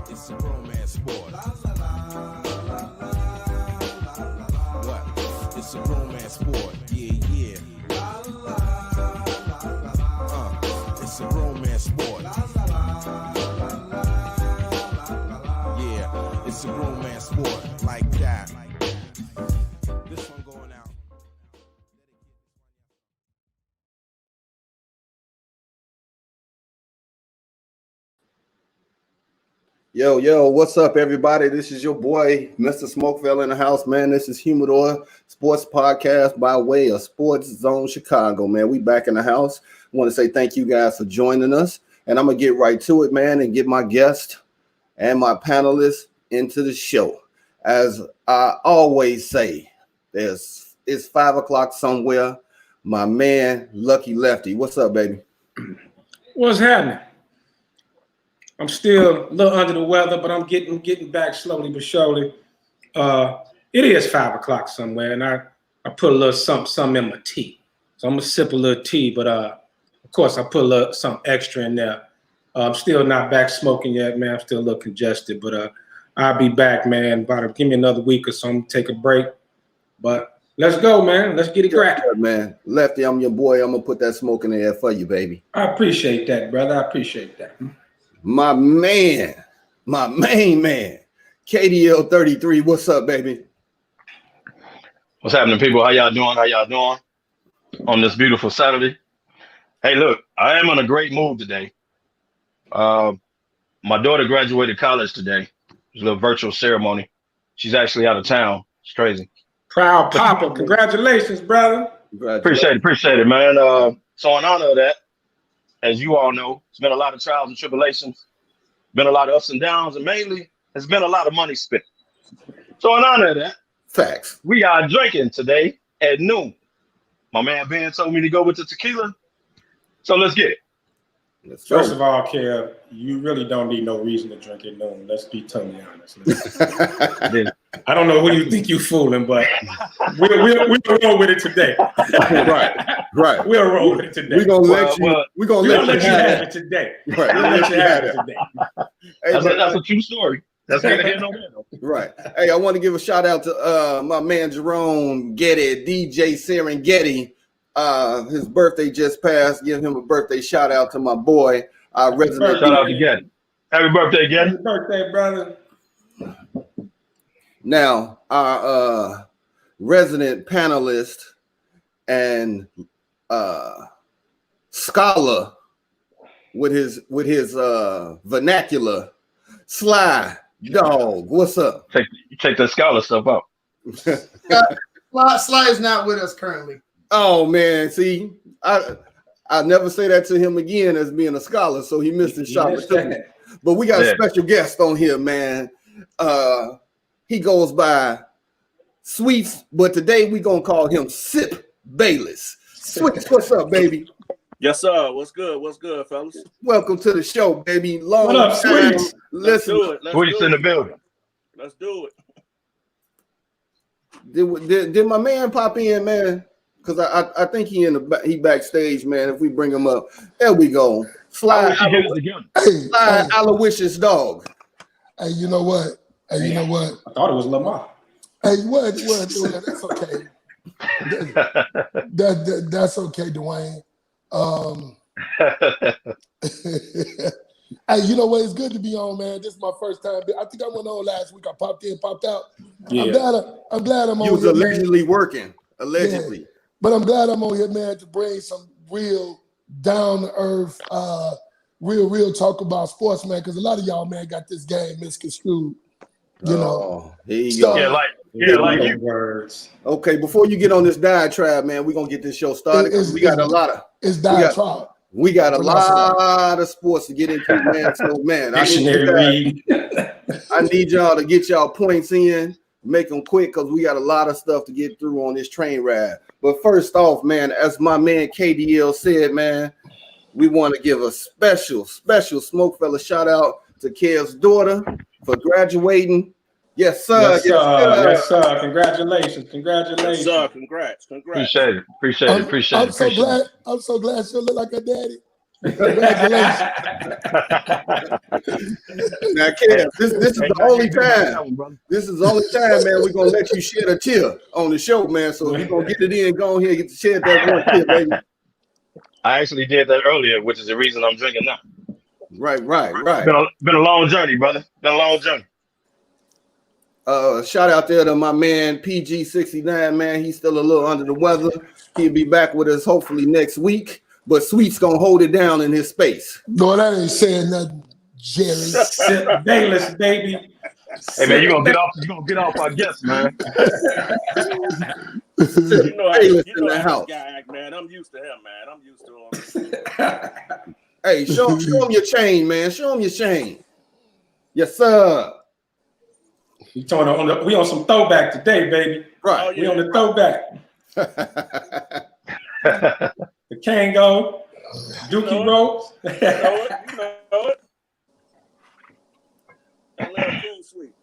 It's a romance sport. What? It's a romance sport. Yeah, yeah. It's a romance sport. Yeah, it's a romance sport like that. This one going out. Yo, what's up, everybody? This is your boy, Mr. Smokefella in the house, man. This is Humidor Sports Podcast by way of SportsZone Chicago, man. We back in the house. I want to say thank you guys for joining us, and I'm going to get right to it, man, and get my guest and my panelists into the show. As I always say, it's 5 o'clock somewhere. My man, Lucky Lefty. What's up, baby? What's happening? I'm still a little under the weather, but I'm getting back slowly but surely. It is 5 o'clock somewhere, and I put a little something in my tea. So I'm gonna sip a little tea, but of course I put a little something extra in there. I'm still not back smoking yet, man. I'm still a little congested, but I'll be back, man. Give me another week or so. I'm gonna take a break. But let's go, man. Let's get it cracking. Man, Lefty, I'm your boy. I'm gonna put that smoke in the air for you, baby. I appreciate that, brother. I appreciate that. My main man, KDL 33. What's up, baby? What's happening, people? How y'all doing on this beautiful Saturday? Hey, look, I am in a great mood today. My daughter graduated college today. It was a little virtual ceremony. She's actually out of town. It's crazy. Proud papa. Congratulations, brother. Appreciate it, man. So in honor of that, as you all know, it's been a lot of trials and tribulations, been a lot of ups and downs, and mainly it's been a lot of money spent. So in honor of that, facts, we are drinking today at noon. My man Ben told me to go with the tequila, so let's get it. First of all, Kev, you really don't need no reason to drink at noon. Let's be totally honest. I don't know who you think you're fooling, but we'll roll with it today. Right. We'll roll with it today. We're gonna let you have it today. Right. We'll let you have it today. That's a true story. That's neither here nor there. Right. Hey, I want to give a shout out to my man Jerome Getty, DJ Serengeti. His birthday just passed. Give him a birthday shout out to my boy. Resident. Shout out to Getty. Happy birthday, Getty. Happy birthday, brother. Now, our resident panelist and scholar with his vernacular, Sly Dog. What's up? Take that scholar stuff out. Sly is not with us currently. Oh man, see, I never say that to him again as being a scholar, so he missed his shot. But we got a special guest on here, man. He goes by Sweets, but today we gonna call him Sip Bayless. Sweets, what's up, baby? Yes, sir. What's good, fellas? Welcome to the show, baby. What up, Sweets? Listen, Sweets in the building. Let's do it. Did my man pop in, man? Because I think he backstage, man. If we bring him up, there we go. Slide Aloysius Dog. Hey, you know what? I thought it was Lamar. Hey, what? That's okay. That's okay, Dwayne. Hey, you know what? It's good to be on, man. This is my first time. I think I went on last week. I popped in, popped out. Yeah. I'm glad I'm on. You was here, allegedly man. Working, allegedly. Yeah. But I'm glad I'm on here, man, to bring some real down to earth, real talk about sports, man. Because a lot of y'all, man, got this game misconstrued. You know. Here you go. Like you. Words. Okay, before you get on this diatribe, man, we're gonna get this show started. We got a lot of. It's diatribe. We got a lot of sports to get into, man. So, man, I need y'all to get y'all points in, make them quick, because we got a lot of stuff to get through on this train ride. But first off, man, as my man KDL said, man, we want to give a special Smokefella shout out to Kev's daughter for graduating Yes, sir. Yes, sir. Yes, sir. Congratulations. Congratulations. Yes, sir. Congrats. Appreciate it. I'm so glad. I'm so glad she'll look like her daddy. Congratulations. Now, Kev, this is the only time. This is the only time, man, we're gonna let you shed a tear on the show, man. So if you're gonna get it in, go on here and get to shed that one tear, baby. I actually did that earlier, which is the reason I'm drinking now. Right. Been a long journey, brother. Been a long journey. Shout out there to my man PG69, man. He's still a little under the weather. He'll be back with us hopefully next week. But Sweet's gonna hold it down in his space. No, that ain't saying nothing, Jerry. Bayless, baby. Hey man, you gonna get off our guests, man. You know Bayless how in the house. this guy act, man. I'm used to him, man. I'm used to him. Hey, show him your chain, man. Show him your chain. Yes, sir. We on some throwback today, baby. Right. Oh, yeah. We on the throwback. The Kango, Dookie Ropes. You know it. I love Cool Sweet.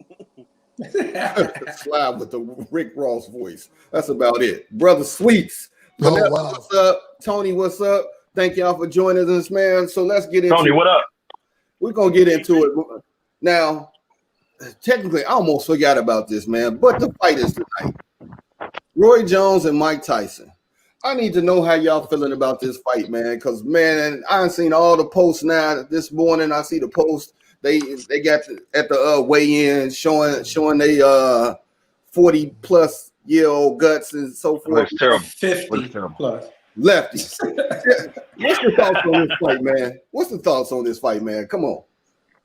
Slide with the Rick Ross voice. That's about it. Brother Sweets. Oh, Vanessa, wow. what's up? Tony, what's up? Thank y'all for joining us, man. So let's get into Tony, what up? We're going to get into it. Now, technically, I almost forgot about this, man, but the fight is tonight. Roy Jones and Mike Tyson. I need to know how y'all feeling about this fight, man, because, man, I've seen all the posts now. This morning, I see the post. They got at the weigh-in showing they 40-plus year old guts and so forth. It's terrible. 50 plus. Lefty. What's your thoughts on this fight, man? What's the thoughts on this fight, man? Come on.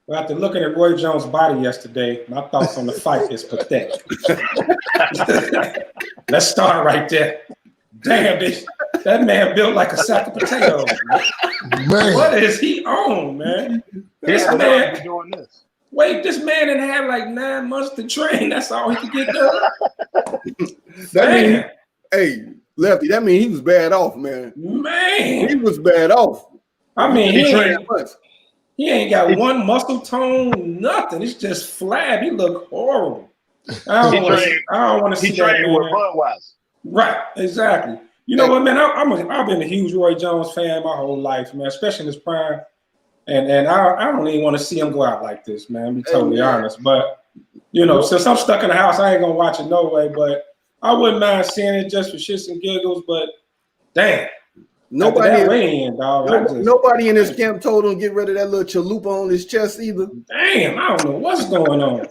Well, after looking at Roy Jones' body yesterday, my thoughts on the fight is pathetic. Let's start right there. Damn, bitch. That man built like a sack of potatoes. Man. What is he on, man? This man doing this. Wait, this man had like 9 months to train. That's all he could get done. Hey, Lefty, that means he was bad off, man. Man. He was bad off. I mean, he ain't got one muscle tone, nothing. It's just flab. He look horrible. I don't want to see that, man. He trained with Budweiser. Right, exactly. You know what, man? I've been a huge Roy Jones fan my whole life, man, especially in his prime. And I don't even want to see him go out like this, man. Be totally honest. But you know, since I'm stuck in the house, I ain't gonna watch it no way. But I wouldn't mind seeing it just for shits and giggles. But damn, nobody in his camp told him to get rid of that little chalupa on his chest either. Damn, I don't know what's going on.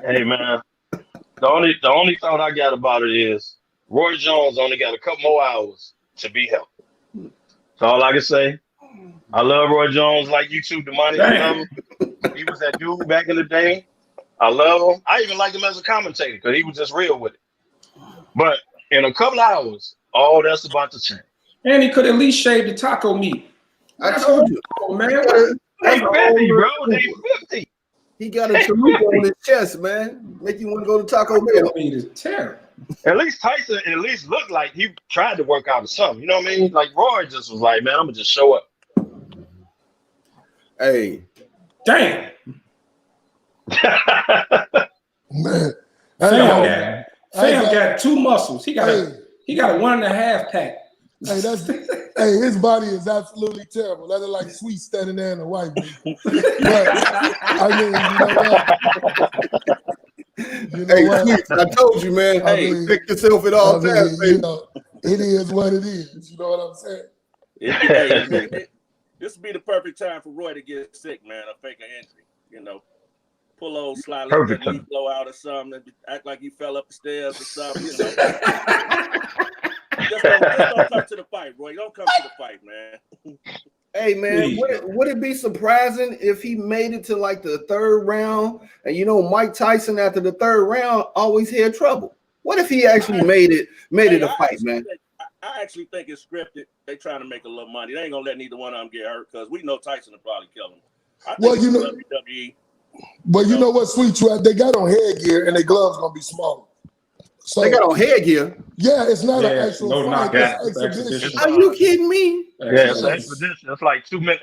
Hey man, the only thought I got about it is Roy Jones only got a couple more hours to be healthy. That's all I can say. I love Roy Jones like you too, Damani. I love him. He was that dude back in the day. I love him. I even liked him as a commentator because he was just real with it. But in a couple hours, all that's about to change. And he could at least shave the taco meat. I told you, man. They 50, bro. They 50. He got a chalupa on his chest, man. Make you want to go to Taco Bell. Meat is terrible. At least Tyson looked like he tried to work out or something. You know what I mean? Like Roy just was like, man, I'm gonna just show up. Hey. Damn. Man. Sam got 2 muscles. He got a 1.5 pack. Hey, his body is absolutely terrible. That is like Sweet standing there in the white people. But I mean, you know what? Sweet, I told you, man. Pick yourself at all times, baby. You know, it is what it is. You know what I'm saying? This would be the perfect time for Roy to get sick, man, or fake an injury. You know, pull old slightly, let me blow out or something, act like he fell up the stairs or something. You know. Just don't come to the fight, Roy. Don't come to the fight, man. Hey, man, would it be surprising if he made it to like the 3rd round? And you know, Mike Tyson after the 3rd round always had trouble. What if he actually made it a fight, man? I actually think it's scripted. They trying to make a little money. They ain't gonna let neither one of them get hurt because we know Tyson will probably kill him. I think you know, WWE. Well, you know what, Sweet, they got on headgear and their gloves gonna be smaller. So they got on headgear. Yeah, it's not an actual fight. It's exhibition. Are you kidding me? Yeah, it's an exhibition. It's like 2 minute,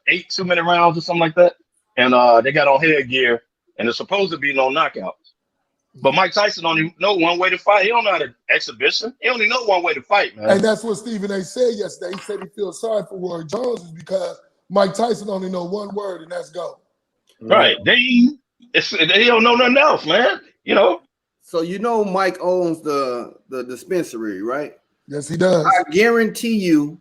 8 2-minute rounds or something like that. And they got on headgear, and it's supposed to be no knockouts. But Mike Tyson only know one way to fight. He don't know how to exhibition. He only know one way to fight, man. And that's what Stephen A. said yesterday. He said he feels sorry for Roy Jones is because Mike Tyson only know one word, and that's go. Right. They don't know nothing else, man. You know. So you know Mike owns the dispensary, right? Yes, he does. I guarantee you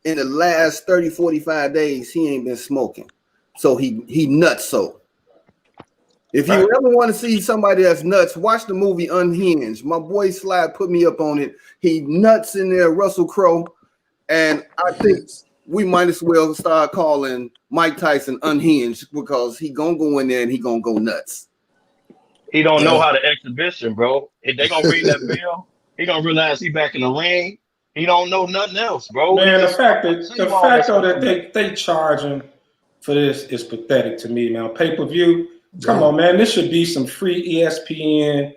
in the last 30, 45 days, he ain't been smoking. So he nuts so. If you ever want to see somebody that's nuts, watch the movie Unhinged. My boy Slide put me up on it. He nuts in there, Russell Crowe. And I think we might as well start calling Mike Tyson Unhinged because he gonna go in there and he gonna go nuts. He don't know how to exhibition, bro. If they gonna read that bill, he gonna realize he back in the ring. He don't know nothing else, bro. Man, the fact that they charging for this is pathetic to me, man. Pay-per-view. Come on, man. This should be some free ESPN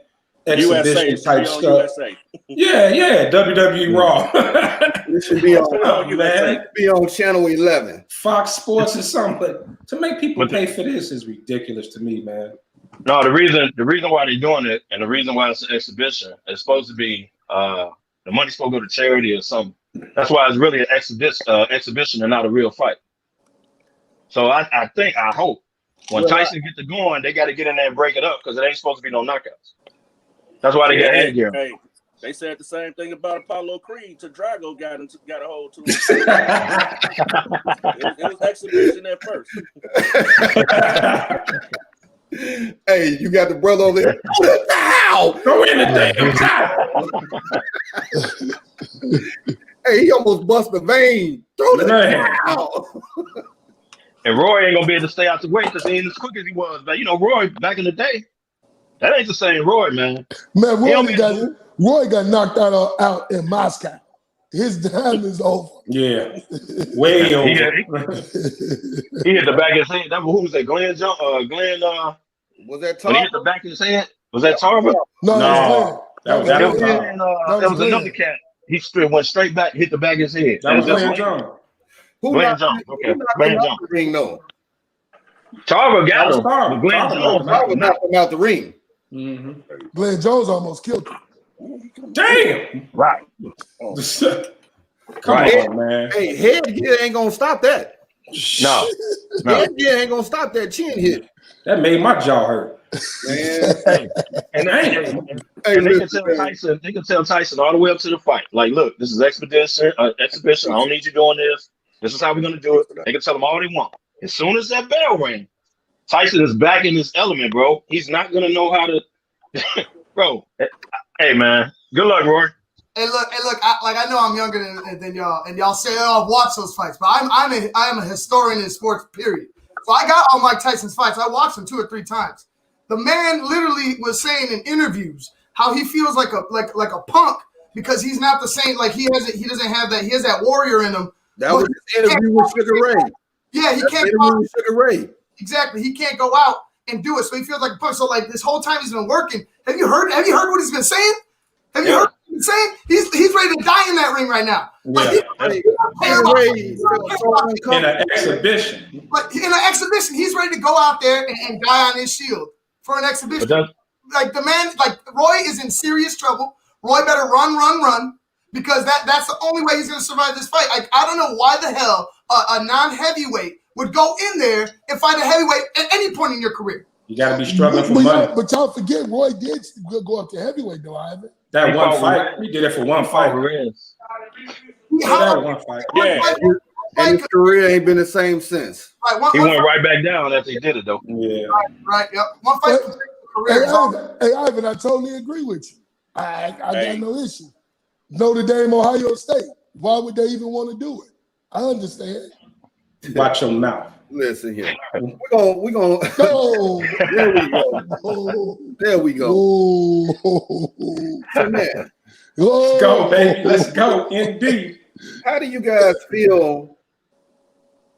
exhibition type stuff. USA. Yeah. WWE Raw. This should be on Channel 11. Fox Sports or something. But to make people pay for this is ridiculous to me, man. No, the reason why they're doing it and the reason why it's an exhibition, it's supposed to be the money's supposed to go to charity or something. That's why it's really an exhibition and not a real fight. So I hope when Tyson gets to going, they got to get in there and break it up because it ain't supposed to be no knockouts. That's why they got headgear. Hey, they said the same thing about Apollo Creed. To Drago got a hold to him. it was exhibition at first. Hey, you got the brother over there. Go in the damn. Hey, he almost bust the vein. Throw the towel. And Roy ain't gonna be able to stay out the way because he ain't as quick as he was. But you know, Roy back in the day, that ain't the same Roy, man. Man, Roy got knocked out in Moscow. His time is over. Yeah, way over. He hit the back of his head. That was who was that? Glenn. Was that Tarver? When he hit the back of his head, was that Tarver? No. That was another cat. He went straight back, hit the back of his head. That was Glenn Jones. Glenn Jones. Okay, Glenn Jones. Tarver got him. Glenn Jones knocked him out the ring. Mm-hmm. Glenn Jones almost killed him. Damn. Right. Come on, man. Hey, headgear ain't gonna stop that. No. Headgear ain't gonna stop that chin hit. That made my jaw hurt. Man. And they can tell Tyson all the way up to the fight. Like, look, this is exhibition. I don't need you doing this. This is how we're gonna do it. They can tell them all they want. As soon as that bell rings, Tyson is back in his element, bro. He's not gonna know how to, bro. Hey, man. Good luck, Roy. Hey, look. I know I'm younger than y'all, and y'all say, "Oh, I've watched those fights," but I am a historian in sports. Period. So I got all Mike Tyson's fights. I watched them 2 or 3 times. The man literally was saying in interviews how he feels like a punk because he's not the same. Like he doesn't have that. He has that warrior in him. That was his interview with Sugar Ray. Yeah, he can't go out. Sugar Ray. Exactly. He can't go out and do it. So he feels like a punk. So like this whole time he's been working. Have you heard what he's been saying? Have you heard what he's been saying? He's ready to die in that ring right now. Yeah. In an exhibition. But in an exhibition, he's ready to go out there and die on his shield for an exhibition. Like the man, like Roy is in serious trouble. Roy better run, because that's the only way he's going to survive this fight. I don't know why the hell a non-heavyweight would go in there and fight a heavyweight at any point in your career. You got to be struggling for money. But y'all forget, Roy did go up to heavyweight, though, Ivan. That one fight, he did it for one fight. That one fight. Yeah. And his career ain't been the same since. He went right back down after he did it, though. Yeah. Right. Yep. One fight. Hey, Ivan, I totally agree with you. I got no issue. Notre Dame, Ohio State. Why would they even want to do it? I understand. Watch your mouth. Listen here. We're gonna go. There we go. There we go. So, man, let's go, baby. Let's go. Indeed. How do you guys feel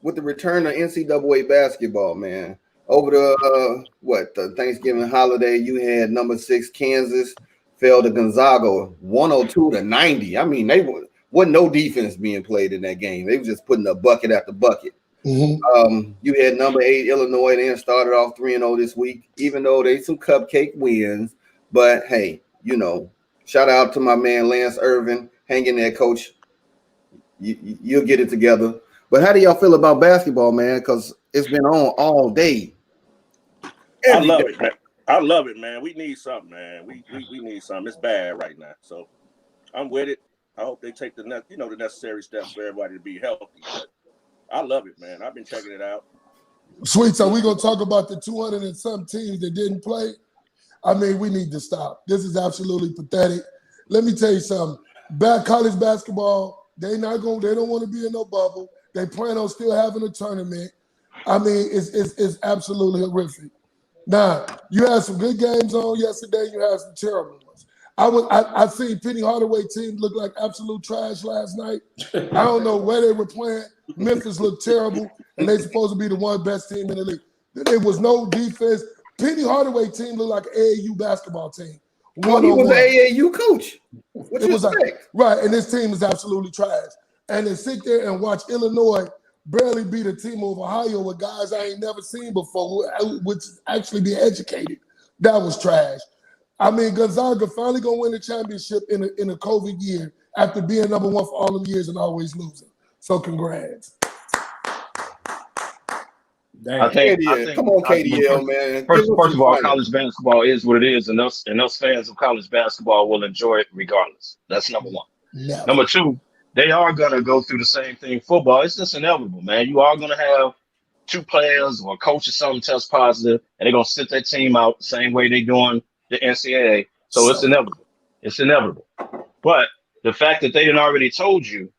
with the return of NCAA basketball, man? Over the the Thanksgiving holiday, you had number 6 Kansas fell to Gonzaga 102-90. I mean, wasn't no defense being played in that game. They were just putting a bucket after bucket. You had number 8 Illinois, then started off 3-0 this week, even though they some cupcake wins. But hey, shout out to my man Lance Irvin, hanging there, coach. You'll get it together. But how do y'all feel about basketball, man? Because it's been on all day. I love it, man. I love it, man. We need something, man. We need something. It's bad right now. So I'm with it. I hope they take the necessary steps for everybody to be healthy. But I love it, man. I've been checking it out. Sweet. So we're going to talk about the 200 and some teams that didn't play. I mean, we need to stop. This is absolutely pathetic. Let me tell you something. College basketball, they don't want to be in no bubble. They plan on still having a tournament. I mean, it's absolutely horrific. Now, you had some good games on yesterday. You had some terrible ones. I seen Penny Hardaway team look like absolute trash last night. I don't know where they were playing. Memphis looked terrible, and they're supposed to be the one best team in the league. There was no defense. Penny Hardaway team looked like an AAU basketball team. He was an AAU coach. What you expect? Right, and this team is absolutely trash. And to sit there and watch Illinois barely beat a team of Ohio with guys I ain't never seen before, which actually be educated. That was trash. I mean, Gonzaga finally gonna win the championship in a COVID year after being number 1 for all of years and always losing. So congrats. I think, come on, KDL, man. First of all, college basketball is what it is, and those fans of college basketball will enjoy it regardless. That's number 1. Never. Number 2, they are gonna go through the same thing. Football, it's just inevitable, man. You are gonna have 2 players or a coach or something test positive, and they're gonna sit their team out the same way they doing the NCAA. So it's inevitable. It's inevitable. But the fact that they didn't already told you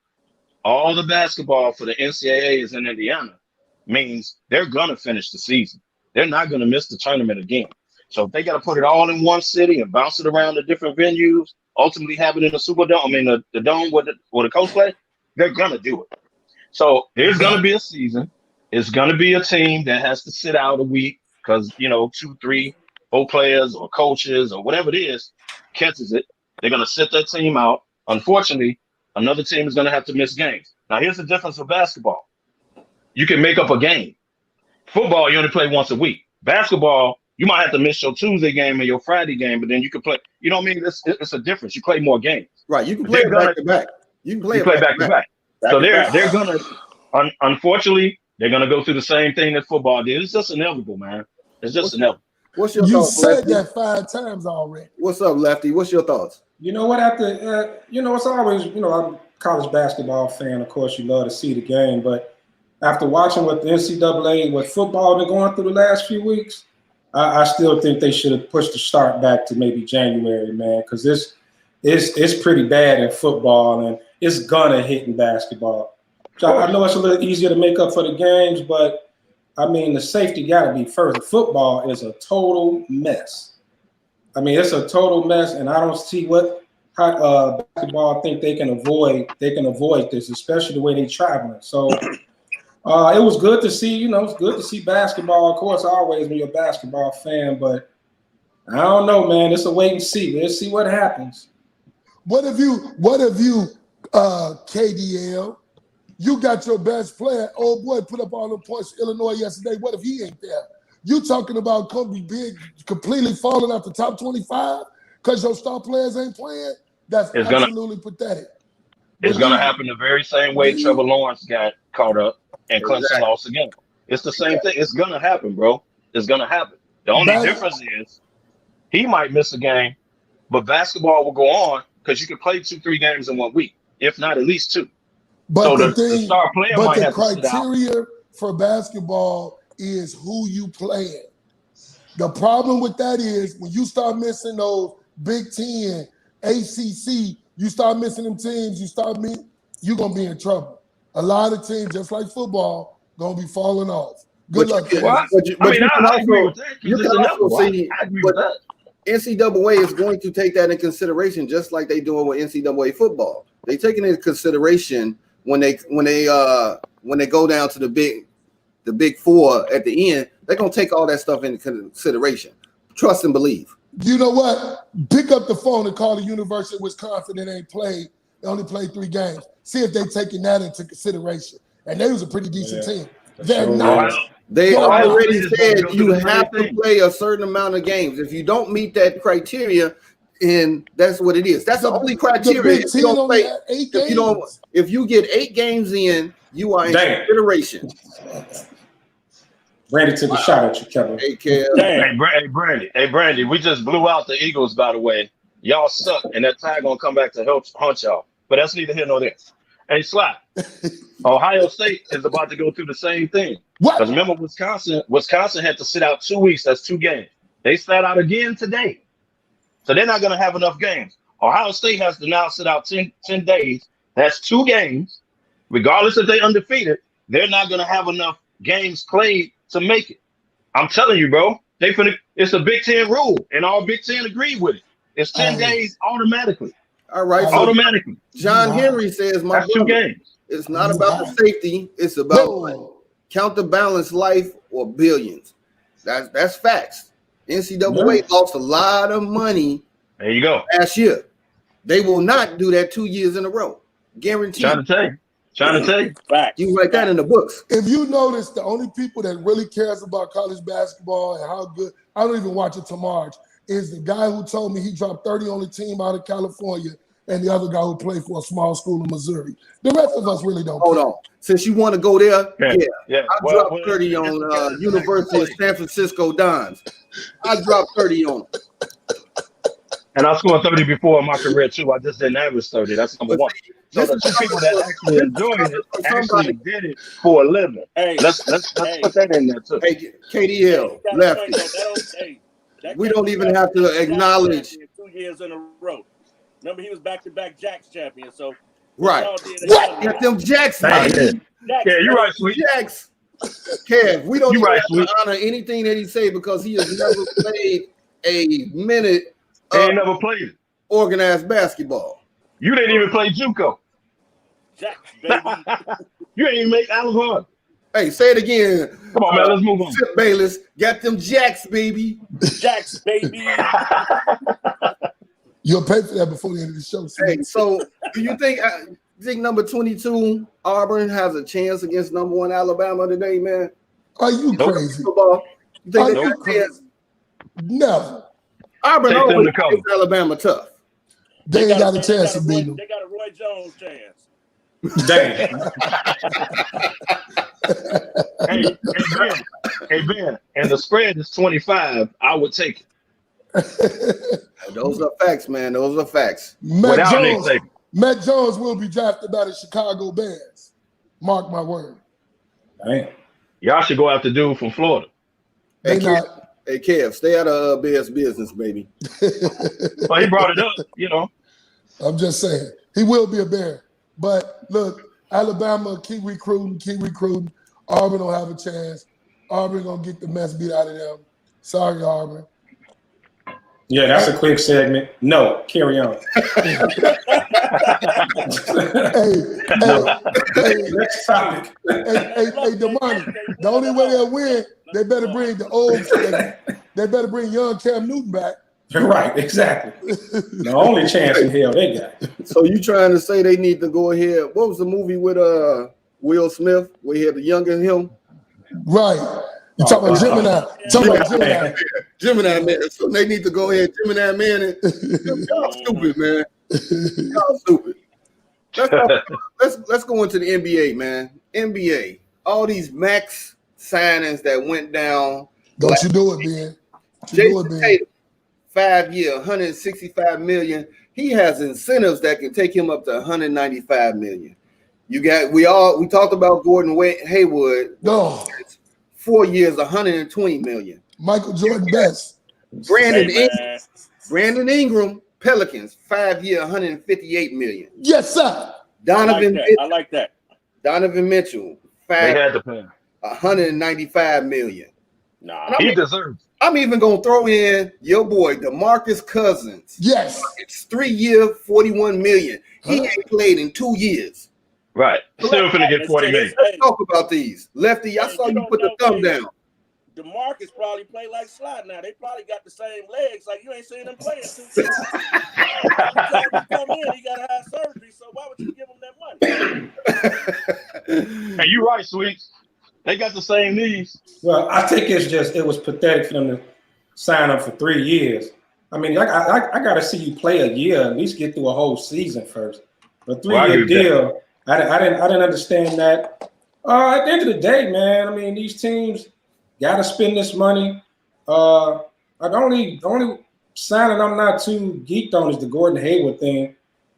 all the basketball for the NCAA is in Indiana means they're going to finish the season. They're not going to miss the tournament again. So if they got to put it all in one city and bounce it around the different venues, ultimately have it in the Superdome, the dome where the coach play, they're going to do it. So there's going to be a season. It's going to be a team that has to sit out a week because, 2, 3, 4 players or coaches or whatever it is catches it. They're going to sit that team out. Unfortunately, another team is going to have to miss games. Now, here's the difference with basketball. You can make up a game. Football, you only play once a week. Basketball, you might have to miss your Tuesday game and your Friday game, but then you can play. You know what I mean? It's a difference. You play more games. Right. You can play back to back. You can play back to back. So they're going to, unfortunately, they're going to go through the same thing that football did. It's just inevitable, man. It's just inevitable. What's your thoughts? You said Lefty? that 5 times already. What's up, Lefty? What's your thoughts? You know what? It's always, I'm a college basketball fan. Of course, you love to see the game, but after watching what the NCAA, what football been going through the last few weeks, I still think they should have pushed the start back to maybe January, man, because it's pretty bad in football and it's gonna hit in basketball. So I know it's a little easier to make up for the games, but I mean the safety got to be first. Football is a total mess. I mean it's a total mess, and I don't see how basketball think they can avoid this, especially the way they traveling. So. It was good to see, it's good to see basketball. Of course, always when you're a basketball fan, but I don't know, man. It's a wait and see. Let's see what happens. What have you, KDL? You got your best player. Old boy put up all the points for Illinois yesterday. What if he ain't there? You talking about completely falling out the top 25 because your star players ain't playing? That's absolutely pathetic. It's going to happen the very same way Trevor Lawrence got caught up and Clemson lost again. It's the same thing. It's going to happen, bro. It's going to happen. The only difference is he might miss a game, but basketball will go on because you can play 2-3 games in 1 week, if not at least 2. But so the star player might have to sit out. The criteria for basketball is who you playing. The problem with that is when you start missing those Big Ten, ACC, you start missing them teams, you're going to be in trouble. A lot of teams, just like football, going to be falling off. Good luck. I agree with that. You can also see that NCAA is going to take that in consideration, just like they doing with NCAA football. They take it into consideration when they go down to the big 4 at the end. They're going to take all that stuff into consideration. Trust and believe. You know what? Pick up the phone and call the University of Wisconsin that ain't played. They only played 3 games. See if they're taking that into consideration. And they was a pretty decent team. They're Sure. not. They Ohio already State is said gonna go you through the same have to thing. play a certain amount of games. If you don't meet that criteria, and that's what it is. That's the only criteria. The Big If Ten you don't only play, had 8 games. if you get 8 games in, you are in Damn. consideration. Randy took a shot at you, Kevin. Hey, Kev. Damn. Hey, Brandy, we just blew out the Eagles, by the way. Y'all suck, and that tag gonna come back to haunt y'all. But that's neither here nor there. Hey, Slap, Ohio State is about to go through the same thing. What? Because remember, Wisconsin had to sit out 2 weeks. That's 2 games. They sat out again today. So they're not going to have enough games. Ohio State has to now sit out 10 days. That's 2 games. Regardless if they're undefeated, they're not going to have enough games played to make it. I'm telling you, bro. It's a Big Ten rule, and all Big Ten agreed with it. It's 10 days automatically. All right. So Automatically. John Henry says, my That's 2 brother, games. it's not about the safety. It's about money. Counterbalance life or billions. That's facts. NCAA lost a lot of money. There you go. Last year. They will not do that 2 years in a row. Guaranteed. Trying to tell you. Facts. You write that in the books. If you notice, the only people that really cares about college basketball and how good, I don't even watch it to March, is the guy who told me he dropped 30 on the team out of California and the other guy who played for a small school in Missouri. The rest of us really don't Hold care. on. Since you want to go there, Yeah. I dropped 30 on University of San Francisco Dons. I dropped 30 on them. And I scored 30 before in my career, too. I just didn't average 30. That's number one. So the people that actually enjoyed it actually did it for a living. Hey, Let's put that in there, too. Hey, KDL, Lefty. We don't even have to acknowledge. 2 years in a row. Remember, he was back-to-back Jacks champion. So Right. What? Get them Jacks, man. Yeah, you're right, Sweet. Jacks. Kev, we don't You even right, have Sweet. to honor anything that he say because he has never played a minute They of ain't never played it. organized basketball. You didn't even play JUCO. Jacks, baby. You ain't even make Alabama. Hey, say it again. Come on, man. Let's move on. Chip Bayless, got them Jacks, baby. Jacks, baby. You'll pay for that before the end of the show. Hey, so do you think number 22 Auburn has a chance against number 1 Alabama today, man? Are you Nope. crazy? Football? You think Are they you got a chance? Never. Auburn Take them always to cover. makes Alabama tough. They ain't got a chance to beat them. They got a Roy Jones chance. Damn. Hey, Ben, and the spread is 25. I would take it. Those are facts, man. Those are facts. Without Nick Saban. Matt Jones will be drafted by the Chicago Bears. Mark my word. Damn. Y'all should go after dude from Florida. They Hey, not. Hey, Kev, stay out of Bears business, baby. Well, he brought it up, you know. I'm just saying. He will be a Bear. But look, Alabama, keep recruiting. Auburn don't have a chance. Auburn gonna get the mess beat out of them. Sorry, Auburn. Yeah, that's a quick segment. No, carry on. Hey, Next topic. hey, Damani. The only way they'll win, they better bring the old. They better bring young Cam Newton back. Right, exactly. The only chance in hell they got. So you trying to say they need to go ahead? What was the movie with Will Smith where he had the younger him? Right. You talking about Gemini? Gemini man. So they need to go ahead, Gemini man. And y'all stupid, man. Y'all stupid. Let's go into the NBA, man. NBA. All these max signings that went down. Don't you do it, Ben. Jason Tatum, 5 year, $165 million. He has incentives that can take him up to $195 million. We talked about Gordon Hayward. No. 4 years, $120 million. Michael Jordan best. Brandon Ingram, Pelicans, 5 year, $158 million. Yes, sir. I like that. Donovan Mitchell, They had to pay him. $195 million. Nah, he deserves. I'm even gonna throw in your boy DeMarcus Cousins. Yes. It's 3 year, $41 million. He ain't played in 2 years. Right. Still finna get 40 million. Let's talk about these. Lefty, I saw you put the thumb down. DeMarcus probably play like Slot now. They probably got the same legs. Like you ain't seen them playing 2 years. Every time he come in, he gotta have surgery. So why would you give him that money? Hey, you right, Sweet. They got the same needs. Well, I think it was pathetic for them to sign up for 3 years. I mean, I got to see you play a year, at least get through a whole season first. A 3-year deal, I didn't understand that. At the end of the day, man, I mean, these teams got to spend this money. The only signing I'm not too geeked on is the Gordon Hayward thing.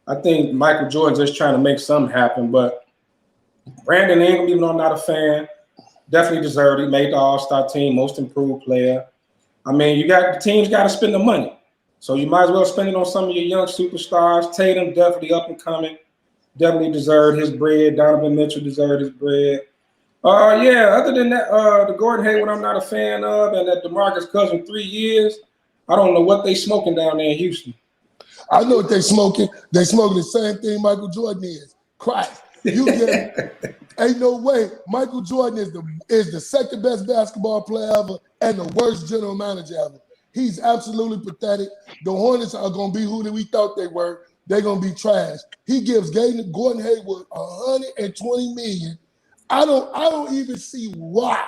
I think Michael Jordan's just trying to make something happen. But Brandon Ingram, even though I'm not a fan, definitely deserved it. Made the All-Star team, most improved player. I mean, the teams got to spend the money. So you might as well spend it on some of your young superstars. Tatum, definitely up and coming. Definitely deserved his bread. Donovan Mitchell deserved his bread. Other than that, the Gordon Hayward I'm not a fan of, and that DeMarcus Cousins 3 years, I don't know what they smoking down there in Houston. I know what they smoking. They smoking the same thing Michael Jordan is. Crack. Ain't no way. Michael Jordan is the second best basketball player ever and the worst general manager ever. He's absolutely pathetic. The Hornets are going to be who we thought they were. They're going to be trash. He gives Gordon Hayward $120 million. I don't even see why.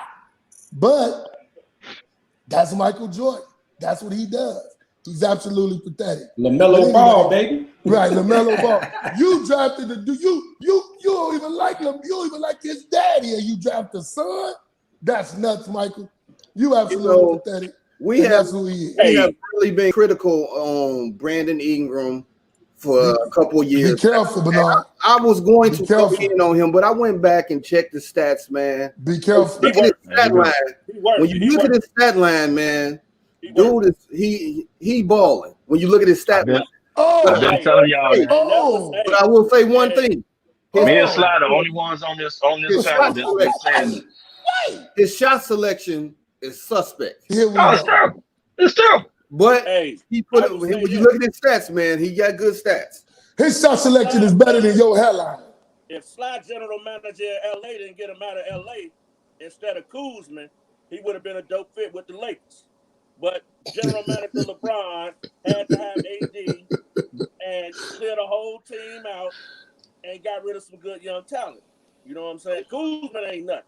But that's Michael Jordan. That's what he does. He's absolutely pathetic. LaMelo Ball, baby. Right, LaMelo Ball. You drafted you don't even like him. You don't even like his daddy, and you draft the son. That's nuts, Michael. You absolutely pathetic. We have really been critical on Brandon Ingram for a couple of years. Be careful, Bernard. I was going to go in on him, but I went back and checked the stats, man. Be careful. Look at his stat line. When you look at his stat line, man, dude is he balling. When you look at his stat line. I've been telling y'all. But I will say one thing. Me and Sly the only ones on this panel that's been saying his shot selection is suspect. It's terrible. It's terrible. But he put when you look at his stats, man, he got good stats. His shot selection is better than your hairline. If Sly general manager in LA didn't get him out of LA instead of Kuzma, he would have been a dope fit with the Lakers. But general manager LeBron had to have AD and clear the whole team out and got rid of some good young talent. You know what I'm saying? Kuzma ain't nothing.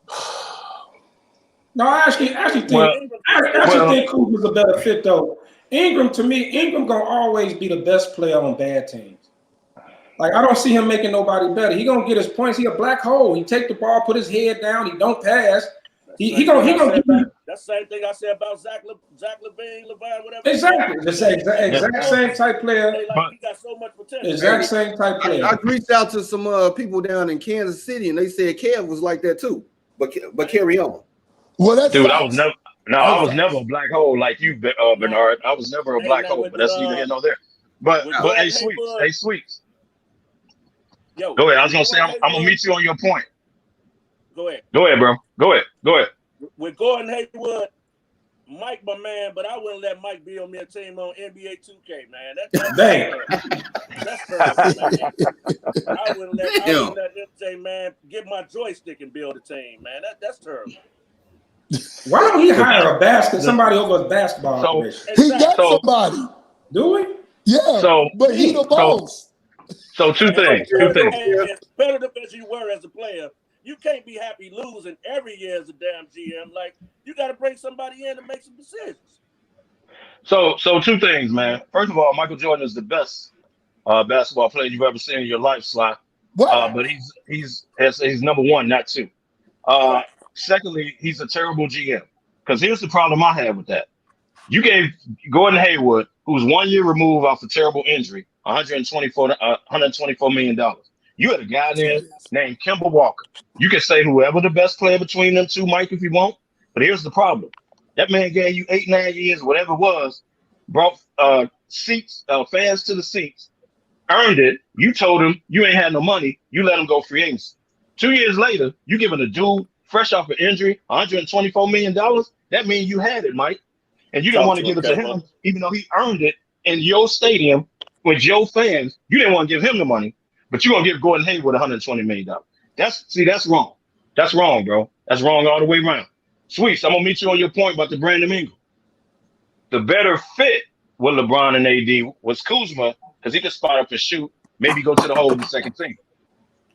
No, I actually think Kuzma's a better fit though. Ingram gonna always be the best player on bad teams. Like I don't see him making nobody better. He gonna get his points. He a black hole. He take the ball, put his head down. He don't pass. He gonna get you. That's the same thing I said about Zach Levine, whatever. Exactly. The exact same type player. He got so much potential. Exact same type player. I reached out to some people down in Kansas City, and they said Kev was like that too. But carry on. Well, that's dude, I was never a black hole like you, Bernard. I was never a black hole, but that's neither here nor there. But hey, Sweets. Yo, go ahead. I was gonna say I'm gonna meet you on your point. Go ahead, bro. Go ahead. With Gordon Hayward, Mike, my man, but I wouldn't let Mike be on me a team on NBA 2K, man. That's perfect, man. I wouldn't let MJ, man, get my joystick and build a team, man. That's terrible. Why don't he hire somebody over a basketball? He got somebody. Do we? Yeah. But he the boss. So two things. As competitive as you were as a player, you can't be happy losing every year as a damn GM. Like, you got to bring somebody in to make some decisions. So two things, man. First of all, Michael Jordan is the best basketball player you've ever seen in your life, Sly. But he's number one, not two. Secondly, he's a terrible GM. Because here's the problem I have with that. You gave Gordon Hayward, who's 1 year removed off a terrible injury, $124 million. You had a guy there named Kemba Walker. You can say whoever the best player between them two, Mike, if you want. But here's the problem. That man gave you 8-9 years, whatever it was, brought fans to the seats, earned it. You told him you ain't had no money. You let him go free agency. 2 years later, you giving a dude fresh off an injury $124 million. That means you had it, Mike. And you didn't want to give it to him, even though he earned it in your stadium with your fans. You didn't want to give him the money. But you're going to give Gordon Hayward $120 million. That's wrong. That's wrong, bro. That's wrong all the way around. Sweets, I'm going to meet you on your point about the Brandon Ingram. The better fit with LeBron and AD was Kuzma, because he could spot up and shoot, maybe go to the hole in the second team.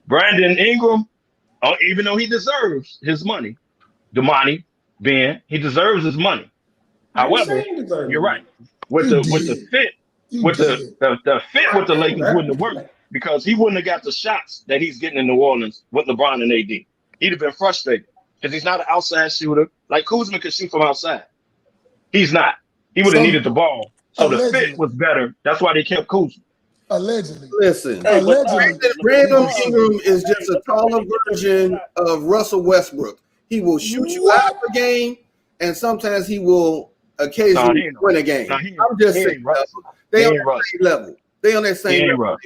Brandon Ingram, even though he deserves his money, Damani, Ben. He deserves his money. However, you're right. With the fit, with the fit with the Lakers wouldn't have worked because he wouldn't have got the shots that he's getting in New Orleans with LeBron and AD. He'd have been frustrated because he's not an outside shooter. Like Kuzma could shoot from outside. He's not. He would have needed the ball. So the fit was better. That's why they kept Kuzma. Allegedly. Listen, Brandon Ingram is just a taller version of Russell Westbrook. He will shoot you out of the game, and sometimes he will occasionally win a game. I'm just saying, they on that same level. They on that same level.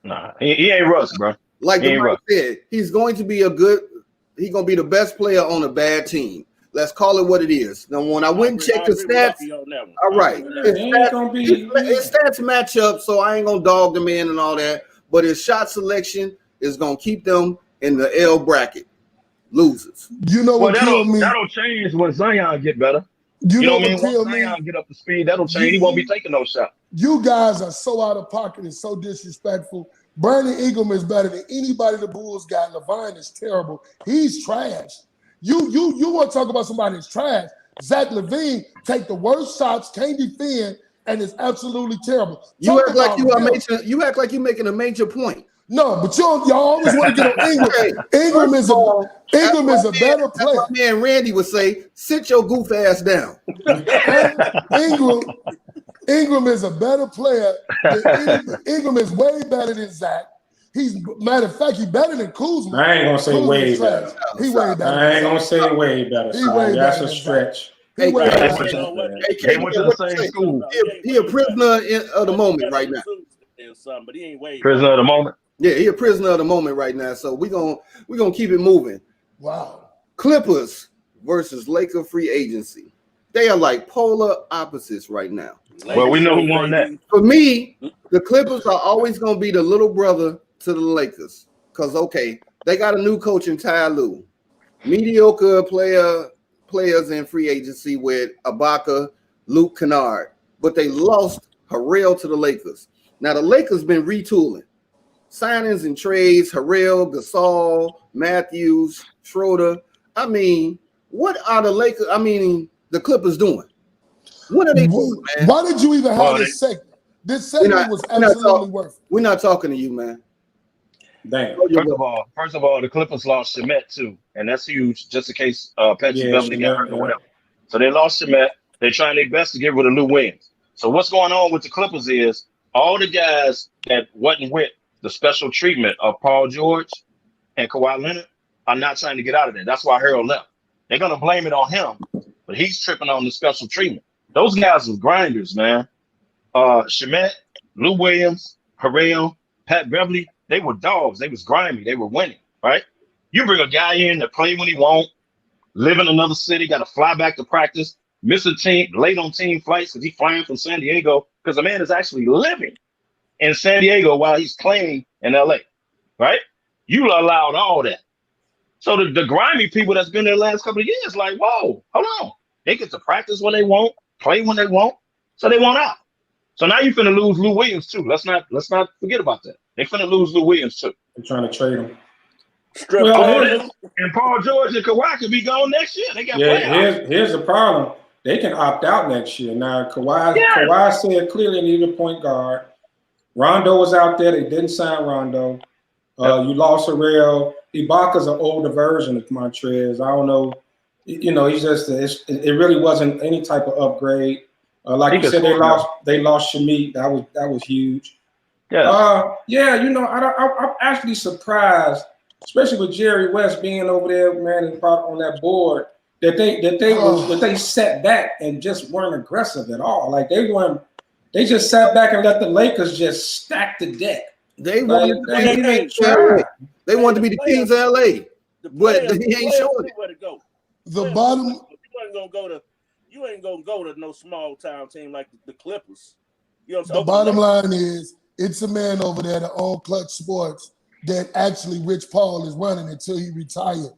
Nah, he ain't Russ, bro. Like the Mike said, he's going to be he's going to be the best player on a bad team. Let's call it what it is. Now, when I went and checked the stats, all right, his stats match up, so I ain't gonna dog them in and all that. But his shot selection is gonna keep them in the L bracket, losers. You know what killed me? That'll change when Zion get better. You know what I mean? Once Zion get up to speed, that'll change. He won't be taking no shots. You guys are so out of pocket and so disrespectful. Brandon Ingram is better than anybody the Bulls got. LeVine is terrible. He's trash. You want to talk about somebody that's trash? Zach LaVine take the worst shots, can't defend, and is absolutely terrible. You act like you're making a major point. No, but y'all always want to get on Ingram. Ingram is a better player. My man Randy would say, "Sit your goof ass down." Ingram is a better player. Ingram is way better than Zach. Matter of fact, he's better than Kuzma. I ain't gonna say way better. He way better. I ain't gonna say way better. That's a stretch. He went to the same school. He a prisoner of the moment right now. Prisoner of the moment. Yeah, he a prisoner of the moment right now. So we're gonna keep it moving. Wow. Clippers versus Laker free agency. They are like polar opposites right now. Well, we know who won that. For me, the Clippers are always gonna be the little brother to the Lakers. Because they got a new coach in Ty Lue. Mediocre players in free agency with Ibaka, Luke Kennard, but they lost Harrell to the Lakers. Now the Lakers been retooling. Signings and trades, Harrell, Gasol, Matthews, Schroeder. I mean, what are the Clippers doing? What are they doing, man? Why did you even have this segment? This segment was absolutely worth it. We're not talking to you, man. Damn. First of all, the Clippers lost Shemet too, and that's huge. Just in case Patrick Beverly got hurt or whatever. So they lost Shemet. They're trying their best to get rid of Lou Williams. So what's going on with the Clippers is all the guys that wasn't with the special treatment of Paul George and Kawhi Leonard are not trying to get out of there. That's why Harold left. They're gonna blame it on him, but he's tripping on the special treatment. Those guys was grinders, man. Shemet, Lou Williams, Harrell, Pat Beverly. They were dogs. They was grimy. They were winning, right? You bring a guy in to play when he won't, live in another city, got to fly back to practice, miss a team, late on team flights because he's flying from San Diego because the man is actually living in San Diego while he's playing in LA, right? You allowed all that. So the grimy people that's been there the last couple of years, like, whoa, hold on. They get to practice when they want, play when they want, so they want out. So now you're finna lose Lou Williams too. Let's not forget about that. They finna lose Lou Williams too. They're trying to trade him. And Paul George and Kawhi could be gone next year. They got here's the problem. They can opt out next year. Now Kawhi said clearly they need a point guard. Rondo was out there. They didn't sign Rondo. You lost Harrell. Ibaka's an older version of Montrez. I don't know. He's just it really wasn't any type of upgrade. Like you said, they lost Shamit. That was huge. Yeah. I'm actually surprised, especially with Jerry West being over there, man, on that board, that they sat back and just weren't aggressive at all. Like they just sat back and let the Lakers just stack the deck. They wanted to be the Kings of LA, but they ain't showing it. Where to go. The bottom. You ain't gonna go to no small town team like the Clippers. The bottom line is it's a man over there that owns Clutch Sports that actually Rich Paul is running until he retired.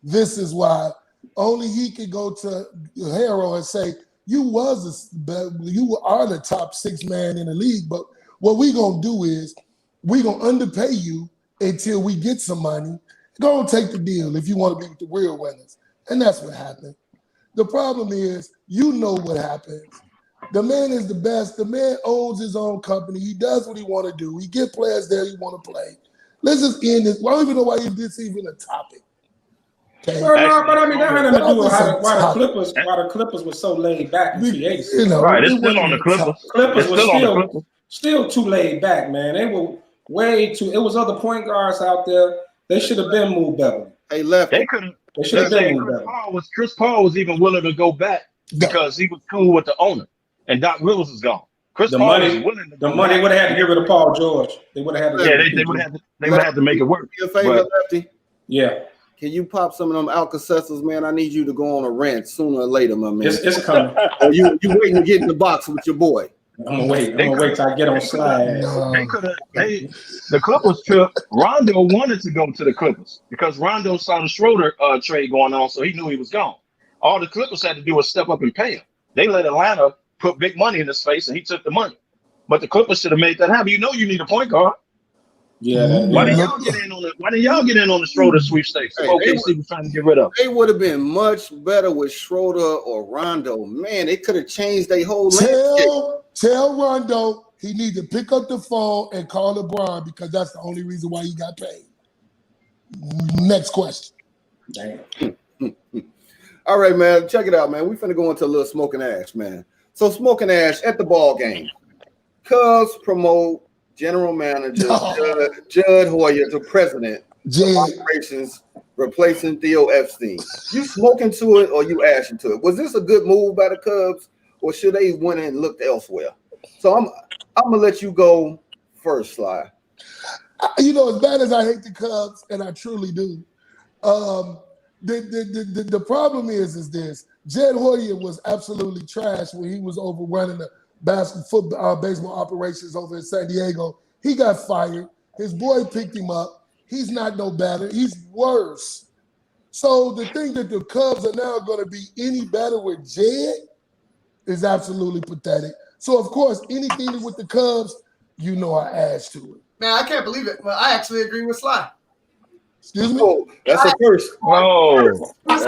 This is why only he could go to Harold and say, you are the top 6 man in the league, but what we gonna do is we gonna underpay you until we get some money. Go and take the deal if you want to be with the real winners. And that's what happened. The problem is, you know what happens. The man is the best. The man owns his own company. He does what he want to do. He get players there he want to play. Let's just end this. I don't even know why this is even a topic. Okay. Well, no, but I mean that had nothing to do with why the Clippers were so laid back in free agency. You know, right, it's still on the Clippers. Clippers were still too laid back, man. They were way too. It was other point guards out there. They should have been moved better. Hey, Lefty. They couldn't. They should have been moved better. Chris Paul was even willing to go back because he was cool with the owner, and Doc Rivers is gone. The money would have had to get rid of Paul George. They would have had to. Yeah, they would have to make it work. Your favorite, Lefty? Yeah. Can you pop some of them Alka-Seltzers, man? I need you to go on a rant sooner or later, my man. It's coming. Or you waiting to get in the box with your boy? I'm gonna wait till I get on slide. They could have. The Clippers trip. Rondo wanted to go to the Clippers because Rondo saw the Schroeder trade going on, so he knew he was gone. All the Clippers had to do was step up and pay him. They let Atlanta put big money in his face, and he took the money. But the Clippers should have made that happen. You know, you need a point guard. Yeah. Why didn't y'all get in on it? Why didn't y'all get in on the Schroeder sweepstakes? OKC was trying to get rid of. They would have been much better with Schroeder or Rondo. Man, they could have changed their whole landscape. Tell Rondo he need to pick up the phone and call LeBron because that's the only reason why he got paid. Next question. Damn. All right, man. Check it out, man. We finna go into a little smoking ash, man. So smoking ash at the ball game. Cubs promote general manager Judd Hoyer to president of operations, replacing Theo Epstein. You smoking to it or you ashing to it? Was this a good move by the Cubs, or should they went and looked elsewhere? So I'm gonna let you go first, Sly. You know, as bad as I hate the Cubs, and I truly do, the problem is this: Jed Hoyer was absolutely trash when he was over running the baseball operations over in San Diego. He got fired. His boy picked him up. He's not no better. He's worse. So the thing that the Cubs are now going to be any better with Jed is absolutely pathetic. So, of course, anything with the Cubs, you know I ash to it. Man, I can't believe it. Well, I actually agree with Sly. Excuse me? Oh, that's a first. Oh. I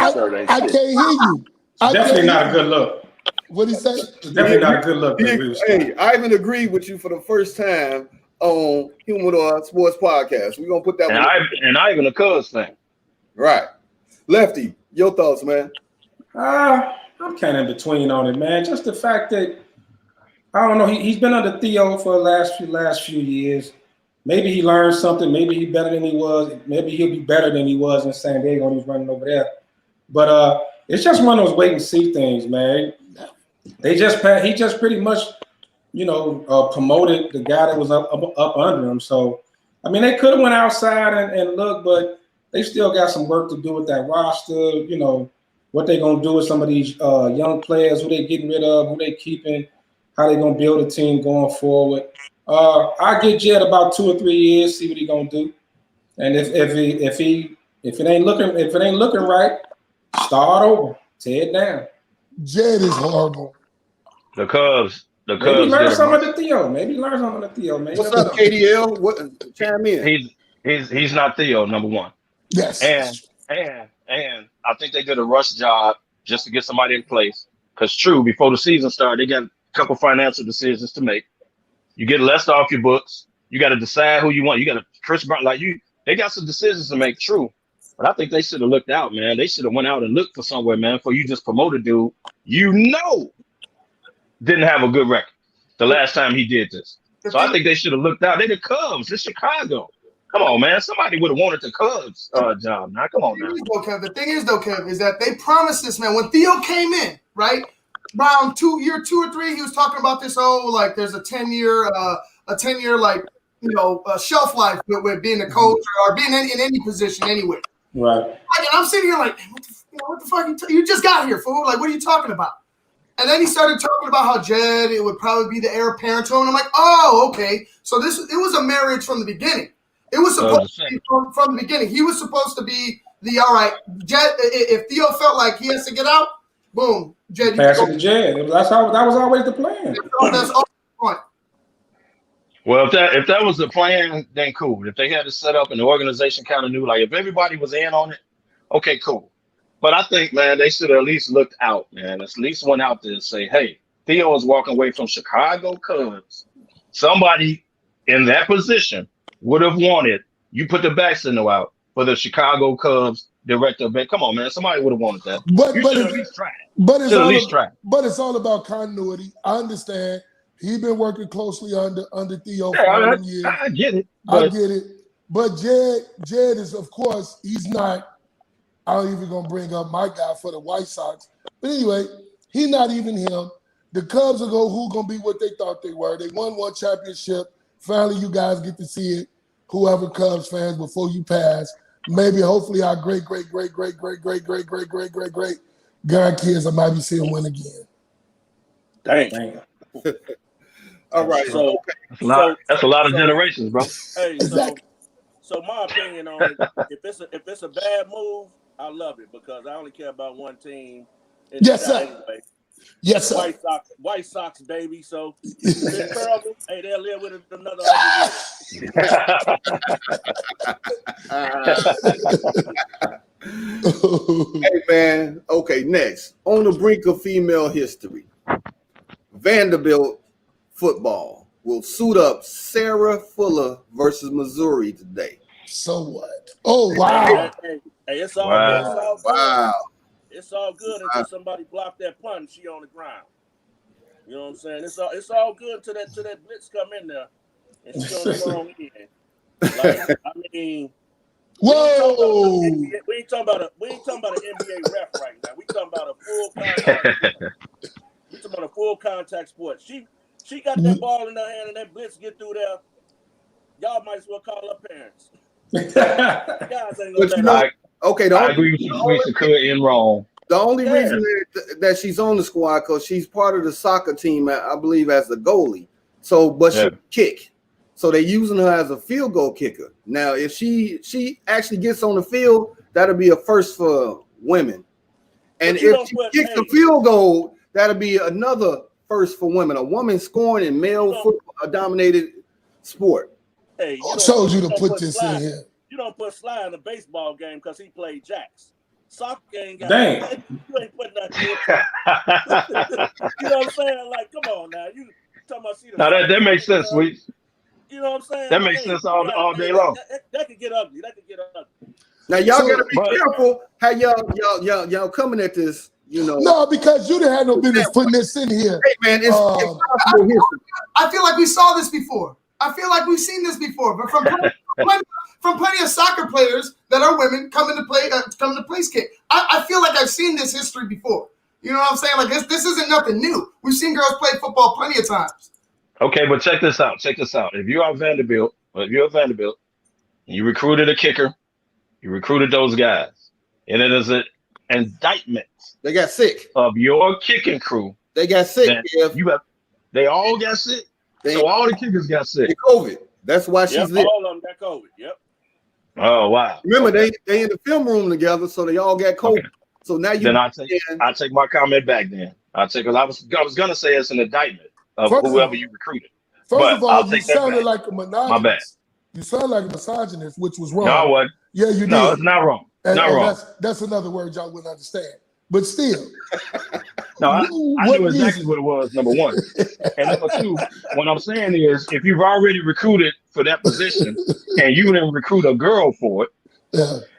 can't hear you. Definitely not a good look. What'd he say? Definitely not a good look. Hey, I even agreed with you for the first time on Humidor Sports Podcast. We're gonna put that and I even a Cubs fan. Right. Lefty, your thoughts, man. I'm kind of in between on it, man. Just the fact that I don't know, he's been under Theo for the last few years. Maybe he learned something, maybe he's better than he was, maybe he'll be better than he was in San Diego when he's running over there. But it's just one of those wait and see things, man. He just pretty much, promoted the guy that was up under him. So, I mean, they could have went outside and looked, but they still got some work to do with that roster. You know, what they gonna do with some of these young players, who they getting rid of, who they keeping, how they gonna build a team going forward. I get Jed about 2 or 3 years, see what he gonna do, and if it ain't looking right, start over, tear it down. Jed is horrible. The Cubs. Maybe learn some of the Theo. Man. What's up, KDL? What? Chime in. He's not Theo, number one. Yes. And I think they did a rush job just to get somebody in place. Because true, before the season started, they got a couple financial decisions to make. You get less off your books. You got to decide who you want. You got to Chris Brown, they got some decisions to make. True, but I think they should have looked out, man. They should have went out and looked for somewhere, man. Before you just promote a dude, didn't have a good record the last time he did this. So I think they should have looked out. They the Cubs. It's Chicago. Come on, man. Somebody would have wanted the Cubs job. Now, come on, man. The thing is, Kev, is that they promised this, man. When Theo came in, right, around year 2 or 3, he was talking about this. There's a 10-year, shelf life with being a coach or being in any position anywhere. Right. And I'm sitting here like, what the fuck? You just got here, fool. Like, what are you talking about? And then he started talking about how Jed, it would probably be the heir apparent to him. And I'm like, oh, okay. So it was a marriage from the beginning. It was supposed to be from the beginning. He was supposed to be all right, Jed, if Theo felt like he has to get out, boom, Jed. Pass it to Jed. That was always the plan. That's all the point. Well, if that was the plan, then cool. If they had it set up and the organization kind of knew, like if everybody was in on it, okay, cool. But I think, man, they should have at least looked out, man. At least went out there and say, hey, Theo is walking away from Chicago Cubs. Somebody in that position would have wanted you put the back signal out for the Chicago Cubs director. Come on, man. Somebody would have wanted that. But you should at least try it. But it's all about continuity. I understand. He's been working closely under Theo for all them years. I get it. I get it. But Jed is, of course, he's not. I'm even gonna bring up my guy for the White Sox. But anyway, he's not even him. The Cubs are who gonna be what they thought they were. They won one championship. Finally, you guys get to see it. Whoever Cubs fans before you pass. Maybe, hopefully, our great grandkids, I might be seeing win again. Dang. All right. So that's a lot of generations, bro. Hey, Exactly. so my opinion on it, if it's a bad move, I love it because I only care about one team. Yes, sir. Anyway. Yes, sir. White Sox, baby. So, terrible. Hey, they'll live with another 100 years. Hey, man. Okay, next. On the brink of female history, Vanderbilt football will suit up Sarah Fuller versus Missouri today. So what? Oh, wow. Hey, it's all good. Wow. It's all good until somebody blocked that punt and she on the ground. You know what I'm saying? It's all good until that blitz come in there and she on the wrong end. Like, I mean, whoa! We ain't talking about an NBA ref right now. We talking about a full contact. We talking about a full contact sport. She got that ball in her hand and that blitz get through there. Y'all might as well call her parents. Guys ain't gonna let her. Okay, I agree with you. We could in wrong. The only reason that she's on the squad because she's part of the soccer team, I believe, as the goalie. So, but she kick. So they're using her as a field goal kicker. Now, if she actually gets on the field, that'll be a first for women. And if she kicks the field goal, that'll be another first for women. A woman scoring in male football, a dominated sport. Hey, I told you to put this in here. You don't put Sly in a baseball game because he played jacks. Soccer game got you ain't putting nothing in. You know what I'm saying? Like, come on now. You talking about now that makes sense, sweet. You know what I'm saying? That makes sense all day long. That could get ugly. Now y'all gotta be careful how y'all coming at this, you know. No, because you didn't have no business putting this in here. Hey man, it's possible history. I feel like we saw this before. I feel like we've seen this before, but from plenty of soccer players that are women coming to place kick. I feel like I've seen this history before. You know what I'm saying? Like this isn't nothing new. We've seen girls play football plenty of times. Okay, but check this out. If you're Vanderbilt, and you recruited a kicker, you recruited those guys, and it is an indictment. They got sick of your kicking crew. They got sick. They all got sick. So all the kickers got sick. COVID. That's why she's there. All of them got COVID. Yep. Oh wow. Remember they in the film room together, so they all got COVID. Okay. So now I take my comment back. Then because I was gonna say it's an indictment of whoever you recruited. First of all, you sounded like a misogynist. My bad. You sound like a misogynist, which was wrong. No, I wasn't. Yeah, you did. No, it's not wrong. Wrong. That's another word y'all wouldn't understand. But still. No, I knew exactly what it was, number one. And number two, what I'm saying is if you've already recruited for that position and you didn't recruit a girl for it,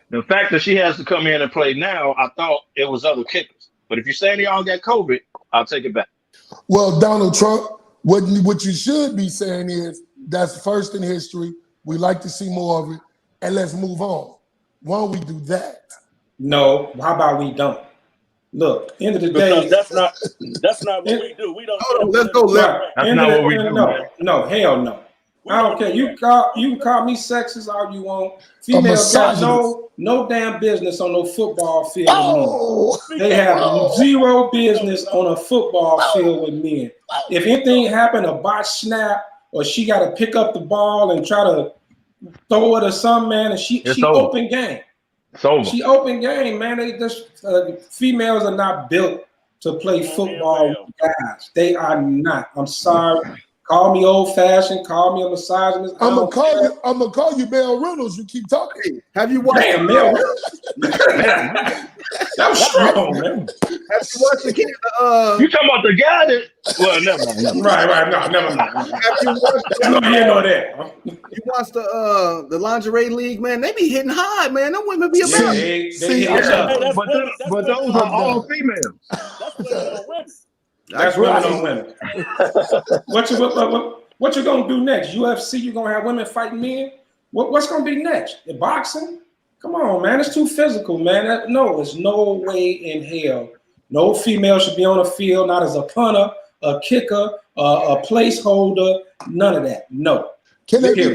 the fact that she has to come in and play now, I thought it was other kickers. But if you're saying they all got COVID, I'll take it back. Well, Donald Trump, what you should be saying is that's first in history. We like to see more of it, and let's move on. Why don't we do that? No, how about we don't? Look, end of the day, that's not what we do. We don't. Let's go left. That's not what we do. No, hell no. I don't care. You can call me sexist all you want. Females got no damn business on no football field with men. They have zero business on a football field with men. If anything happened, a botch snap, or she got to pick up the ball and try to throw it or something, man, and she open game. She open game, man. They just females are not built to play football with guys. They are not. I'm sorry. Call me old fashioned. Call me a misogynist. I'm gonna call you Mel Reynolds. You keep talking. Have you watched? Damn, Mel. That was strong, man. Have you watched the kid? You talking about the guy that? Well, never mind. Right. No, never mind. Have you watched? You watched the lingerie league, man? They be hitting hard, man. Them women be about it. But those are all females. That's women on women. What you gonna do next? UFC? You gonna have women fighting men? What's gonna be next? The boxing? Come on, man. It's too physical, man. No, there's no way in hell. No female should be on the field, not as a punter, a kicker, a placeholder, none of that. No. Can they be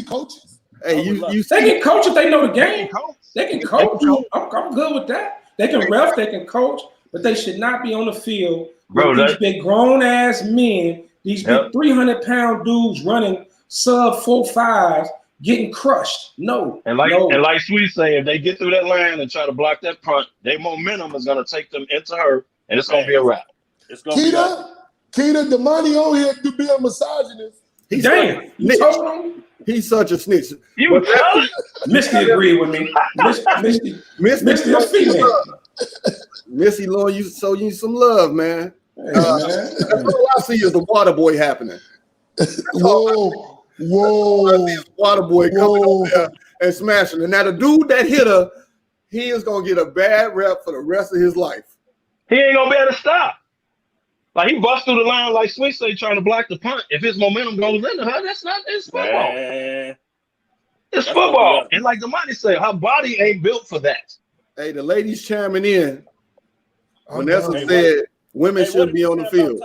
coaches? Hey, they can coach if they know the game. They can coach. I'm good with that. They can ref, they can coach, but they should not be on the field with these big grown ass men, these big 300-pound dudes running sub 4.5s, getting crushed. No. And like Sweet say, if they get through that line and try to block that punt, their momentum is gonna take them into her, and it's gonna be a wrap. It's gonna Keita, Damani on here to be a misogynist. He's such a snitch. You tell it. Misty agreed with me. Misty a female. Missy Lord, you some love, man. Hey, That's all I see is the water boy happening. Whoa. Water boy coming over there and smashing. And now the dude that hit her, he is gonna get a bad rep for the rest of his life. He ain't gonna be able to stop. Like he busts through the line like Sweet say trying to block the punt. If his momentum goes into her, it's football. Man. It's football. And like Damani said, her body ain't built for that. Hey, the ladies chiming in. Vanessa said women should be on the field.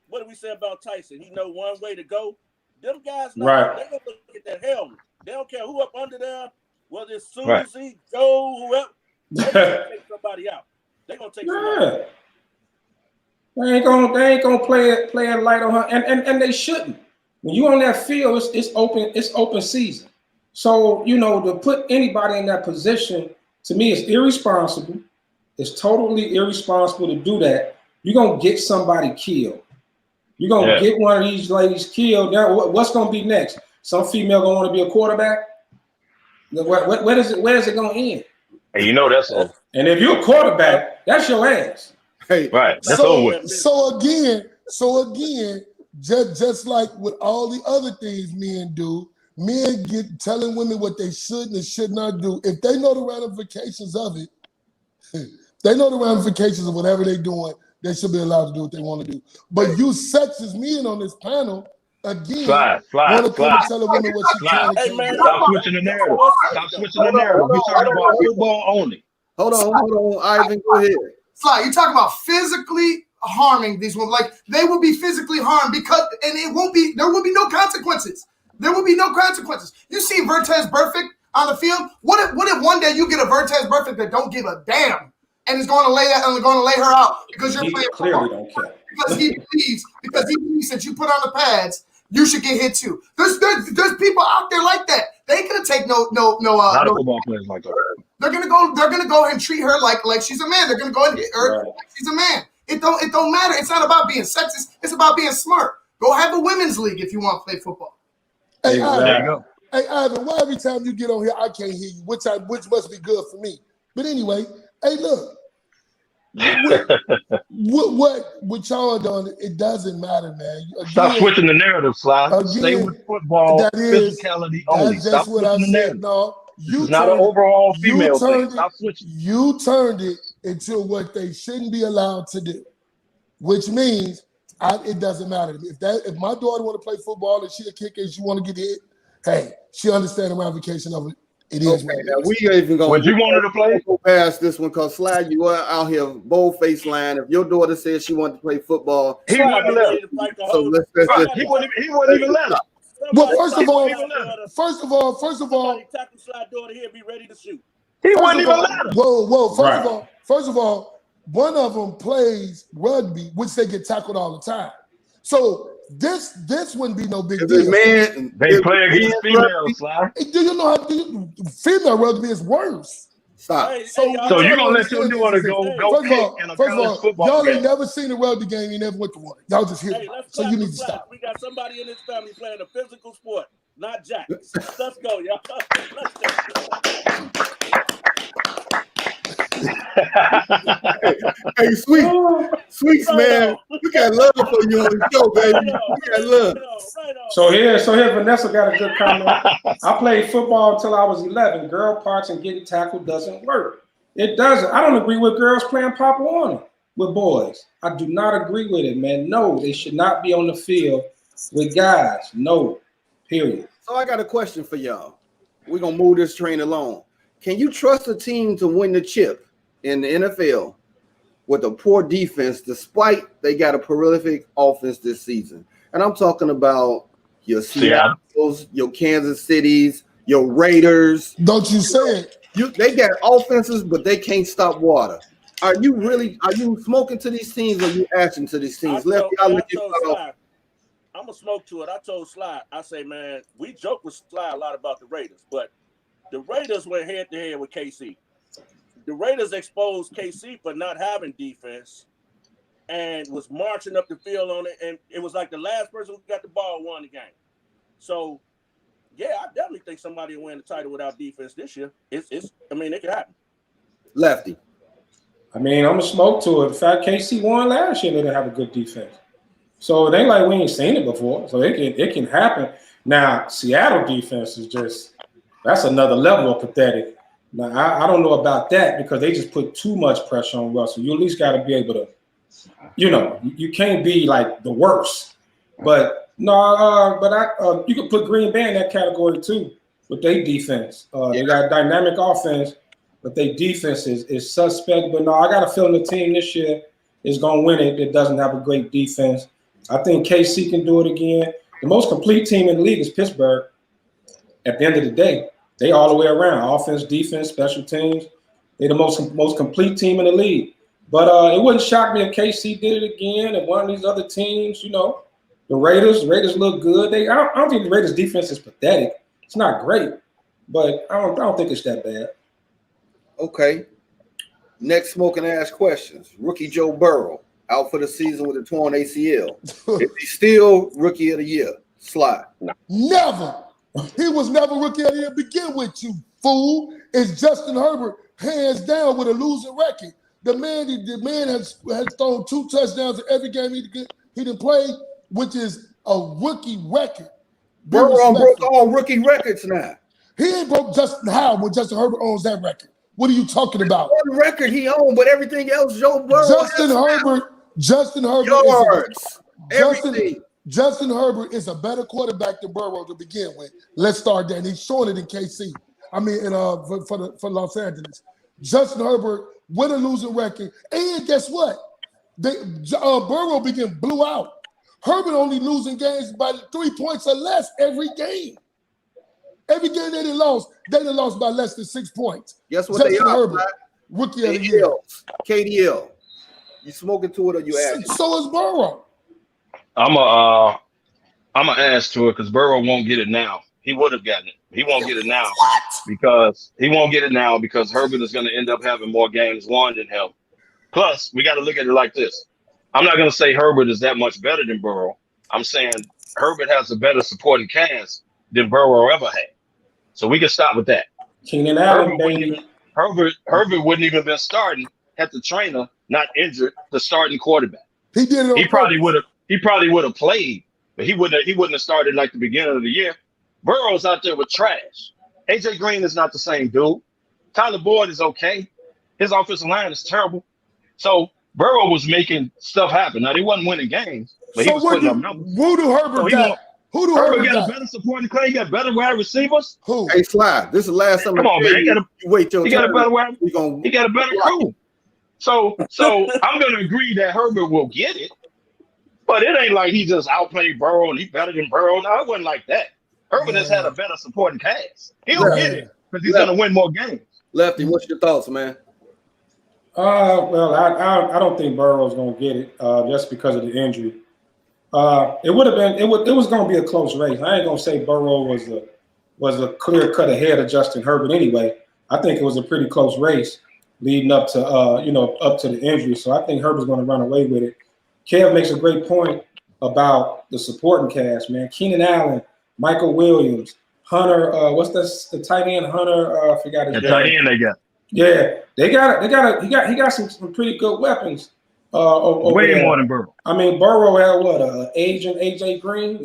What do we say about Tyson? He know one way to go. Them guys, they gonna look at that helmet. They don't care who up under there, whether it's Susie, Joe, whoever. They're gonna take somebody out. They're gonna take somebody out. They ain't gonna play it light on her, and they shouldn't. When you on that field, it's open season. So to put anybody in that position, to me, is irresponsible. It's totally irresponsible to do that. You're gonna get somebody killed. You're gonna get one of these ladies killed. Now, what's gonna be next? Some female gonna want to be a quarterback. Where is it gonna end? And that's all. And if you're a quarterback, that's your ass. Hey, right. That's over. So again, just like with all the other things men do, men get telling women what they should and should not do. If they know the ramifications of it, they know the ramifications of whatever they're doing. They should be allowed to do what they want to do. But you sexist men on this panel, again, want to come and tell a woman what she can. Hey, man, stop switching the narrative. We're talking about football only. Hold on, Ivan, go ahead. Sly, you talk about physically harming these women. Like, they will be physically harmed and there will be no consequences. There will be no consequences. You see Vertez Perfect on the field. What if one day you get a Vertez Perfect that don't give a damn and is going to lay her out because you're playing clearly football? Don't care. Because he believes that you put on the pads, you should get hit too. There's people out there like that. They ain't gonna take no. Not football players like that. They're gonna go and treat her like she's a man. They're gonna go and hit her like she's a man. It don't matter. It's not about being sexist. It's about being smart. Go have a women's league if you want to play football. Hey, Ivan, why every time you get on here I can't hear you, which must be good for me. But anyway, hey, look, what y'all done? It doesn't matter, man. Again, stop switching the narrative, Sly. Stay with football, physicality only. That's what I said. No, it's not an overall female thing. Stop switching. You turned it into what they shouldn't be allowed to do, which means it doesn't matter to me. If my daughter want to play football and she a kicker and she want to get hit, hey, she understands the ramification of it. It is. Okay, now we even going. Would you want her to play? Go past this one because Sly, you are out here bold face line. If your daughter says she wanted to play football, he wouldn't let her. So he wouldn't even let her. Well, first of all, tackle Sly daughter here, be ready to shoot. He wouldn't even let her. Whoa. First of all, one of them plays rugby, which they get tackled all the time. So this wouldn't be no big deal. Man, they play against females, Sly. Do you know how female rugby is worse? Stop. So you gonna let your daughter go kick in a college football y'all game? ain't never seen a rugby game. You never went to one. Y'all just hear it. So you need to stop. We got somebody in this family playing a physical sport, not jacks. Let's go, y'all. Let's go. Hey, Sweets, man, we got love for you on the show, baby. We got love. So here, Vanessa got a good comment. I played football until I was 11. Girl parts and getting tackled doesn't work. It doesn't. I don't agree with girls playing Pop Warner with boys. I do not agree with it, man. No, they should not be on the field with guys. No, period. So I got a question for y'all. We're gonna move this train along. Can you trust a team to win the chip in the NFL with a poor defense, despite they got a prolific offense this season? And I'm talking about your Seattle's, your Kansas Cities, your Raiders. Don't you say it. They got offenses, but they can't stop water. Are you smoking to these teams, or are you ashing to these teams? I'm gonna smoke to it. I told Sly, I say, man, we joke with Sly a lot about the Raiders, but the Raiders went head to head with KC. The Raiders exposed KC for not having defense and was marching up the field on it, and it was like the last person who got the ball won the game. So, yeah, I definitely think somebody will win the title without defense this year. It could happen. Lefty. I mean, I'm gonna smoke to it. In fact, KC won last year. They didn't have a good defense, so it ain't like we ain't seen it before. So it can happen. Now, Seattle defense is that's another level of pathetic. Now, I don't know about that because they just put too much pressure on Russell. You at least got to be able to, you can't be like the worst. But no, you could put Green Bay in that category too with their defense. They got a dynamic offense, but their defense is suspect. But no, I got a feeling the team this year is going to win it. It doesn't have a great defense. I think KC can do it again. The most complete team in the league is Pittsburgh. At the end of the day, they all the way around, offense, defense, special teams. They're the most complete team in the league. But it wouldn't shock me if KC did it again and one of these other teams, the Raiders look good. I don't think the Raiders defense is pathetic. It's not great, but I don't think it's that bad. Okay. Next smoking ass questions. Rookie Joe Burrow out for the season with a torn ACL. Is he still rookie of the year? Slide. Never. He was never rookie of the year to begin with, you fool. It's Justin Herbert, hands down, with a losing record. The man has thrown 2 touchdowns in every game he didn't play, which is a rookie record. Burrow broke all rookie records now. He ain't broke Justin Howard when Justin Herbert owns that record. What are you talking about? One record he owned, but everything else, Joe Burrow. Justin Herbert yards, everything. Justin Herbert is a better quarterback than Burrow to begin with. Let's start there. And he's showing it in KC. I mean, for Los Angeles. Justin Herbert with a losing record. And guess what? Burrow began blew out. Herbert only losing games by 3 points or less every game. Every game they lost by less than 6 points. Guess what Justin they are? Herbert, rookie of the year. KDL. You smoking to it or you asking? So is Burrow. I'm a ask to it because Burrow won't get it now. He would have gotten it. He won't get it now because Herbert is going to end up having more games won than him. Plus, we got to look at it like this. I'm not going to say Herbert is that much better than Burrow. I'm saying Herbert has a better supporting cast than Burrow ever had. So we can stop with that. Keenan Allen, baby. Herbert wouldn't even been starting had the trainer not injured the starting quarterback. He did it. He probably would have played, but he wouldn't have started like the beginning of the year. Burrow's out there with trash. AJ Green is not the same dude. Tyler Boyd is okay. His offensive line is terrible. So Burrow was making stuff happen. Now they wasn't winning games, but he was putting up numbers. Who do Herbert got? Herbert got a better supporting play. He got better wide receivers. Who? Hey, Sly, this is the last time. Come on, man. He got a better wide. He got a better crew. So I'm going to agree that Herbert will get it, but it ain't like he just outplayed Burrow and he's better than Burrow. No, it wasn't like that. Herbert has had a better supporting cast. He'll get it because he's going to win more games. Lefty, what's your thoughts, man? Well, I don't think Burrow's going to get it just because of the injury. It was going to be a close race. I ain't going to say Burrow was a clear cut ahead of Justin Herbert anyway. I think it was a pretty close race leading up to up to the injury. So I think Herbert's going to run away with it. Kev makes a great point about the supporting cast, man. Keenan Allen, Michael Williams, Hunter. What's the tight end? Hunter. I forgot his name. The tight end they got. Yeah, he got some pretty good weapons. Way there. more than Burrow. I mean, Burrow had what? Agent AJ Green.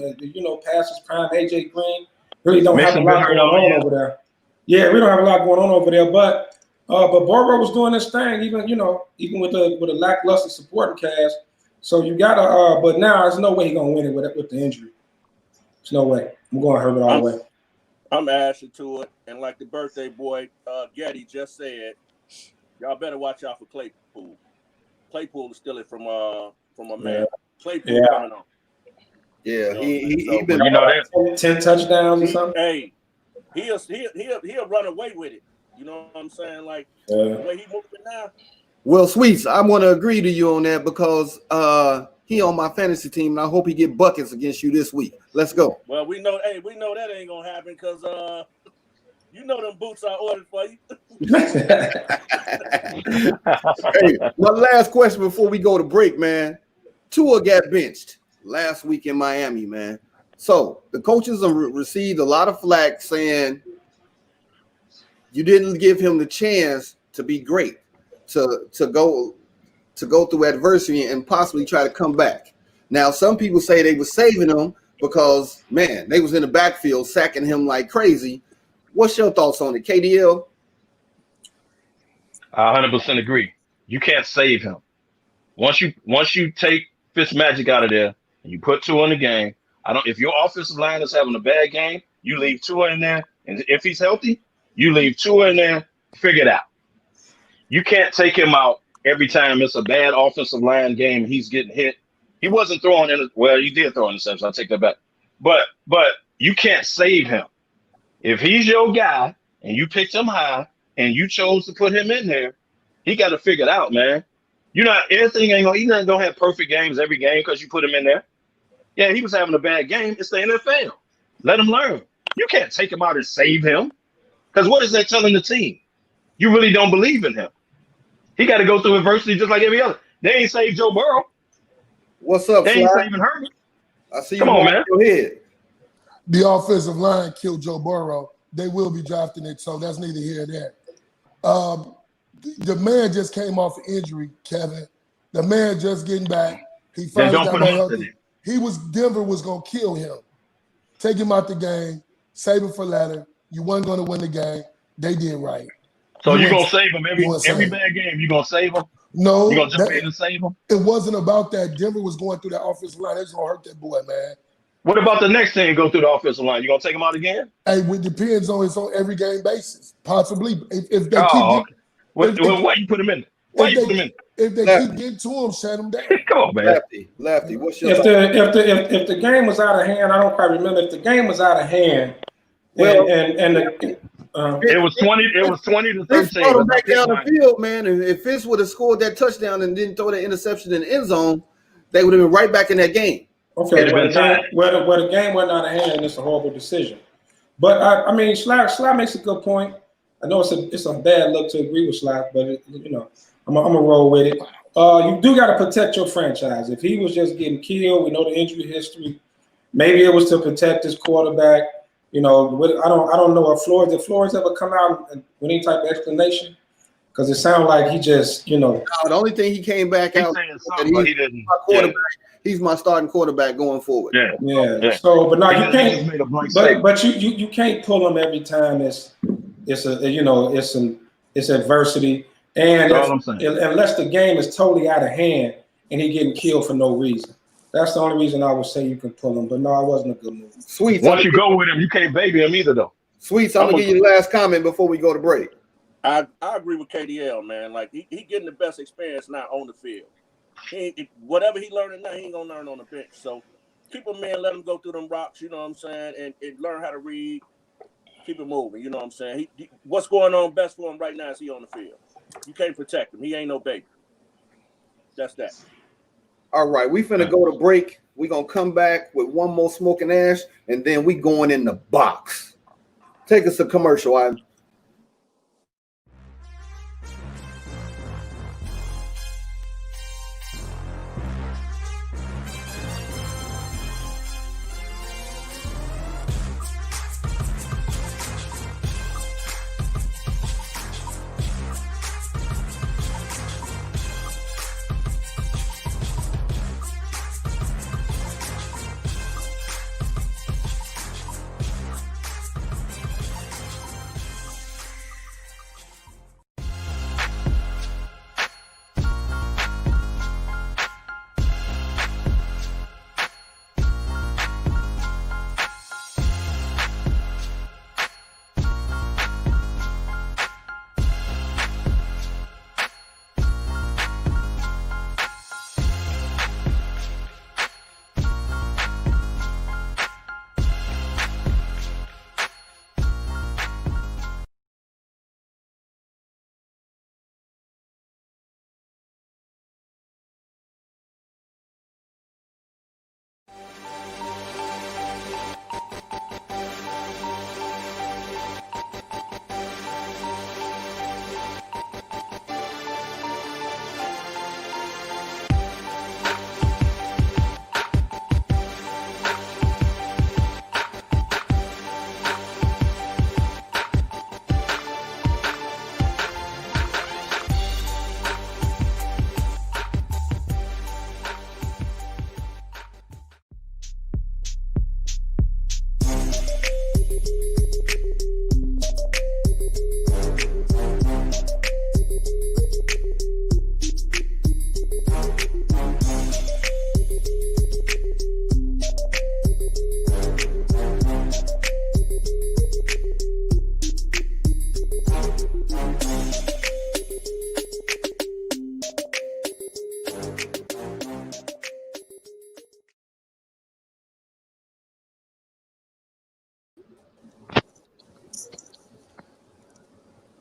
Past his prime AJ Green. Really don't have a lot going on over there. Yeah, we don't have a lot going on over there, but Burrow was doing this thing, even with a lackluster supporting cast. So you gotta, but now there's no way he's gonna win it with the injury. There's no way. I'm going Herbert all the way. I'm ashing to it, and like the birthday boy Getty just said, y'all better watch out for Claypool. Claypool is stealing from a man. Claypool coming on. Yeah, he been 10 touchdowns or something. Hey, he'll run away with it. You know what I'm saying? Like the way he moving now. Well, Sweets, I want to agree to you on that because he on my fantasy team, and I hope he get buckets against you this week. Let's go. Well, we know that ain't gonna happen because them boots I ordered for you. Hey, my last question before we go to break, man. Tua got benched last week in Miami, man. So the coaches have received a lot of flack saying you didn't give him the chance to be great, to go through adversity and possibly try to come back. Now, some people say they were saving him because, man, they was in the backfield sacking him like crazy. What's your thoughts on it, KDL? I 100% agree. You can't save him. Once you take Fitzmagic out of there and you put Tua in the game, if your offensive line is having a bad game, you leave Tua in there, and if he's healthy, you leave Tua in there, figure it out. You can't take him out every time it's a bad offensive line game. He's getting hit. He wasn't throwing he did throw interceptions. I'll take that back. But you can't save him. If he's your guy and you picked him high and you chose to put him in there, he got to figure it out, man. He's not gonna have perfect games every game because you put him in there. Yeah, he was having a bad game. It's the NFL. Let him learn. You can't take him out and save him. Because what is that telling the team? You really don't believe in him. He got to go through adversity just like every other. They ain't saved Joe Burrow. What's up, They ain't saving Herbert. I see you. Come on, man. Go ahead. The offensive line killed Joe Burrow. They will be drafting it, so that's neither here nor there. The man just came off an injury, Kevin. The man just getting back. He finally got back healthy. Denver was gonna kill him. Take him out the game, save him for later. You weren't gonna win the game. They did right. So you're gonna save him every bad game. You're gonna save him? No, you're gonna jump in and save him? It wasn't about that. Denver was going through that offensive line. It's gonna hurt that boy, man. What about the next team go through the offensive line? You gonna take him out again? Hey, it depends on it's on every game basis. Possibly. If they why you put him in? Why you put him in? If they keep getting to him, shut him down. Come on, man. Lefty, what's your if the game was out of hand, I don't quite remember. If the game was out of hand, it was 20 to 13. They back down the field, man. And if Fitz would have scored that touchdown and didn't throw that interception in the end zone, they would have been right back in that game. Okay, where the game went out of hand, it's a horrible decision. But I mean, Sly makes a good point. I know it's a bad look to agree with Sly, but I'm gonna roll with it. You do got to protect your franchise. If he was just getting killed, we know the injury history. Maybe it was to protect his quarterback. I don't know if Flores ever come out with any type of explanation? Because it sounded like he just, No, the only thing he came back out that he's my starting quarterback going forward. Yeah. So, but no, you can't. But you can't pull him every time. It's adversity, and unless the game is totally out of hand and he getting killed for no reason. That's the only reason I would say you can pull him. But no, it wasn't a good move. Sweets. Once you go with him, you can't baby him either, though. Sweets, I'm gonna give you the last comment before we go to break. I agree with KDL, man. Like he getting the best experience now on the field. Whatever he learning now, he ain't gonna learn on the bench. So keep him, man. Let him go through them rocks. You know what I'm saying, and learn how to read. Keep it moving. You know what I'm saying. What's going on best for him right now is he on the field. You can't protect him. He ain't no baby. That's that. All right, we finna go to break. We're gonna come back with one more smoking ash, and then we going in the box. Take us to commercial.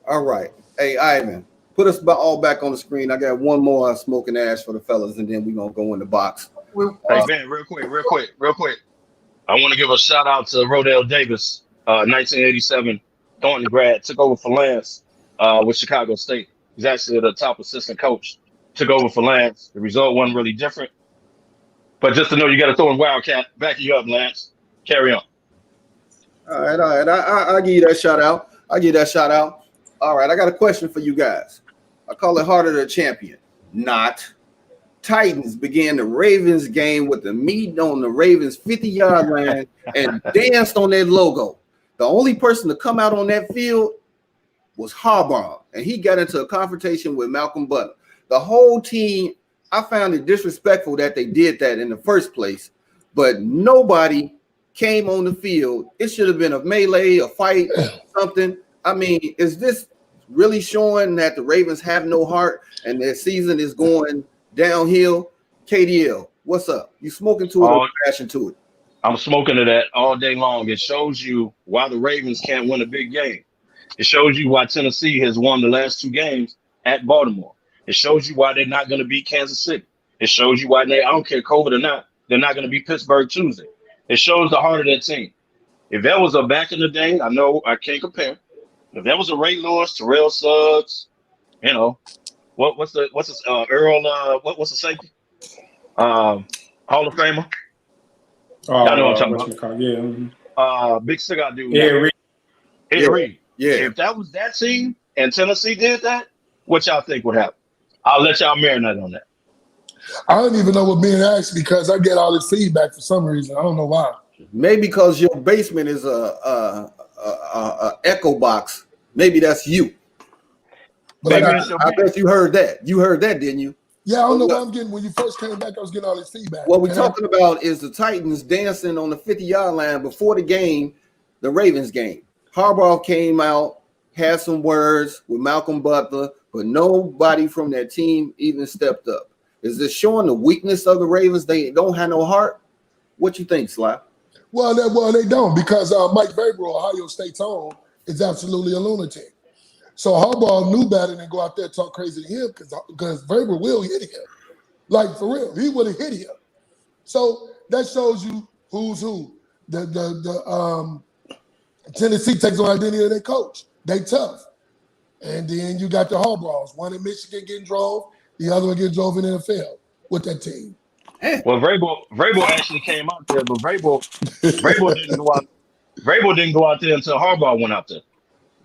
All right. Hey, Ivan, put us all back on the screen. I got one more smoking ash for the fellas, and then we're going to go in the box. Hey, Ben, real quick. I want to give a shout out to Rodell Davis, 1987 Thornton grad, took over for Lance with Chicago State. He's actually the top assistant coach. Took over for Lance. The result wasn't really different. But just to know you got to throw in Wildcat, back you up, Lance. Carry on. All right. I'll give you that shout out. All right, I got a question for you guys. I call it Heart of the Champion. Not. Titans began the Ravens game with the meat on the Ravens 50-yard line and danced on their logo. The only person to come out on that field was Harbaugh, and he got into a confrontation with Malcolm Butler. The whole team, I found it disrespectful that they did that in the first place, but nobody came on the field. It should have been a melee, a fight, something. I mean, is this really showing that the Ravens have no heart and their season is going downhill? KDL, what's up? You smoking to it or crashing to it? I'm smoking to that all day long. It shows you why the Ravens can't win a big game. It shows you why Tennessee has won the last 2 games at Baltimore. It shows you why they're not going to beat Kansas City. It shows you why I don't care COVID or not, they're not going to beat Pittsburgh Tuesday. It shows the heart of that team. If that was a back in the day, I know I can't compare. If that was a Ray Lewis, Terrell Suggs, you know, what's the Earl? What's the safety? Hall of Famer. I know what I'm talking about. Yeah. Big cigar dude. Yeah, Reed. Yeah. If that was that team and Tennessee did that, what y'all think would happen? I'll let y'all marinate on that. I don't even know what being asked because I get all this feedback for some reason. I don't know why. Maybe because your basement is a echo box. Maybe that's you. But I bet you heard that. You heard that, didn't you? Yeah, I don't know why I'm getting. When you first came back, I was getting all this feedback. What we're talking about is the Titans dancing on the 50-yard line before the game, the Ravens game. Harbaugh came out, had some words with Malcolm Butler, but nobody from that team even stepped up. Is this showing the weakness of the Ravens? They don't have no heart? What you think, Sly? Well, they don't because Mike Vrabel, Ohio State's own, is absolutely a lunatic. So Harbaugh knew better than go out there and talk crazy to him because Vrabel will hit him. Like, for real, he would have hit him. So that shows you who's who. The Tennessee takes on identity of their coach. They tough. And then you got the Harbaughs. One in Michigan getting drove, the other one getting drove in the NFL with that team. Well, Vrabel actually came out there, but Vrabel didn't go out. Vrabel didn't go out there until Harbaugh went out there.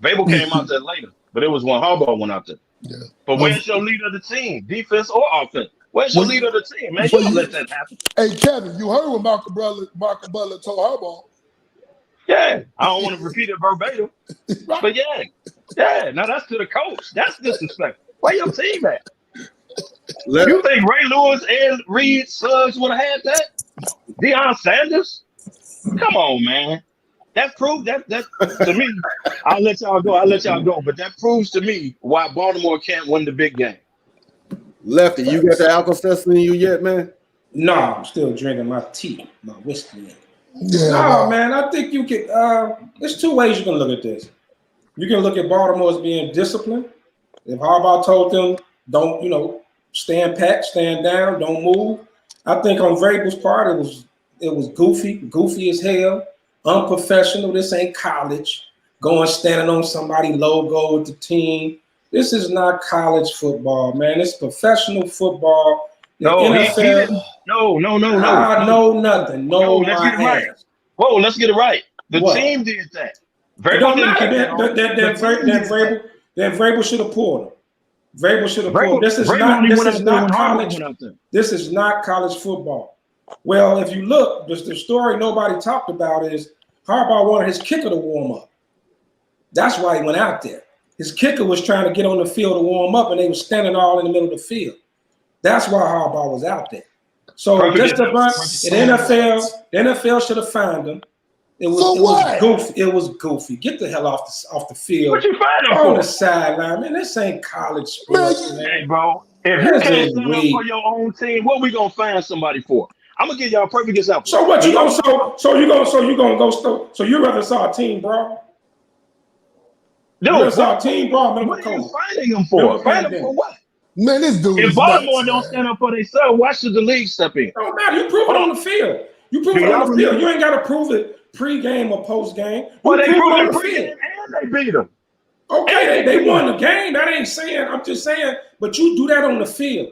Vrabel came out there later, but it was when Harbaugh went out there. Yeah. But where's your leader of the team, defense or offense? Where's your leader of the team, man? You don't let that happen. Hey, Kevin, you heard what Malcolm Butler told Harbaugh. Yeah, I don't want to repeat it verbatim, but yeah. Now that's to the coach. That's disrespectful. Where your team at? You think Ray Lewis and Reed Suggs would have had that? Deion Sanders? Come on, man. That proves that to me. I'll let y'all go. But that proves to me why Baltimore can't win the big game. Lefty, you got the Alka-Seltzer in you yet, man? No, I'm still drinking my tea, my whiskey. Yeah. No, man, I think you can. There's 2 ways you can look at this. You can look at Baltimore as being disciplined. If Harbaugh told them, don't, stand pat, stand down, don't move. I think on Vrabel's part, it was goofy as hell, unprofessional. This ain't college. Going standing on somebody's logo with the team. This is not college football, man. It's professional football. No, NFL, no. No, nothing. No, let's get it right. Whoa, let's get it right. The team did that. Vrabel should have pulled him. Vrabel should have pulled. This is not college. This is not college football. Well, if you look, the story nobody talked about is Harbaugh wanted his kicker to warm up. That's why he went out there. His kicker was trying to get on the field to warm up, and they were standing all in the middle of the field. That's why Harbaugh was out there. So just the NFL should have found him. It was goofy. It was goofy. Get the hell off the field. What you find him on for? the sideline, man. This ain't college sports, man. Hey, bro. If you can't stand up for your own team, what we gonna find somebody for? I'm gonna give y'all a perfect example. So what you gonna? So you gonna go? So you rather saw a team brawl? Dude, our team brought him. What are you fighting him for? Fighting him for what? Man, this dude If is Baltimore nuts, don't man. stand up for themselves, why should the league step in? Don't matter. You prove it on the field. You prove it on the field. You ain't got to prove it pre-game or post-game. Well, they prove it proved on it the pre-game field. and they beat them. Okay, they won the game. That ain't saying. I'm just saying. But you do that on the field.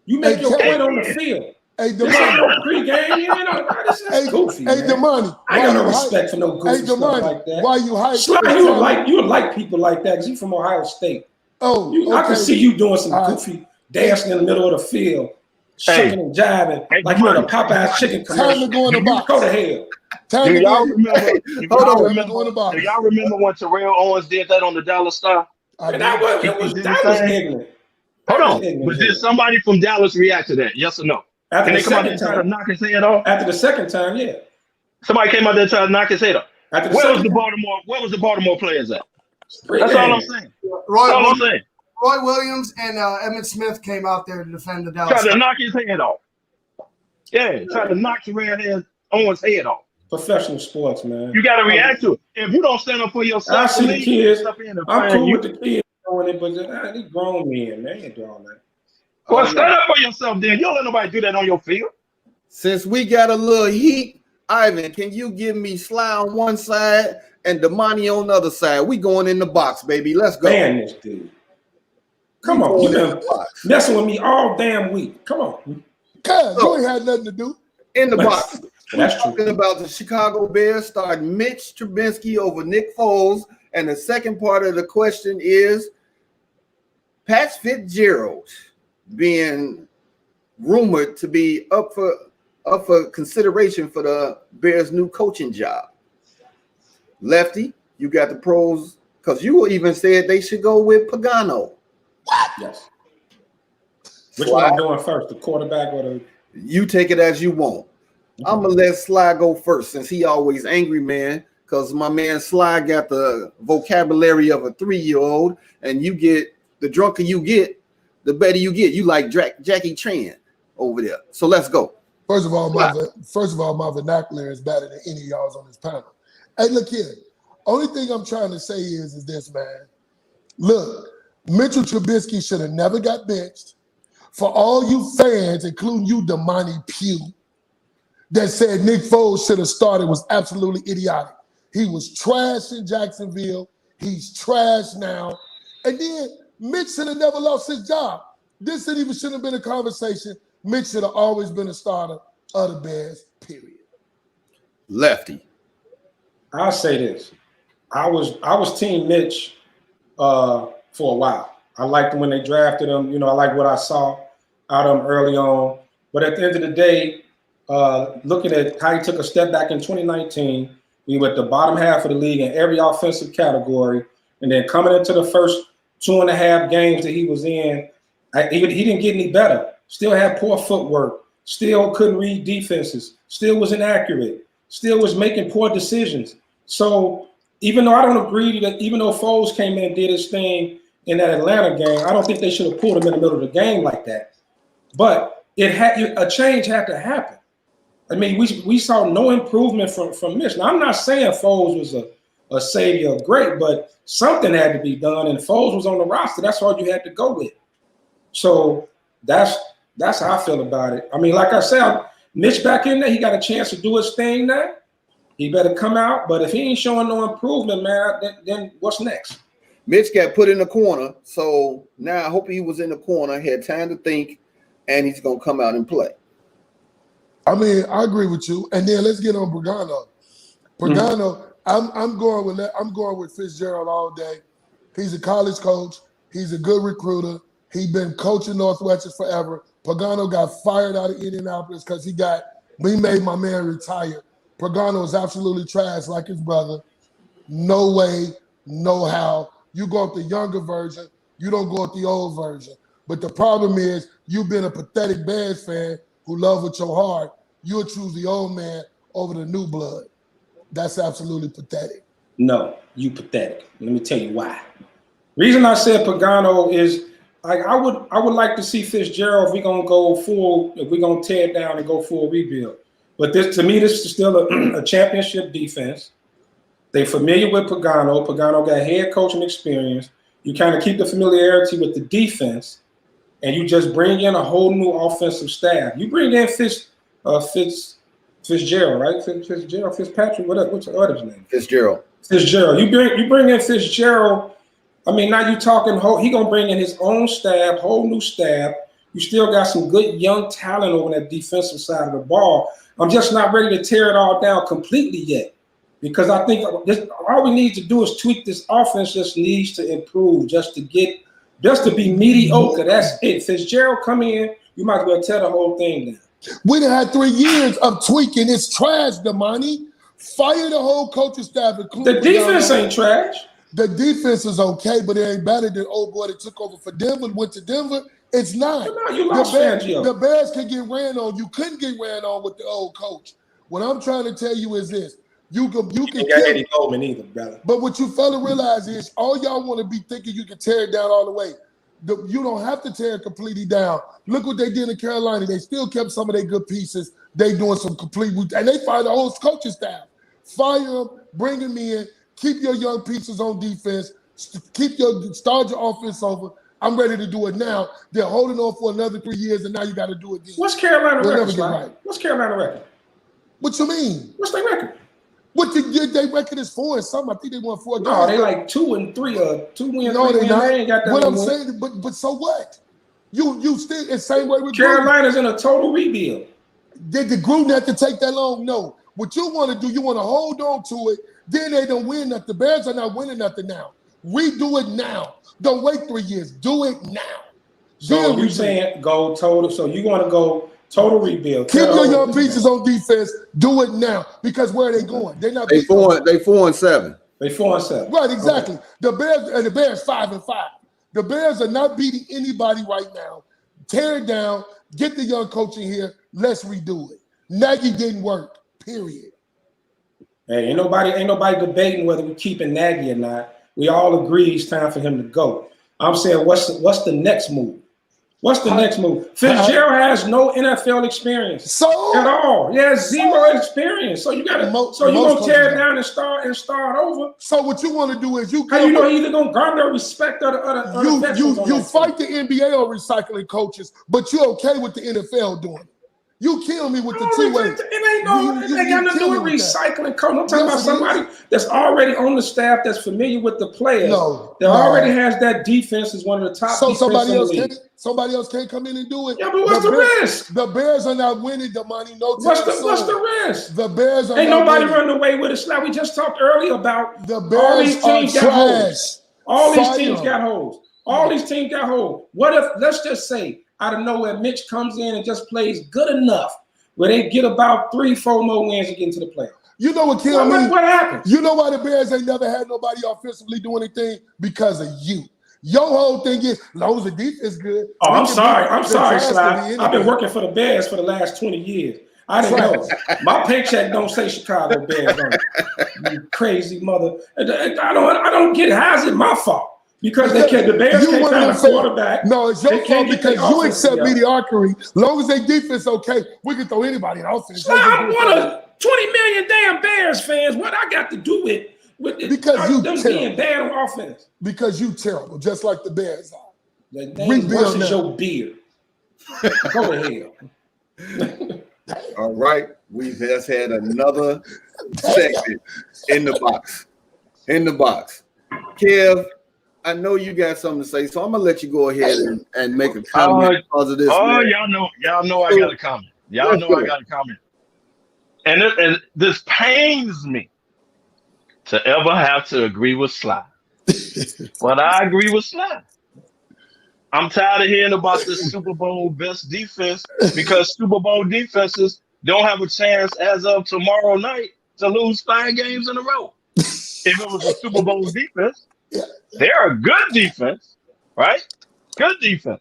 You make your point on the field. Hey, This ain't no pre-game. You know, this is goofy, Hey, man. Damani, I ain't got no respect for no goofy stuff like that. Why you hype? Sly, you would like people like that because you from Ohio State. I can see you doing some goofy dancing in the middle of the field, shaking and jiving like you're in a Popeyes chicken commercial. Time to go in the box. Go to hell. Do y'all remember when Terrell Owens did that on the Dallas Star? That was ignorant. Hold on. But did somebody from Dallas react to that? Yes or no? After Can the they come out there second and try to time. knock his head off? After the second time, yeah. Somebody came out there and tried to knock his head off. After the Where second was the Baltimore players at? time. That's all I'm saying. Roy Williams and Emmitt Smith came out there to defend the Dallas. Tried to knock his head off. Yeah, tried to knock Terrell Owens' head off. Professional sports, man. You got to react to it. If you don't stand up for yourself, I see the kids. I'm cool you. with the kids doing it, but these grown men, man, ain't doing that. Well, stand up for yourself then. You don't let nobody do that on your field. Since we got a little heat, Ivan, can you give me Sly on one side and Damani on the other side? We going in the box, baby. Let's go. Ban this dude. Come on. You been messing with me all damn week. Come on. Cuz, you ain't had nothing to do. In the box. That's We're talking about the Chicago Bears starting Mitch Trubisky over Nick Foles. And the second part of the question is Pat Fitzgerald being rumored to be up for consideration for the Bears' new coaching job. Lefty, you got the pros, because you even said they should go with Pagano. What? Yes. Which one I'm doing first, the quarterback or the... You take it as you want. I'm going to let Sly go first since he always angry, man, because my man Sly got the vocabulary of a 3-year-old, and you get, the drunker you get, the better you get. You like Jackie Chan over there. So let's go. First of all, my vernacular is better than any of y'all's on this panel. Hey, look here. Only thing I'm trying to say is this, man. Look, Mitchell Trubisky should have never got benched. For all you fans, including you, Damani Pugh, that said Nick Foles should have started was absolutely idiotic. He was trash in Jacksonville. He's trash now. And then Mitch should have never lost his job. This shouldn't have been a conversation. Mitch should have always been a starter of the Bears, period. Lefty. I'll say this. I was Team Mitch for a while. I liked him when they drafted him. You know, I like what I saw out of him early on. But at the end of the day, looking at how he took a step back in 2019, he went the bottom half of the league in every offensive category. And then coming into the first 2.5 games that he was in, he didn't get any better. Still had poor footwork. Still couldn't read defenses. Still was inaccurate. Still was making poor decisions. So even though I don't agree that even though Foles came in and did his thing in that Atlanta game, I don't think they should have pulled him in the middle of the game like that. But a change had to happen. I mean, we saw no improvement from Mitch. Now, I'm not saying Foles was a savior of great, but something had to be done, and Foles was on the roster. That's all you had to go with. So that's how I feel about it. I mean, like I said, Mitch back in there, he got a chance to do his thing now. He better come out. But if he ain't showing no improvement, man, then what's next? Mitch got put in the corner, so now I hope he was in the corner, had time to think, and he's going to come out and play. I mean, I agree with you. And then let's get on Pagano. Pagano, I'm going with Fitzgerald all day. He's a college coach. He's a good recruiter. He's been coaching Northwestern forever. Pagano got fired out of Indianapolis because he made my man retire. Pagano is absolutely trash like his brother. No way, no how. You go with the younger version. You don't go with the old version. But the problem is you've been a pathetic Bears fan who love with your heart. You'll choose the old man over the new blood. That's absolutely pathetic. No, you pathetic. Let me tell you why. Reason I said Pagano is I would like to see Fitzgerald if we're gonna tear it down and go full rebuild. But this is still a championship defense They familiar with Pagano. Pagano got head coaching experience. You kind of keep the familiarity with the defense, and you just bring in a whole new offensive staff. You bring in Fitzgerald, right? Fitzpatrick. What's the other's name? Fitzgerald. You bring in Fitzgerald. I mean, now you're talking. He gonna bring in his own staff, whole new staff. You still got some good young talent over that defensive side of the ball. I'm just not ready to tear it all down completely yet, because I think all we need to do is tweak this offense. Just needs to improve, just to be mediocre. That's it. Fitzgerald come in, you might as well tear the whole thing down. We done had 3 years of tweaking. It's trash, Damani. Fire the whole coaching staff. The defense ain't trash. The defense is okay, but it ain't better than old boy that took over for Denver, went to Denver. It's not. No, you lost Fangio. The Bears can get ran on. You couldn't get ran on with the old coach. What I'm trying to tell you is this. You can ain't got Eddie Goldman either, brother. But what you fella realize is all y'all want to be thinking you can tear it down all the way. You don't have to tear it completely down. Look what they did in Carolina. They still kept some of their good pieces. They doing some complete, and they fired the whole coaching staff. Fire them, bring them in, keep your young pieces on defense, start your offense over. I'm ready to do it now. They're holding on for another 3 years, and now you got to do it again. What's Carolina record? Right. What's Carolina record? What you mean? What's their record? What they record is 4 and something. I think they won 4 games. No, they like 2 and 3 or 2 wins. No, they not. They ain't got that. What I'm saying, but so what? You still the same way with Carolina's in a total rebuild. Did the Gruden have to take that long? No. What you want to do, you want to hold on to it. Then they don't win nothing. The Bears are not winning nothing now. Redo it now. Don't wait 3 years. Do it now. So you saying go total? So you want to go total rebuild? Keep your young pieces on defense. Do it now, because where are they going? They're not. They 4 and 7. They 4 and 7. Right, exactly. Okay. The Bears 5 and 5. The Bears are not beating anybody right now. Tear it down. Get the young coach in here. Let's redo it. Nagy didn't work. Period. Hey, ain't nobody debating whether we keeping Nagy or not. We all agree it's time for him to go. I'm saying, what's the next move? What's the next move? Fitzgerald has no NFL experience at all. He has 0 experience. So you got to. So you gonna tear it down and start over. So what you want to do is you either gonna garner respect or the you fight the NBA on recycling coaches, but you're okay with the NFL doing it. You kill me with the 2 ways. It ain't got nothing to do with recycling coach. I'm talking about somebody that's already on the staff, that's familiar with the players. That already has that defense as one of the top. So somebody else can't come in and do it. Yeah, but what's the risk? The Bears are not winning the money. What's the risk? The Bears are ain't nobody running away with it. Like we just talked earlier about the Bears are trash. All these teams got holes. All these teams got holes. What if, let's just say, out of nowhere, Mitch comes in and just plays good enough where they get about 3-4 more wins to get into the playoffs? You know what killed me? What happens? You know why the Bears ain't never had nobody offensively do anything? Because of you. Your whole thing is, as long as the defense good. Oh, I'm sorry, Sly. I've been working for the Bears for the last 20 years. I didn't know. My paycheck don't say Chicago Bears on it. You crazy mother. I don't get it. How's it my fault? Because the Bears can't find a quarterback. No, it's your fault because you accept mediocrity. As long as their defense okay, we can throw anybody in offense. I'm one of 20 million damn Bears fans. What I got to do with them being bad on offense? Because you terrible, just like the Bears are. Rebuild now. Your beard. Go ahead. All right, we've just had another segment in the box. Kev, I know you got something to say, so I'm gonna let you go ahead and make a comment because of this. Y'all know I got a comment. I got a comment. And this pains me to ever have to agree with Sly. But I agree with Sly. I'm tired of hearing about this Super Bowl best defense because Super Bowl defenses don't have a chance as of tomorrow night to lose 5 games in a row. If it was a Super Bowl defense, they're a good defense, right? Good defense.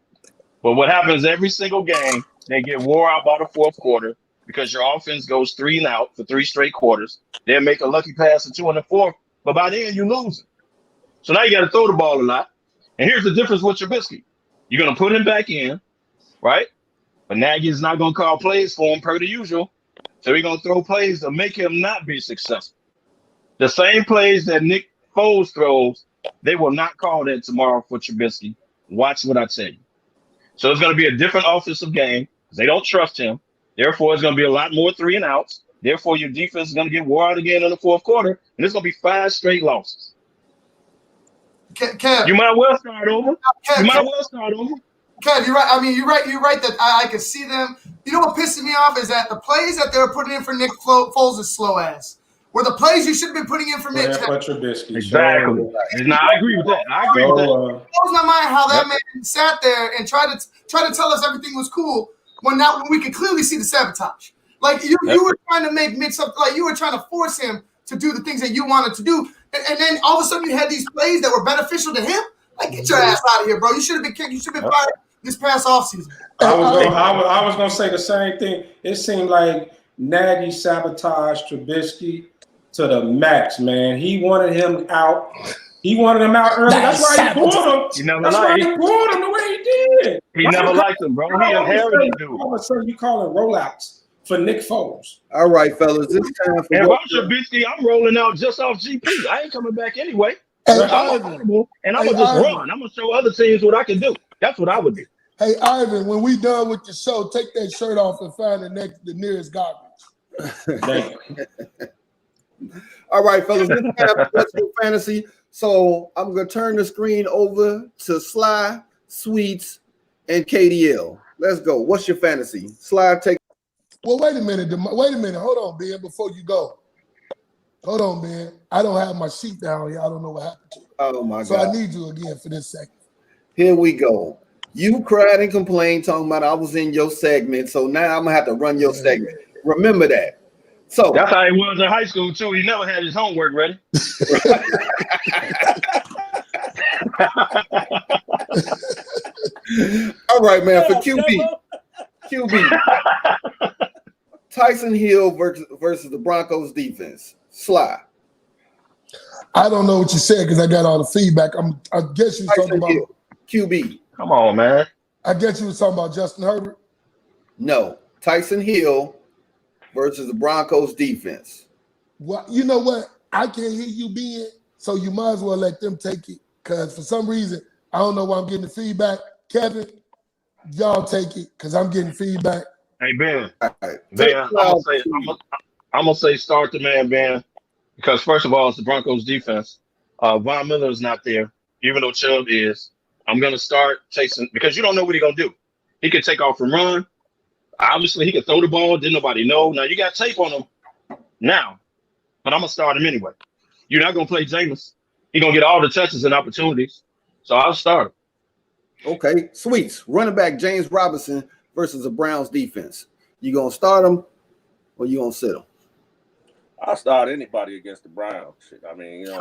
But what happens every single game, they get wore out by the fourth quarter because your offense goes 3 and out for 3 straight quarters. They'll make a lucky pass at 2 in the fourth, but by then you lose it. So now you got to throw the ball a lot. And here's the difference with Trubisky. You're going to put him back in, right? But Nagy's not going to call plays for him per the usual. So he's going to throw plays to make him not be successful. The same plays that Nick Foles throws, they will not call that tomorrow for Trubisky. Watch what I tell you. So it's going to be a different offensive game because they don't trust him. Therefore, it's going to be a lot more 3 and outs. Therefore, your defense is going to get wore out again in the fourth quarter, and it's going to be 5 straight losses. Kev, you might well start over. Kev, you're right. I mean, you're right that I can see them. You know what pisses me off is that the plays that they're putting in for Nick Foles is slow ass. Were the plays you should have been putting in for Mitch. Trubisky. Exactly. No, I agree with that. It blows my mind how that man sat there and tried to tell us everything was cool when we could clearly see the sabotage. Like you were trying to make Mitch up, like you were trying to force him to do the things that you wanted to do, and then all of a sudden you had these plays that were beneficial to him. Like, get your ass out of here, bro. You should have been kicked. You should have been fired this past offseason. I was going to say the same thing. It seemed like Nagy sabotaged Trubisky to the max, man. He wanted him out. He wanted him out early. That's why he pulled him. That's why he pulled him the way he did. He never liked him, bro. He inherited dude. All of a sudden, you call it rollouts for Nick Foles. All right, fellas. It's time for. If I'm Trubisky, I'm rolling out just off GP. I ain't coming back anyway. And I'm gonna just run. I'm gonna show other teams what I can do. That's what I would do. Hey, Ivan, when we done with the show, take that shirt off and find the nearest garbage. All right, fellas, this is Retro Fantasy. So I'm gonna turn the screen over to Sly, Sweets, and KDL. Let's go. What's your fantasy? Sly, take. Well, wait a minute. Hold on, Ben, before you go. Hold on, Ben. I don't have my sheet down here. I don't know what happened to it. Oh, my God. So I need you again for this second. Here we go. You cried and complained talking about I was in your segment, so now I'm going to have to run your segment. Remember that. So that's how he was in high school, too. He never had his homework ready. All right, man. For QB. Tyson Hill versus the Broncos defense. Sly. I don't know what you said because I got all the feedback. I guess you were talking about Hill, QB. Come on, man. I guess you were talking about Justin Herbert. No, Tyson Hill versus the Broncos defense. Well, you know what? I can't hear you, Ben, so you might as well let them take it because for some reason I don't know why I'm getting the feedback. Kevin, y'all take it because I'm getting feedback. Hey, Ben. All right. Ben, I'm gonna say start the man, Ben, because first of all, it's the Broncos defense. Von Miller is not there, even though Chubb is. I'm gonna start Tyson because you don't know what he's gonna do. He could take off and run. Obviously, he could throw the ball. Didn't nobody know. Now you got tape on him now, but I'm gonna start him anyway. You're not gonna play Jameis. He's gonna get all the touches and opportunities, so I'll start him. Okay, Sweets. Running back James Robinson versus the Browns defense. You gonna start him or you gonna sit him? I'll start anybody against the Browns. Shit, I mean, you know,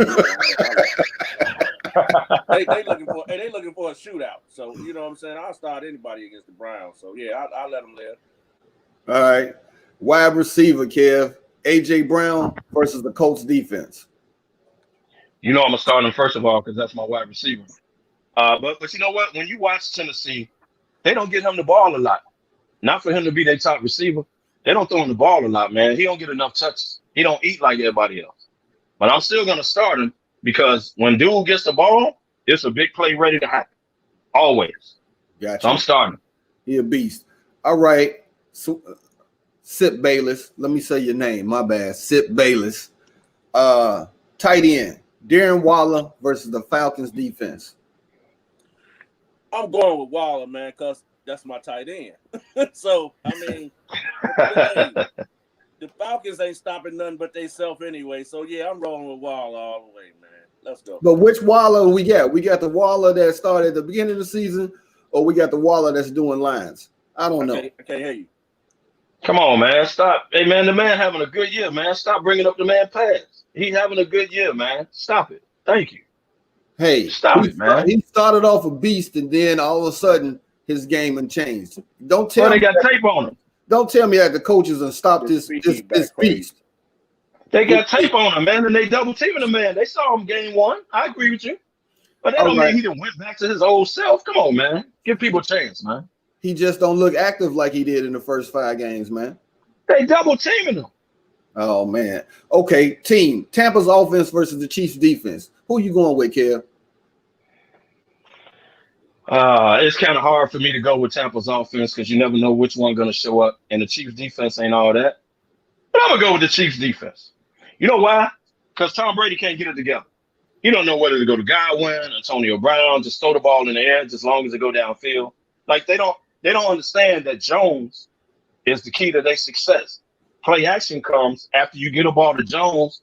they looking for a shootout. So you know what I'm saying. I'll start anybody against the Browns. So yeah, I'll let them live. All right, wide receiver, Kev. AJ Brown versus the Colts defense. You know I'm gonna start him first of all because that's my wide receiver. But you know what? When you watch Tennessee, they don't get him the ball a lot. Not for him to be their top receiver. They don't throw him the ball a lot, man. He don't get enough touches. He don't eat like everybody else. But I'm still going to start him because when dude gets the ball, it's a big play ready to happen. Always. Gotcha. So I'm starting. He a beast. All right. So, Sip Bayless. Let me say your name. My bad. Sip Bayless. Tight end. Darren Waller versus the Falcons defense. I'm going with Waller, man, because that's my tight end. So, I mean, the Falcons ain't stopping nothing but they self anyway. So, yeah, I'm rolling with Waller all the way, man. Let's go. But which Waller we got? We got the Waller that started at the beginning of the season, or we got the Waller that's doing lines? I don't know. I can't hear you. Come on, man. Stop. Hey, man, the man having a good year, man. Stop bringing up the man past. He's having a good year, man. Stop it. Thank you. Hey, stop it, man. He started off a beast, and then all of a sudden his game and changed. Don't tell me they got tape on him. Don't tell me that the coaches have stopped this beast. They got tape on him, man, and they double teaming the man. They saw him game one. I agree with you, but that don't mean he done went back to his old self. Come on, man. Give people a chance, man. He just don't look active like he did in the first 5 games, man. They double teaming him. Oh man. Okay, team. Tampa's offense versus the Chiefs defense. Who you going with, Kev? It's kind of hard for me to go with Tampa's offense because you never know which one going to show up, and the Chiefs defense ain't all that. But I'm gonna go with the Chiefs defense. You know why? Because Tom Brady can't get it together. You don't know whether to go to Godwin, Antonio Brown, just throw the ball in the air as long as it go downfield. Like they don't understand that Jones is the key to their success. Play action comes after you get a ball to Jones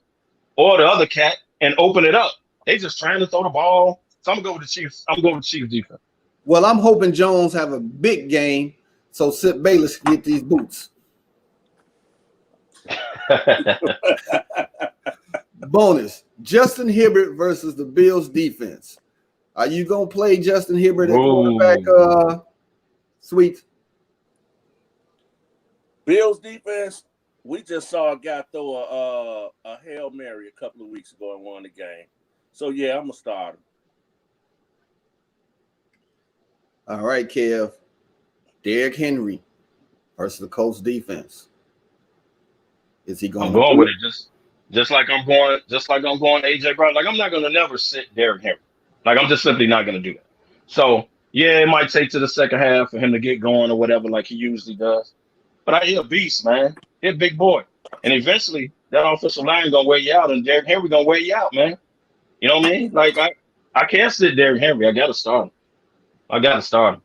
or the other cat and open it up. They just trying to throw the ball. So I'm gonna go with the Chiefs. I'm going with the Chiefs defense. Well, I'm hoping Jones have a big game so Sip Bayless can get these boots. Bonus. Justin Hibbert versus the Bills defense. Are you gonna play Justin Hibbert at quarterback, Sweet? Bills defense, we just saw a guy throw a Hail Mary a couple of weeks ago and won the game. So yeah, I'm gonna start him. All right, Kev. Derrick Henry versus the Colts defense. Is he going? I'm going with it just like I'm going AJ Brown. Like I'm not gonna never sit Derrick Henry. Like I'm just simply not gonna do that. So yeah, it might take to the second half for him to get going or whatever, like he usually does. But he a beast, man. He a big boy, and eventually that offensive line gonna wear you out, and Derrick Henry gonna wear you out, man. You know what I mean? Like I can't sit Derrick Henry. I gotta start him.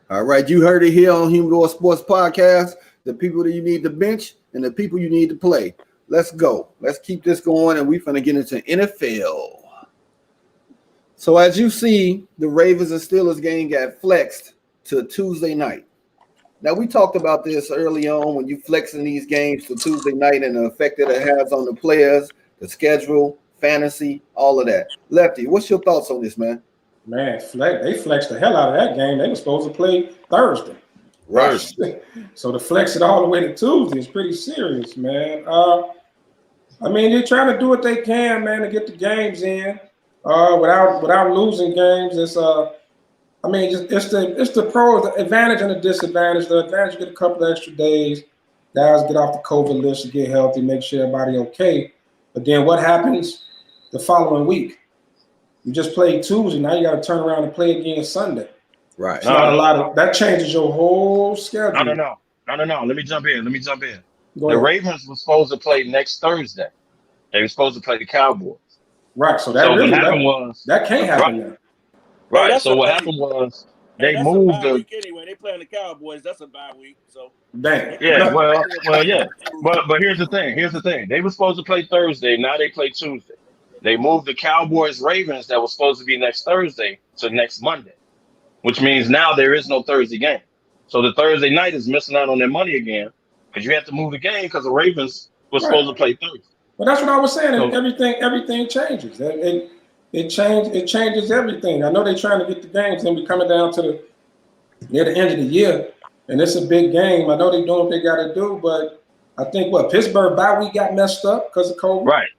All right, you heard it here on Humidor Sports Podcast. The people that you need to bench and the people you need to play. Let's go. Let's keep this going, and we're going to get into NFL. So as you see, the Ravens and Steelers game got flexed to Tuesday night. Now, we talked about this early on when you flexing these games to Tuesday night and the effect that it has on the players, the schedule, fantasy, all of that. Lefty, what's your thoughts on this, man? Man, they flexed the hell out of that game. They were supposed to play Thursday. Right. So to flex it all the way to Tuesday is pretty serious, man. I mean, they're trying to do what they can, man, to get the games in without losing games. It's the pros, the advantage and the disadvantage. The advantage, you get a couple of extra days. Guys get off the COVID list, get healthy, make sure everybody okay. But then what happens the following week? You just played Tuesday. Now you got to turn around and play again Sunday. Right. It's not a lot of that changes your whole schedule. No. Let me jump in. Go The ahead. Ravens were supposed to play next Thursday. They were supposed to play the Cowboys. Right. So What happened was that can't happen now. right. That's So a what bye happened was Hey, they that's moved a bye the week anyway. They playing the Cowboys. That's a bye week. So Dang. yeah. Well, yeah. But here's the thing. They were supposed to play Thursday. Now they play Tuesday. They moved the Cowboys Ravens that was supposed to be next Thursday to next Monday, which means now there is no Thursday game. So the Thursday night is missing out on their money again because you have to move the game because the Ravens were supposed to play Thursday. But that's what I was saying. So- Everything changes. It changes everything. I know they're trying to get the games and we're coming down to near the end of the year, and it's a big game. I know they're doing what they got to do, but I think Pittsburgh bye week got messed up because of COVID. Right.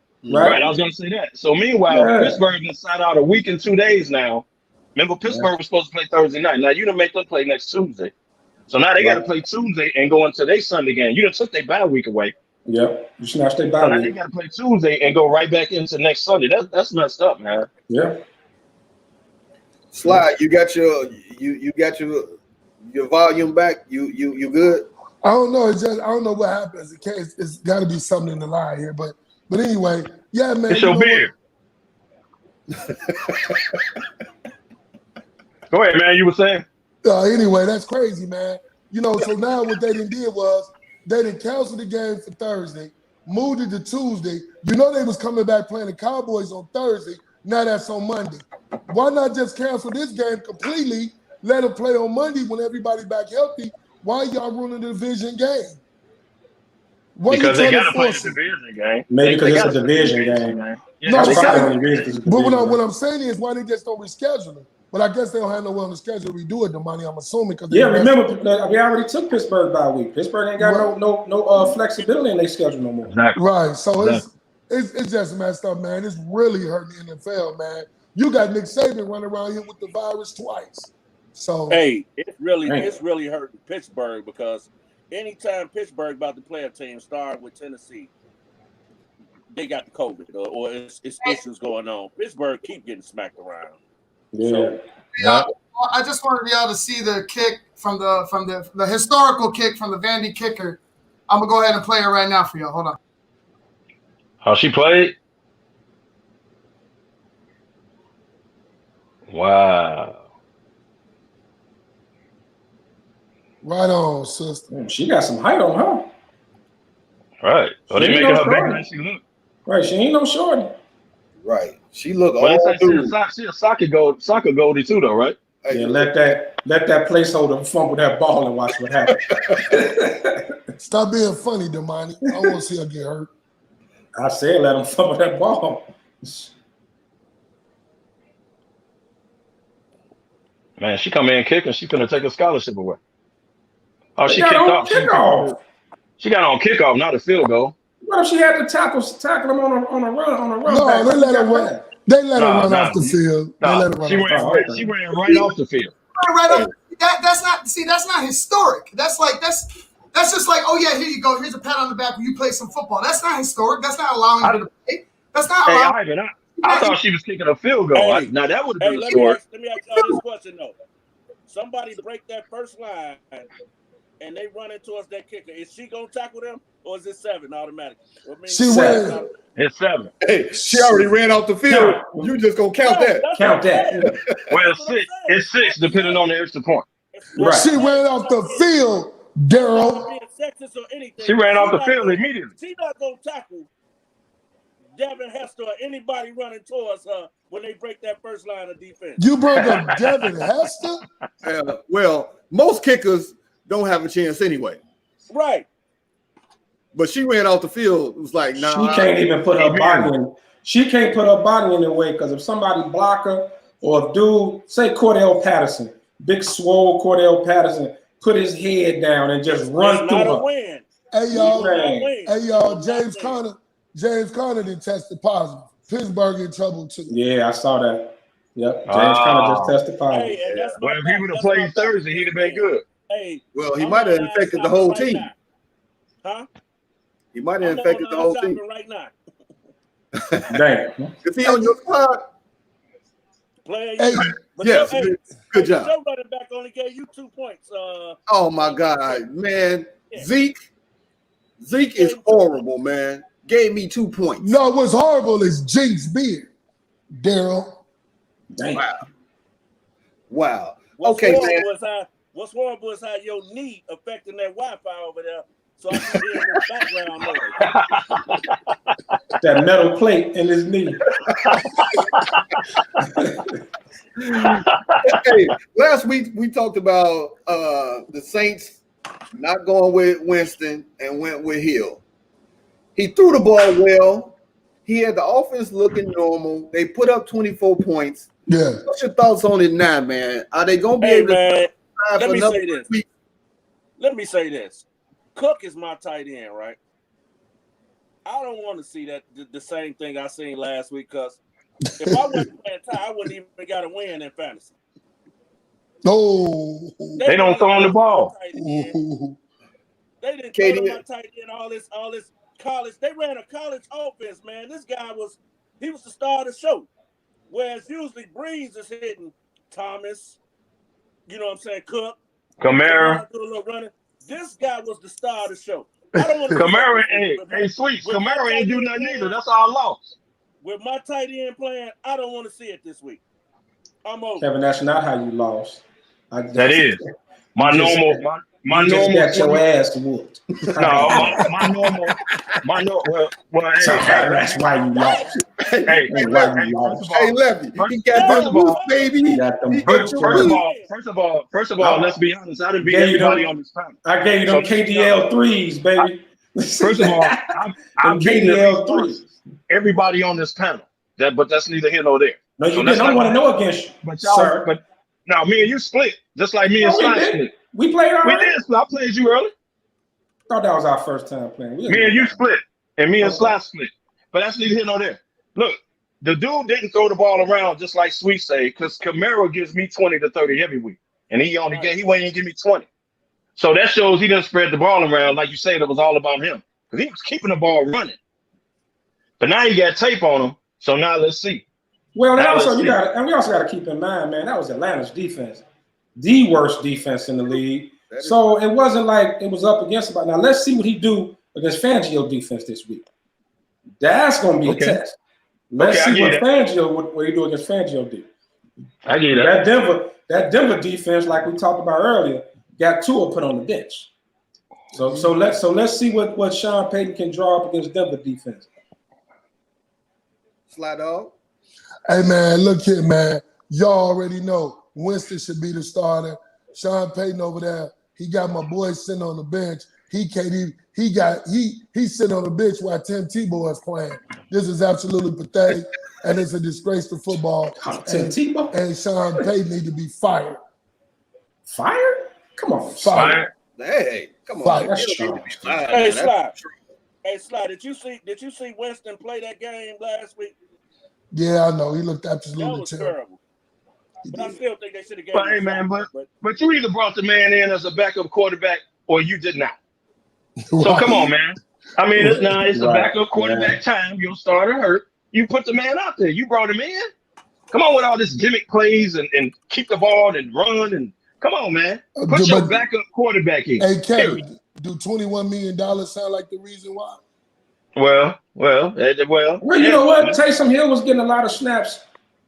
I was going to say that. So meanwhile, Pittsburgh has sat out a week and 2 days now. Remember, Pittsburgh was supposed to play Thursday night. Now you done make them play next Tuesday. So now they got to play Tuesday and go into their Sunday game. You done took their bye week away. Yeah, you snatched their bye So now week. they got to play Tuesday and go right back into next Sunday. That's messed up, man. Yeah. Slide, you got your volume back. You good? I don't know. I don't know what happens. It's got to be something in the line here. But anyway, yeah, man. It's your beard. Go ahead, man. You were saying? Anyway, that's crazy, man. So now what they did was they didn't cancel the game for Thursday, moved it to Tuesday. They was coming back playing the Cowboys on Thursday. Now that's on Monday. Why not just cancel this game completely? Let them play on Monday when everybody back healthy. Why y'all running the division game? Because they got to play the division game. Maybe because it's a division game. Yeah, No, But what I'm saying is why they just don't reschedule it. But I guess they don't have no way on the schedule to redo it, Damani, I'm assuming. Remember, we already took Pittsburgh bye week. Pittsburgh ain't got no flexibility in their schedule no more. Exactly. Right, so it's just messed up, man. It's really hurting the NFL, man. You got Nick Saban running around here with the virus twice. So hey, it's really hurting Pittsburgh because anytime Pittsburgh about to play a team starting with Tennessee, they got the COVID or it's issues going on. Pittsburgh keep getting smacked around. Yeah. So, I just wanted y'all to see the kick from the historical kick from the Vandy kicker. I'm gonna go ahead and play it right now for y'all. Hold on. How she played? Wow. Right on, sister. She got some height on her. Right. So they She ain't making no her bigger shorty. than she look. Right, she ain't no shorty. Right. She look Well, all they say through. she a soccer goldie too, though, right? Hey, Yeah, let that placeholder fumble that ball and watch what happens. Stop being funny, Damani. I want to see her get hurt. I said let him fumble that ball. Man, she come in kicking. She finna take a scholarship away. Oh, she got kicked on off. kickoff. She got on kickoff, not a field goal. What if she had to tackle him on a run No, back? they let her run. They let her run off the field. They Nah, let her run she off the ran, field. she ran right off the field. Right up. That's not historic. That's just like, oh yeah, here you go. Here's a pat on the back when you play some football. That's not historic. That's not allowing her to play. That's not Hey, allowing. Ivan, I thought she was kicking a field goal. Hey, Now that would have been a let short. me ask y'all this question though. Somebody break that first line and they run into us that kicker. Is she gonna tackle them or is it 7 automatically? She went. It's 7. Hey, she already ran off the field. You just gonna count that. Count that. Well, it's 6. It's 6 depending on the extra point. Right. She ran off the field, Daryl. Being sexist or anything, She ran off the not field gonna- immediately. She not gonna tackle Devin Hester or anybody running towards her when they break that first line of defense. You broke up Devin Hester? Well, most kickers don't have a chance anyway. Right. But she ran off the field. It was like, nah. She can't even put her body in. She can't put her body in the way because if somebody block her or if dude, say Cordell Patterson, big swole Cordell Patterson, put his head down and just run through her. Win. Hey y'all, Man. James Conner did tested positive. Pittsburgh in trouble too. Yeah, I saw that. Yep. James Conner just tested positive. Hey, and that's my Well, if he would have played Thursday, he'd have been good. Hey, Well, he might have infected the whole team. Huh? He might have infected the whole team. Right now. Damn. Is he on your squad? Player, Hey, Yes. Good job. Your running back only gave you 2 points. Oh my God, man. Zeke is horrible, man. Gave me 2 points. no, what's horrible is Jinx beard, Daryl. Damn. Wow. What's Okay, man. What's horrible is how your knee affecting that Wi-Fi over there. So I can hear the background noise. That metal plate in his knee. Hey, last week we talked about the Saints not going with Winston and went with Hill. He threw the ball well. He had the offense looking normal. They put up 24 points. Yeah. What's your thoughts on it now, man? Are they going to be Hey, able man, to let me another say this. week? Let me say this. Cook is my tight end, right? I don't want to see that the same thing I seen last week because if I wasn't playing tie, I wouldn't even got a win in fantasy. Oh. They don't throw on the ball. Ooh. They didn't throw to my tight end all this college. They ran a college offense, man. This guy was the star of the show. Whereas usually Breeze is hitting Thomas, you know what I'm saying, Cook. Kamara. Do a little running. This guy was the star of the show. I don't want to Kamara Sweets. Kamara ain't do nothing either. That's our loss. With my tight end playing, I don't want to see it this week. I'm over. Kevin, that's not how you lost. That is. My normal got your ass whooped. No, well, hey, that's why you lost. Hey, Lefty, he got them boots, baby. First of all, let's be honest. I didn't beat everybody on this panel. I gave you them KDL threes, baby. First of all, I'm KDL everybody on this panel. But that's neither here nor there. No, you didn't. I want to know against you, sir. But now me and you split, just like me and Sly split. We played already. We did split. I played you early. Thought that was our first time playing. Me and you split, and me and Sly split. But that's neither here nor there. Look, the dude didn't throw the ball around just like Sweet say, because Kamara gives me 20 to 30 every week, and he wouldn't give me 20. So that shows he didn't spread the ball around like you said. It was all about him because he was keeping the ball running. But now you got tape on him. So now let's see. Well, and also we also got to keep in mind, man, that was Atlanta's defense, the worst defense in the league. So it wasn't like it was up against it. Now let's see what he do against Fangio defense this week. That's going to be a test. Let's see what he do against Fangio do. I get that. That Denver defense, like we talked about earlier, got Tua put on the bench. So let's see what Sean Payton can draw up against Denver defense. Slide dog. Hey, man, look here, man. Y'all already know Winston should be the starter. Sean Payton over there, he got my boy sitting on the bench. He's sitting on the bench while Tim Tebow is playing. This is absolutely pathetic, and it's a disgrace to football. Tim Tebow? And Sean Payton need to be fired. Fired? Come on. Fired. Hey, come on. Fired. That's true. Hey, Sly, did you see Winston play that game last week? Yeah, I know. He looked absolutely That was terrible. terrible. But I still think they should have gave But hey, man, but you either brought the man in as a backup quarterback or you did not. So come on, man. I mean, it's a backup quarterback time. Your starter hurt. You put the man out there. You brought him in. Come on with all this gimmick plays and keep the ball and run and come on, man. Put your backup quarterback in. Hey, Kevin, do $21 million sound like the reason why? Well, you know what? Taysom Hill was getting a lot of snaps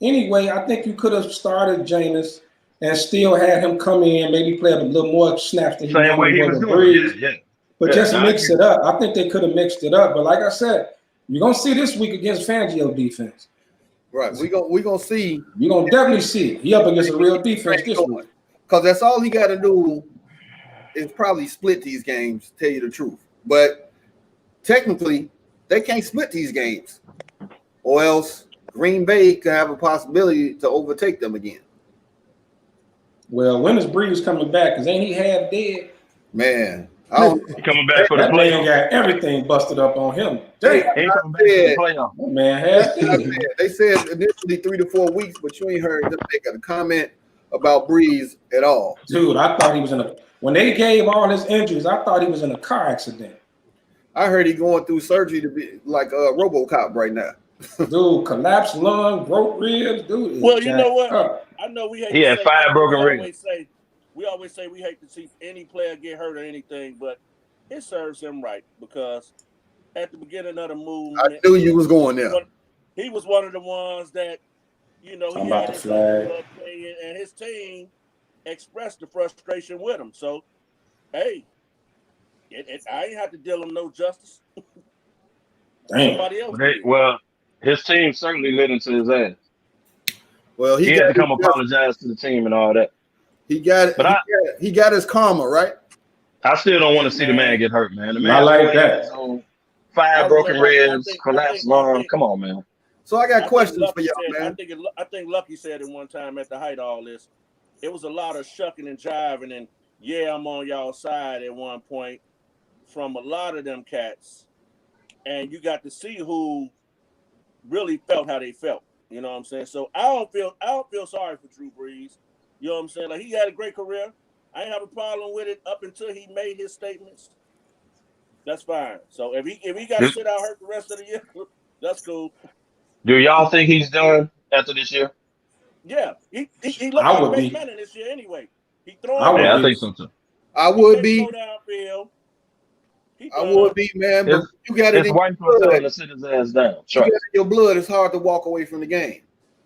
anyway. I think you could have started Jameis and still had him come in, maybe play a little more snaps than he was doing. But just mix it up. I think they could have mixed it up. But like I said, you're gonna see this week against Fangio defense. Right. We're gonna see. You're gonna definitely see it. He up against a real defense this week. Because that's all he gotta do is probably split these games, tell you the truth. But technically, they can't split these games. Or else Green Bay could have a possibility to overtake them again. Well, when is Breeze coming back? Because ain't he half dead? Man. He coming back for the playoffs. That man got everything busted up on him. He ain't coming back for the playoffs. Man, half dead. They said initially 3 to 4 weeks, but you ain't heard them make a comment about Breeze at all. Dude, I thought he was when they gave all his injuries, I thought he was in a car accident. I heard he going through surgery to be like RoboCop right now. Dude, collapsed lung, broke ribs, dude. Well, you know what? I know we hate. He had 5 broken ribs. We always say we hate to see any player get hurt or anything, but it serves him right because at the beginning of the movement, I knew you was going there. He was one of the ones that, he had his flag, and his team expressed the frustration with him. So, hey, I ain't have to deal him no justice. Somebody else. Well, his team certainly lit into his ass. Well, he had to come apologize to the team and all that. He got it. But he got his karma, right? I still don't want to see the man get hurt, man. The man I like that. 5 broken ribs, collapsed lung. Come on, man. So I got questions for y'all, man. I think Lucky said it one time at the height of all this. It was a lot of shucking and jiving and I'm on y'all side at one point from a lot of them cats. And you got to see who really felt how they felt. You know what I'm saying? So I don't feel sorry for Drew Brees. You know what I'm saying? Like, he had a great career. I ain't have a problem with it up until he made his statements. That's fine. So if he got to sit out hurt the rest of the year, that's cool. Do y'all think he's done after this year? Yeah, he looked like Big Man this year anyway. He throwing. I think so too. I would be. I would be, man. But you got it in your blood to sit his ass down. You got it in your blood. It's hard to walk away from the game.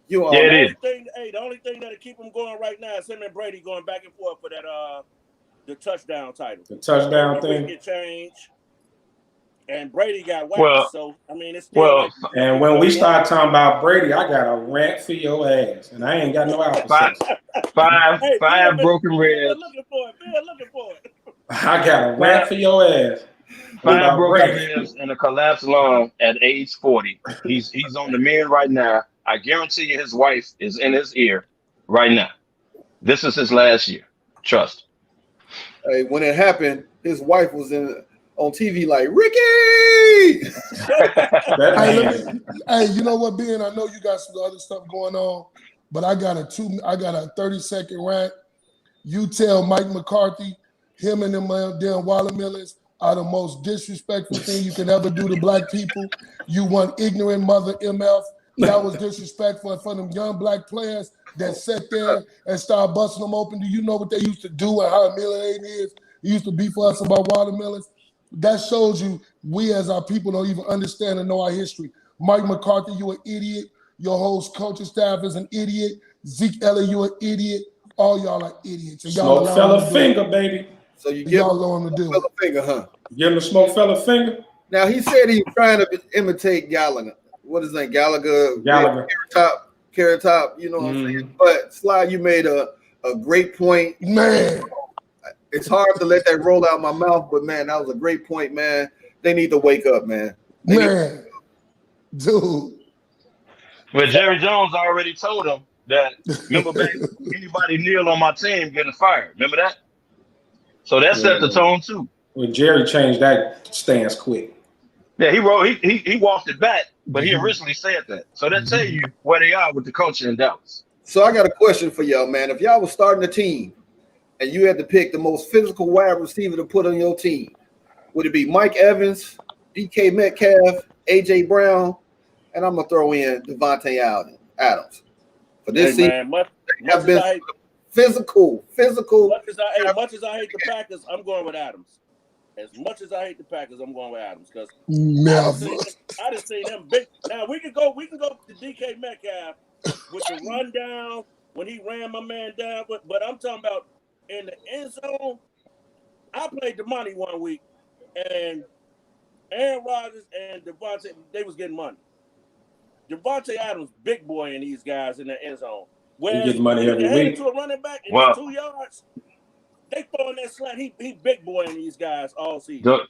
It is. The only thing that'll keep him going right now is him and Brady going back and forth for that the touchdown title. The touchdown thing. Get changed. And Brady got whacked, so I mean it's still and when we start talking about Brady, I got a rant for your ass, and I ain't got no alpha. Five broken ribs. Looking for it. I got a rant for your ass. 5 broken ribs and a collapsed lung at age 40. He's on the mend right now. I guarantee you his wife is in his ear right now. This is his last year. Trust. Hey, when it happened, his wife was on TV like, Ricky! Hey, you know what, Ben? I know you got some other stuff going on, but I got a 30-second rant. You tell Mike McCarthy him and them damn watermelons are the most disrespectful thing you can ever do to black people. You want ignorant mother MF. That was disrespectful in front of them young black players that sat there and started busting them open. Do you know what they used to do and how humiliating it is? They used to beef us about watermelons. That shows you we as our people don't even understand and know our history. Mike McCarthy, you an idiot. Your whole coaching staff is an idiot. Zeke Elliott, you an idiot. All y'all are idiots. And y'all Smokefella finger, baby. So you give y'all allow him to do it. Finger, huh? Give him the Smokefella finger. Now he said he was trying to imitate Gallagher. What is his name? Gallagher. Carrot top. You know what I'm saying? But Sly, you made a great point, man. It's hard to let that roll out my mouth, but man, that was a great point, man. They need to wake up, man. Dude. Well, Jerry Jones already told him that. Remember, back, anybody kneel on my team getting fired. Remember that? So that set the tone too. Well, Jerry changed that stance quick. Yeah, he walked it back, but he originally said that. So that tell you where they are with the culture in Dallas. So I got a question for y'all, man. If y'all was starting a team and you had to pick the most physical wide receiver to put on your team, would it be Mike Evans, DK Metcalf, AJ Brown, and I'm gonna throw in Devontae Adams for this season? Man, have been physical. Much as I hate the Packers, I'm going with Adams. As much as I hate the Packers, I'm going with Adams because I just seen them big. Now we can go to DK Metcalf with the rundown when he ran my man down, but I'm talking about in the end zone. I played Damani one week, and Aaron Rodgers and Devontae, they was getting money. Devontae Adams, big boy in these guys in the end zone. He gets money every week. To a running back in 2 yards. They throwing that slant. He big boy in these guys all season.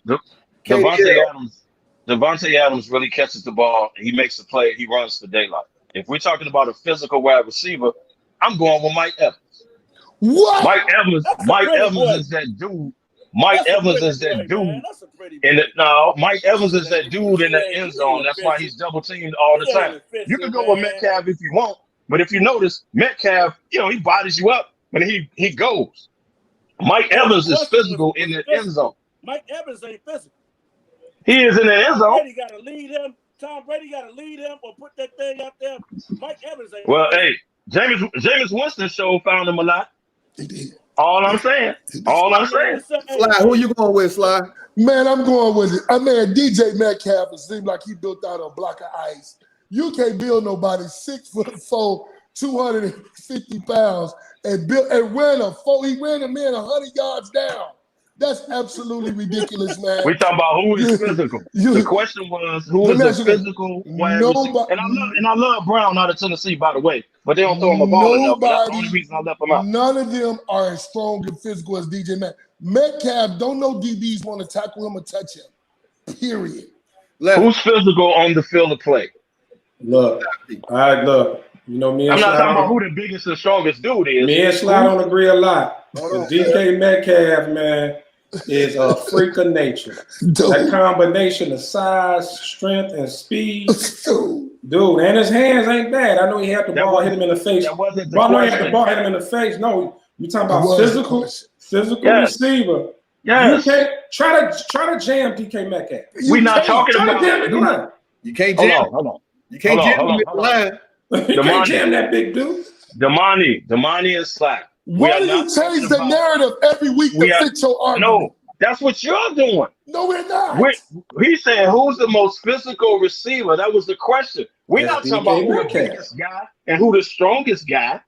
Devontae Adams really catches the ball. He makes the play. He runs for daylight. If we're talking about a physical wide receiver, I'm going with Mike Evans. What? Mike Evans is that dude. Mike Evans is that dude. Mike Evans is that dude in the end zone. That's why he's double teamed all the time. You can go with Metcalf if you want, but if you notice, Metcalf, he bodies you up when he goes. Mike Evans is physical in the end zone. Mike Evans ain't physical. He is in the end zone. Brady got to lead him. Tom Brady got to lead him or put that thing out there. Mike Evans ain't. Well, hey, Jameis Winston show found him a lot. He did. All I'm saying. Sly, who you going with, Sly? Man, I'm going with it. I mean, DJ Metcalf, it seemed like he built out a block of ice. You can't build nobody 6'4", 250 pounds, and ran a man 100 yards down. That's absolutely ridiculous, man. We talking about who is physical. The question was who is a physical wide receiver. And I love Brown out of Tennessee, by the way, but they don't throw him a ball enough. That's the only reason I left him out. None of them are as strong and physical as DJ Metcalf. Don't know DBs want to tackle him or touch him. Period. Who's physical on the field of play? Look. You know me and I'm not Sly talking about who the biggest and strongest dude is. Me and Sly don't agree a lot. DK Metcalf, man, is a freak of nature. That combination of size, strength, and speed. Dude, and his hands ain't bad. I know he had the ball hit him in the face. That wasn't the I know he had the ball hit him in the face. No, you talking about physical receiver. Yes. You can't try to jam DK Metcalf. We're not talking about You can't jam. Hold on. You can't jam him in the line. You can't jam that big dude. Damani is slack. Why do you change the narrative every week to fit your argument? No, that's what you're doing. No, we're not. He said, who's the most physical receiver? That was the question. We're not talking about who the biggest guy and who the strongest guy.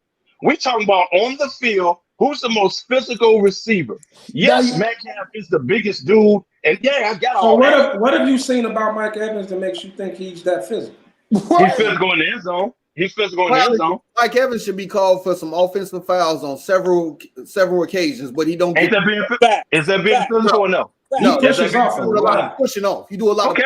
We're talking about on the field, who's the most physical receiver. Yes, Metcalf is the biggest dude. And I got all that. So what have you seen about Mike Evans that makes you think he's that physical? He's physical in the end zone. Mike Evans should be called for some offensive fouls on several occasions, but he don't. Is that being physical enough? No, he pushes off a lot. Pushing off. You do a lot. Okay,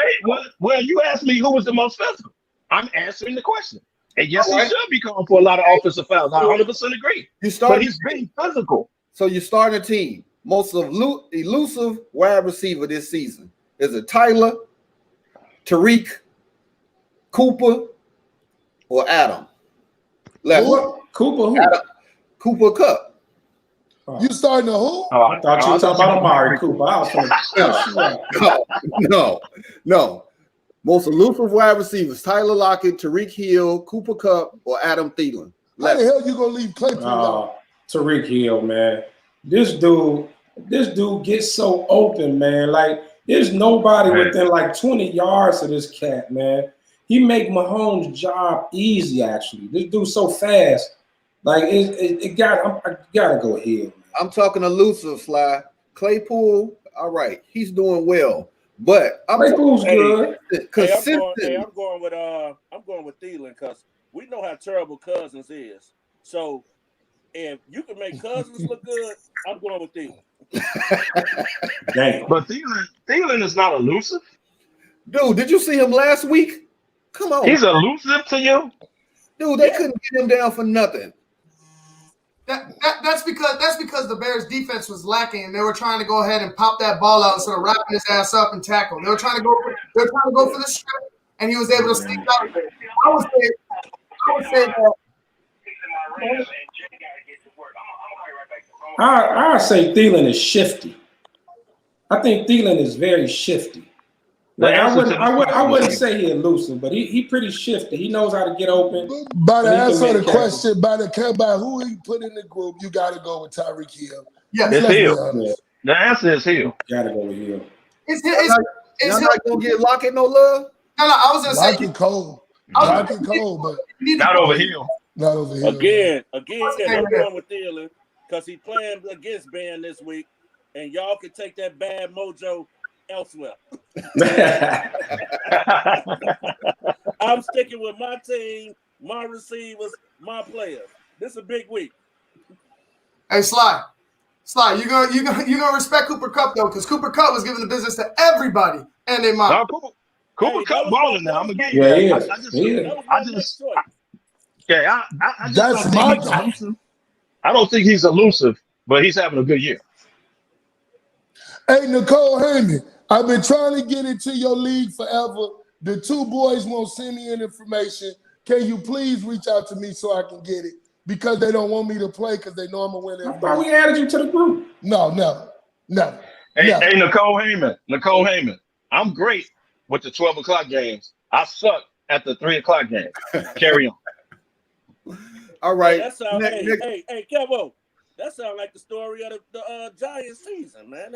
well, you asked me who was the most physical. I'm answering the question. And yes, he should be called for a lot of offensive fouls. I 100% agree. But he's being physical. So you start a team. Most elusive wide receiver this season is it Tyler, Tariq, Cooper, or Adam? Cooper who? Cooper Kupp. You starting to who? I thought you were talking about Amari Cooper. I was No. Most elusive wide receivers: Tyler Lockett, Tariq Hill, Cooper Kupp, or Adam Thielen. How the hell you gonna leave Claypool out? Tariq Hill, man. This dude gets so open, man. Like there's nobody within like 20 yards of this cat, man. He make Mahomes' job easy. Actually, this dude's so fast. Like I gotta go Hill. Man. I'm talking elusive, Sly. Claypool, all right, he's doing well, but Claypool's good. Consistent. I'm going with Thielen because we know how terrible Cousins is. So if you can make Cousins look good, I'm going with Thielen. Damn. But Thielen is not elusive. Dude, did you see him last week? Come on. He's elusive to you? Dude, they couldn't get him down for nothing. That's because the Bears defense was lacking and they were trying to go ahead and pop that ball out instead of wrapping his ass up and tackle. They were trying to go for the strip, and he was able to sneak out. I would say that. I say Thielen is shifty. I think Thielen is very shifty. Like I wouldn't say he's elusive, but he pretty shifty. He knows how to get open. By the answer to the question, by who he put in the group, you got to go with Tyreek Hill. Yeah, it's Hill. The answer is Hill. Gotta go with Hill. You're not gonna get Lockett no love. No, I was gonna say Lockett Cole, but not over Hill. Not over Hill. Again, I'm going with Thielen because he's playing against Ben this week, and y'all can take that bad mojo elsewhere. I'm sticking with my team, my receivers, my players. This is a big week. Hey, Sly, you gonna respect Cooper Kupp though, because Cooper Kupp was giving the business to everybody and their mom. Cooper Kupp balling now. I'm gonna get you. That's my guy. I don't think he's elusive, but he's having a good year. Hey, Nicole Heyman, I've been trying to get into your league forever. The two boys won't send me any information. Can you please reach out to me so I can get it? Because they don't want me to play because they know I'm going to win every game. We added you to the group. No. Hey, Nicole Heyman, I'm great with the 12 o'clock games. I suck at the 3 o'clock game. Carry on. All right. Hey, Kevo. That sounds like the story of the Giants season, man.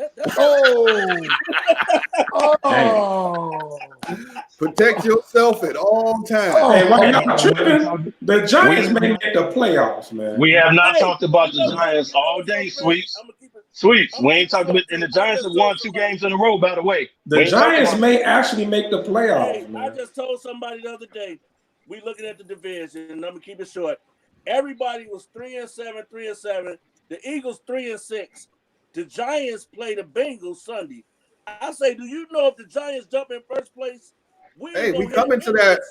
Protect yourself at all times. Hey, why y'all tripping? The Giants may make the playoffs, man. We have not talked about the Giants all day, Sweets. Sweets, we ain't talking about, and the Giants have won 2 games in a row, by the way. The Giants may actually make the playoffs, man. I just told somebody the other day, we looking at the division, and I'm going to keep it short. Everybody was 3-7, 3-7. The Eagles 3-6. The Giants play the Bengals Sunday. I say, do you know if the Giants jump in first place? We coming to that.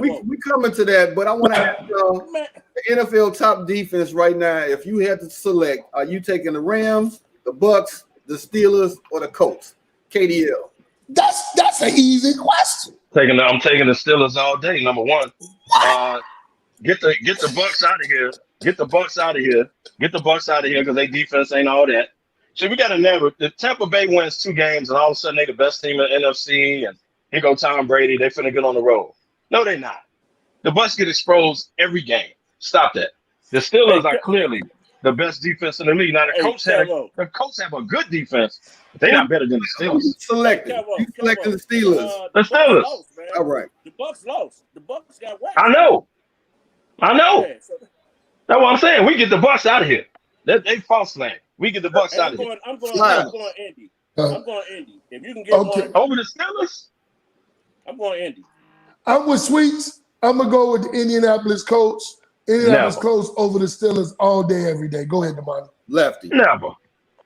We coming to that, but I want to ask the NFL top defense right now. If you had to select, are you taking the Rams, the Bucks, the Steelers, or the Colts? KDL. That's an easy question. I'm taking the Steelers all day. Number one, get the Bucks out of here. Get the Bucks out of here because their defense ain't all that. So we got to never. The Tampa Bay wins 2 games, and all of a sudden they the best team in the NFC. And here go Tom Brady. They finna get on the road. No, they're not. The Bucks get exposed every game. Stop that. The Steelers are clearly the best defense in the league. Now the Colts have a good defense. But they're not better than the Steelers. You selecting the Steelers. The Steelers. All right. The Bucks lost. The Bucks got whacked. I know. That's what I'm saying. We get the Bucks out of here. They false land. We get the Bucks out of here. I'm going Indy. I'm going Indy. If you can get one over the Steelers, I'm going Indy. I'm with Sweets. I'm gonna go with the Indianapolis Colts. Indianapolis Colts over the Steelers all day, every day. Go ahead, Damani. Lefty. Never.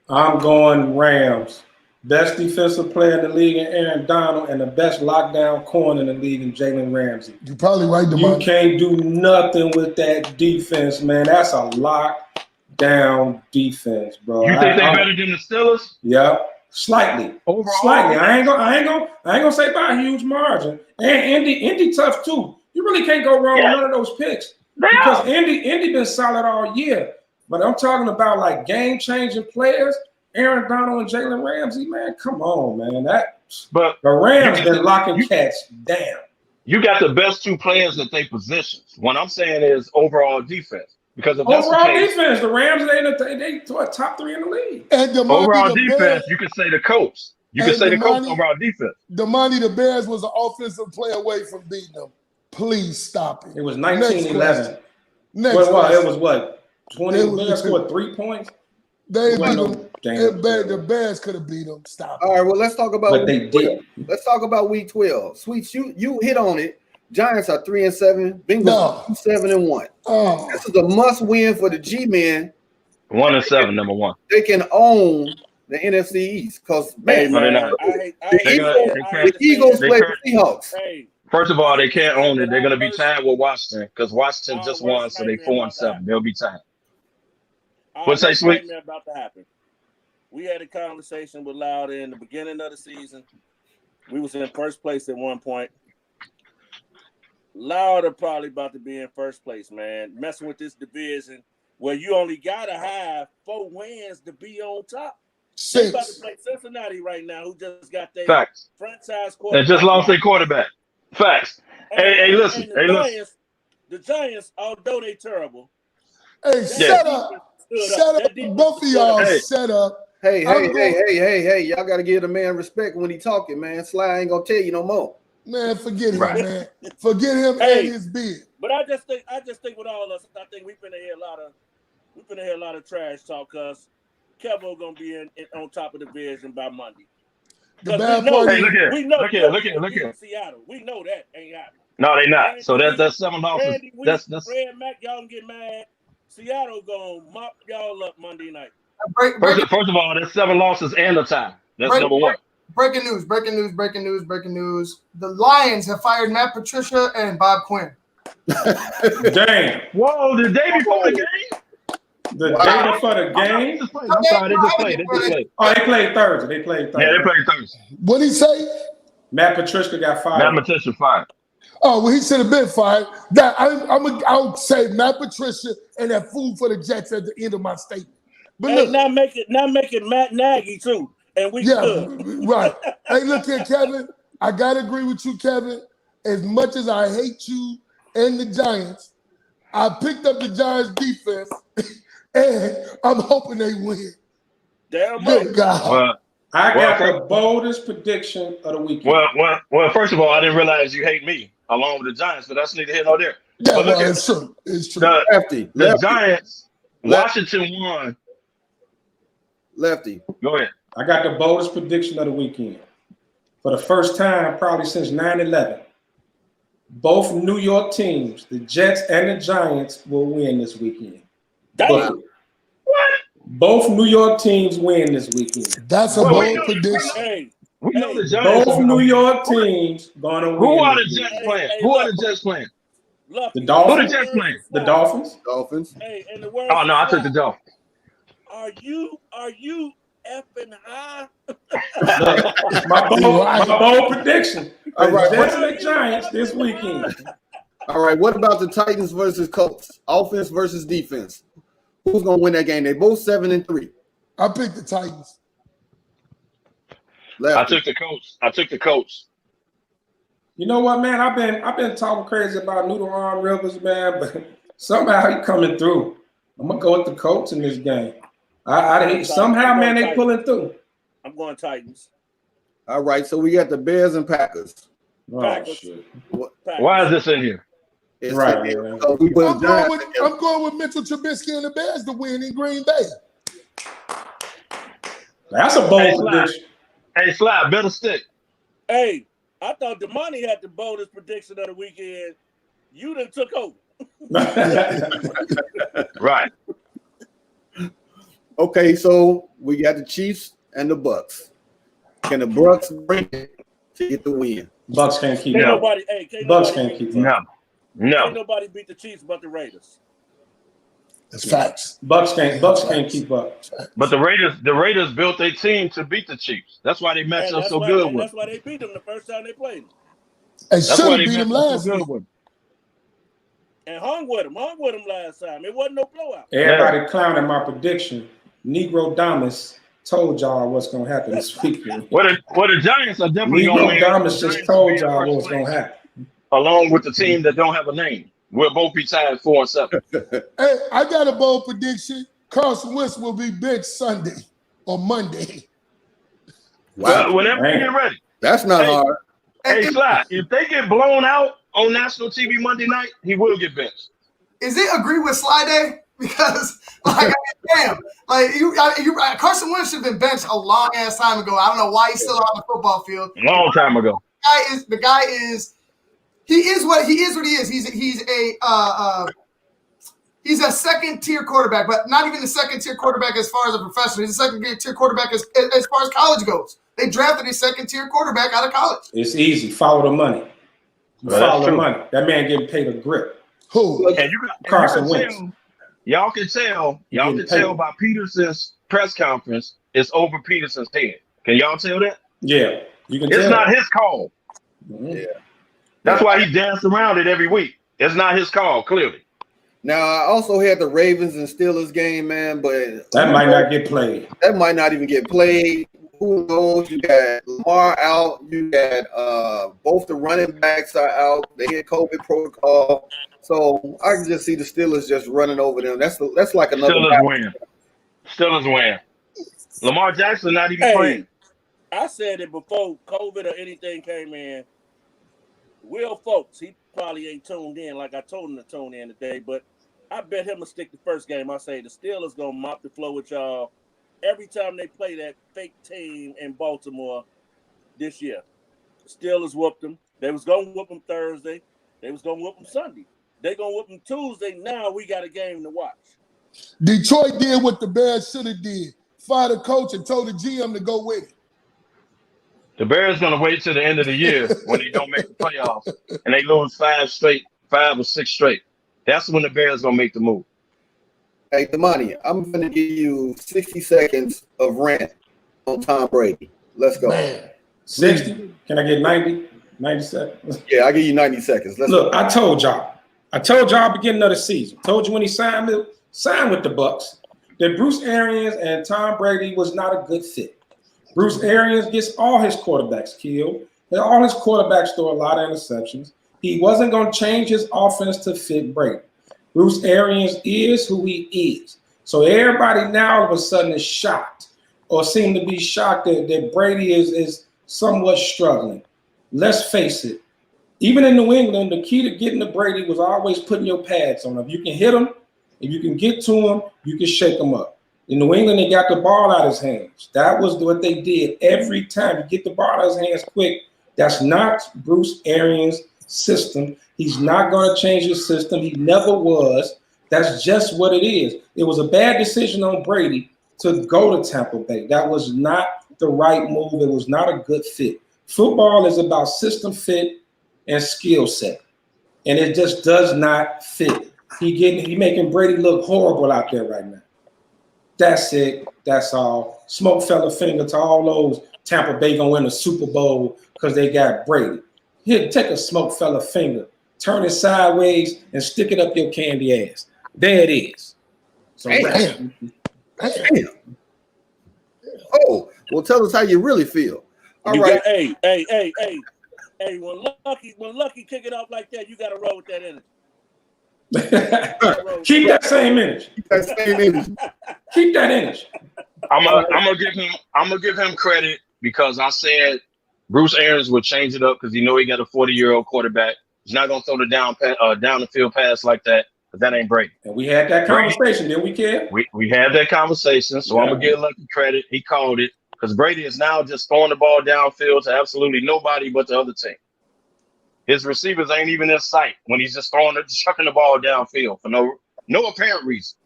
I'm going Rams. Best defensive player in the league in Aaron Donald, and the best lockdown corner in the league in Jalen Ramsey. You're probably right, Damani. You can't do nothing with that defense, man. That's a lockdown defense, bro. You think they're better than the Steelers? Yeah, slightly. Overall, slightly. I ain't gonna say by a huge margin. And Indy tough too. You really can't go wrong with none of those picks because Indy been solid all year. But I'm talking about like game-changing players. Aaron Donald and Jalen Ramsey, man, come on, man. But the Rams been locking cats down. You got the best two players at their positions. What I'm saying is overall defense. Because if that's overall the case, defense, the Rams they top 3 in the league. And Damani, overall the defense, Bears, you could say the coach. You could say the coach overall defense. Damani, the Bears was an offensive play away from beating them. Please stop it. It was 19-11. Next it was what? 20. They scored 3 points. They beat them. The Bears could have beat them. Stop it. All right, well, let's talk about But they did. Let's talk about week 12. Sweets, you hit on it. Giants are 3-7. Bengals 7-1. Oh. This is a must-win for the G-men. 1-7, number one. They can own the NFC East because the Eagles play the Seahawks. First of all, they can't own it. They're going to be tied with Washington because Washington just won, so they 4-7. They'll be tied. What's that, Sweet? About to happen. We had a conversation with Lauder in the beginning of the season. We was in first place at one point. Lauder probably about to be in first place, man. Messing with this division where you only gotta have 4 wins to be on top. 6. They about to play Cincinnati right now, who just got their franchise quarterback. They just lost their quarterback. Facts. Hey, listen. The Giants, although they terrible. Hey, shut up. Shut up. Both of y'all shut up. Hey, y'all got to give the man respect when he talking, man. Sly ain't going to tell you no more. Man, forget him, man. Forget him and his beard. But I just think with all of us, I think we finna hear a lot of trash talk because Kevin gonna be on top of the division by Monday. The bad part is, look here. Seattle. We know that ain't happening. No, they not. So that's 7 losses. That's Fred Mack, y'all can get mad. Seattle gonna mop y'all up Monday night. First of all, that's 7 losses and a tie. That's number one. Breaking news. The Lions have fired Matt Patricia and Bob Quinn. Dang. Whoa, the day before the game? The day before the game? I'm sorry, they just played. Oh, they played Thursday. Yeah, they played Thursday. What'd he say? Matt Patricia got fired. Matt Patricia fired. Oh, well, he should have been fired. I'll say Matt Patricia and that fool for the Jets at the end of my statement. But look, not making Matt Nagy too. And we good. Right. Hey, look here, Kevin. I gotta agree with you, Kevin. As much as I hate you and the Giants, I picked up the Giants defense, and I'm hoping they win. Damn Good right. God. Well, I got the boldest prediction of the weekend. Well, first of all, I didn't realize you hate me along with the Giants, but that's neither here nor there. Yeah, but look well, it's true. It's true. The Giants, Washington won. Lefty. Go ahead. I got the boldest prediction of the weekend. For the first time, probably since 9/11, both New York teams, the Jets and the Giants, will win this weekend. Damn. What? Both New York teams win this weekend. That's a bold prediction. Hey, We know the Giants. Both New York teams gonna win. Who are the Jets playing? Who are the Jets playing? The Dolphins. Who the Jets playing? The Dolphins. Hey, and the word Oh no, I took the Dolphins. Are you effing high? my bold prediction. All right. Jets and the Giants this weekend. All right, what about the Titans versus Colts? Offense versus defense. Who's gonna win that game? They both 7-3. I picked the Titans. Lefty. I took the Colts. You know what, man? I've been talking crazy about Noodle Arm Rivers, man, but somehow he coming through. I'm gonna go with the Colts in this game. Somehow, man, they pulling through. I'm going Titans. All right, so we got the Bears and Packers. Oh, shit. Why is this in here? It's Right, like, man. so we put I'm going with Mitchell Trubisky and the Bears to win in Green Bay. That's a bold prediction. Hey, Sly, better stick. Hey, I thought Damani had the boldest prediction of the weekend. You done took over. Right. Okay, so we got the Chiefs and the Bucks. Can the Bucks bring it to get the win? Bucks can't keep Can't up. nobody keep up. No. Ain't nobody beat the Chiefs but the Raiders. It's facts. Bucks can't keep up. But the Raiders built a team to beat the Chiefs. That's why they matched up so good with. That's why they beat them the first time they played them. They should have beat them last week. And hung with him last time. It wasn't no blowout. Everybody clowning my prediction. Negro Damas told y'all what's gonna happen this weekend. Well, the Giants are definitely gonna Negro win. Damas just told y'all what's gonna happen. Along with the team that don't have a name. We'll both be tied 4-7. Hey, I got a bold prediction. Carson Wentz will be benched Sunday or Monday. Wow. Whenever you get ready. That's not hard. Hey, Sly, if they get blown out on national TV Monday night, he will get benched. Is it agree with Sly Day? Because like, damn, like you Carson Wentz should have been benched a long ass time ago. I don't know why he's still on the football field. A long time ago. The guy is he is what he is. He's a second tier quarterback, but not even a second tier quarterback as far as a professional. He's a second tier quarterback as far as college goes. They drafted a second tier quarterback out of college. It's easy. Follow the money. Follow the money. That man getting paid a grip. Who? And Carson Wentz. Y'all can tell by Peterson's press conference, it's over Peterson's head. Can y'all tell that? Yeah. You can It's tell. not his call. Yeah. That's why he danced around it every week. It's not his call, clearly. Now, I also had the Ravens and Steelers game, man, but That might not get played. that might not even get played. Who knows? You got Lamar out. You got both the running backs are out. They had COVID protocol. So I can just see the Steelers just running over them. That's like another Steelers win. Lamar Jackson not even playing. I said it before COVID or anything came in. Will Folks, he probably ain't tuned in like I told him to tune in today, but I bet him to stick the first game. I say the Steelers gonna mop the floor with y'all every time they play that fake team in Baltimore this year. The Steelers whooped them. They was gonna whoop them Thursday. They was gonna whoop them Sunday. They gonna whoop them Tuesday. Now we got a game to watch. Detroit did what the Bears should have did. Fired a coach and told the GM to go with it. The Bears gonna wait till the end of the year when they don't make the playoffs and they lose 5 or 6 straight. That's when the Bears gonna make the move. Hey, Damani, I'm going to give you 60 seconds of rant on Tom Brady. Let's go. Man. 60? Can I get 90? 90 seconds? Yeah, I'll give you 90 seconds. Let's Look, go. I told y'all beginning of the season. Told you when he signed with the Bucks that Bruce Arians and Tom Brady was not a good fit. Bruce Arians gets all his quarterbacks killed. All his quarterbacks throw a lot of interceptions. He wasn't going to change his offense to fit Brady. Bruce Arians is who he is. So everybody now all of a sudden is shocked or seem to be shocked that Brady is somewhat struggling. Let's face it. Even in New England, the key to getting to Brady was always putting your pads on him. If you can hit him, if you can get to him, you can shake him up. In New England, they got the ball out of his hands. That was what they did every time. You get the ball out of his hands quick. That's not Bruce Arians' system. He's not going to change his system. He never was. That's just what it is. It was a bad decision on Brady to go to Tampa Bay. That was not the right move. It was not a good fit. Football is about system fit and skill set, and it just does not fit. He making Brady look horrible out there right now. That's it. That's all. Smokefella finger to all those Tampa Bay gonna win the Super Bowl because they got Brady. Here, take a Smokefella finger, turn it sideways, and stick it up your candy ass. There it is. So Damn. Oh, well, tell us how you really feel. All right. Hey, when Lucky kick it off like that, you gotta roll with that energy. Keep that same energy. Keep that same energy. Keep that energy. I'm gonna give him credit because I said Bruce Arians would change it up because he got a 40-year-old quarterback. He's not gonna throw the down the field pass like that, because that ain't Brady. And we had that conversation, didn't we, kid? We had that conversation, so I'm gonna give Lucky credit. He called it because Brady is now just throwing the ball downfield to absolutely nobody but the other team. His receivers ain't even in sight when he's just chucking the ball downfield for no apparent reason.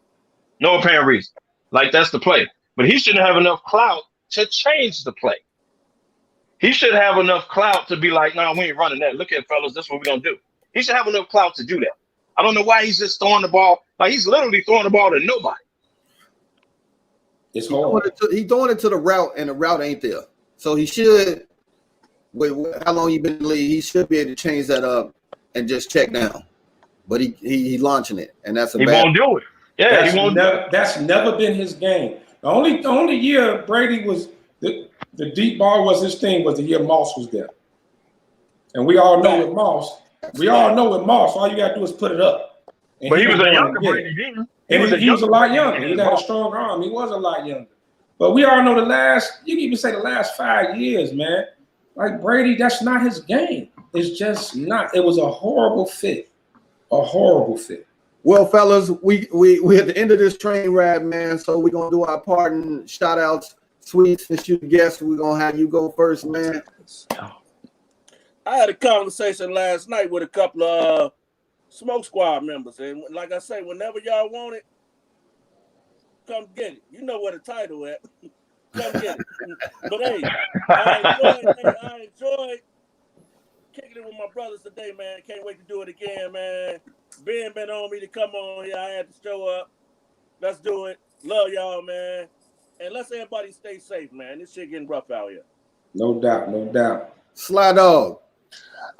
No apparent reason. Like, that's the play. But he shouldn't have enough clout to change the play. He should have enough clout to be like, no, we ain't running that. Look at fellas, that's what we're going to do. He should have enough clout to do that. I don't know why he's just throwing the ball. Like, he's literally throwing the ball to nobody. It's hard. He's throwing it to the route, and the route ain't there. So he should, with how long he been in the league, he should be able to change that up and just check down. but he launching it, and that's a he bad. won't do it. Yeah, he won't. That's never been his game. The only year Brady was the deep ball was his thing was the year Moss was there, and we all know with Moss. All you got to do is put it up. But he was a younger Brady then. He was a lot younger. He had a strong arm. He was a lot younger. But we all know you can even say the last 5 years, man. Like Brady, that's not his game. It's just not. It was a horrible fit. A horrible fit. Well, fellas, we at the end of this train ride, man. So we're gonna do our parting shout outs. Sweet, since you guest, we're gonna have you go first, man. I had a conversation last night with a couple of Smoke Squad members, and like I say, whenever y'all want it, come get it. You know where the title at. Come get it. But hey, I enjoyed kicking it with my brothers today, man. Can't wait to do it again, man. Ben been on me to come on here. I had to show up. Let's do it. Love y'all, man. And let's everybody stay safe, man. This shit getting rough out here. No doubt. Sly Dog.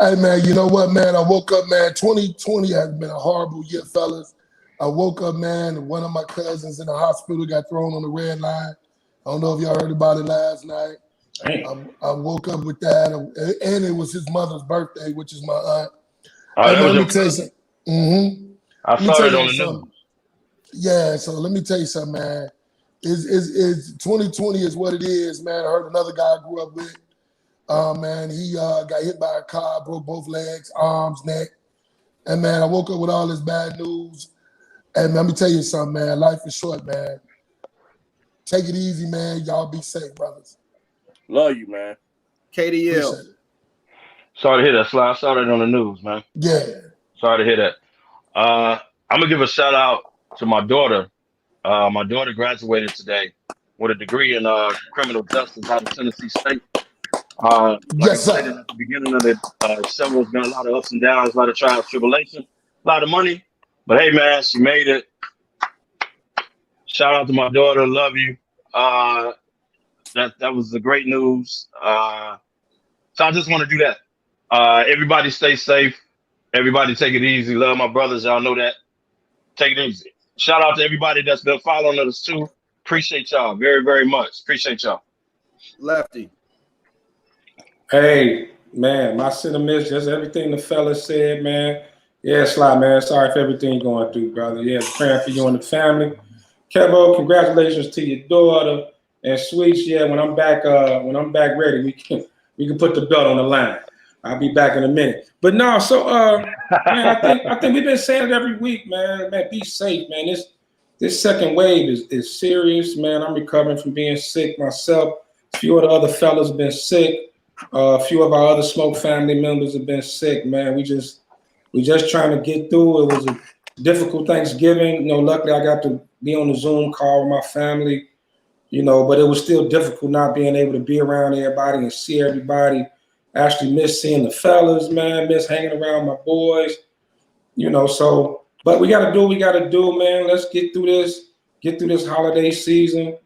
Hey, man, you know what, man? I woke up, man. 2020 has been a horrible year, fellas. I woke up, man, and one of my cousins in the hospital got thrown on the red line. I don't know if y'all heard about it last night. I woke up with that, and it was his mother's birthday, which is my aunt. Let me tell you something. I saw it on the news. Yeah, so let me tell you something, man. Is 2020 is what it is, man. I heard another guy I grew up with. Man, he got hit by a car, broke both legs, arms, neck. And, man, I woke up with all this bad news. And let me tell you something, man. Life is short, man. Take it easy, man. Y'all be safe, brothers. Love you, man. KDL. Sorry to hear that, Sly. I saw that on the news, man. Yeah. Sorry to hear that. I'm going to give a shout out to my daughter. My daughter graduated today with a degree in criminal justice out of Tennessee State. Like Yes, I said sir. at the beginning of the show, it's been a lot of ups and downs, a lot of trials, tribulation, a lot of money. But hey, man, she made it. Shout out to my daughter. Love you. That was the great news. So I just want to do that. Everybody stay safe. Everybody take it easy. Love my brothers. Y'all know that. Take it easy. Shout out to everybody that's been following us too. Appreciate y'all very, very much. Appreciate y'all. Lefty. Hey, man, my sentiments, just everything the fellas said, man. Yeah, Sly, man. Sorry for everything you're going through, brother. Yeah, praying for you and the family. Kevo, congratulations to your daughter. And Sweets, yeah, when I'm back ready, we can put the belt on the line. I'll be back in a minute. But no, so man, I think we've been saying it every week, man. Man, be safe, man. This second wave is serious, man. I'm recovering from being sick myself. A few of the other fellas have been sick. A few of our other Smoke family members have been sick, man. We just trying to get through. It was a difficult Thanksgiving. You know, luckily I got to be on the Zoom call with my family, you know, but it was still difficult not being able to be around everybody and see everybody. Actually miss seeing the fellas, man, miss hanging around my boys, you know, so, but we got to do what we got to do, man. Let's get through this holiday season.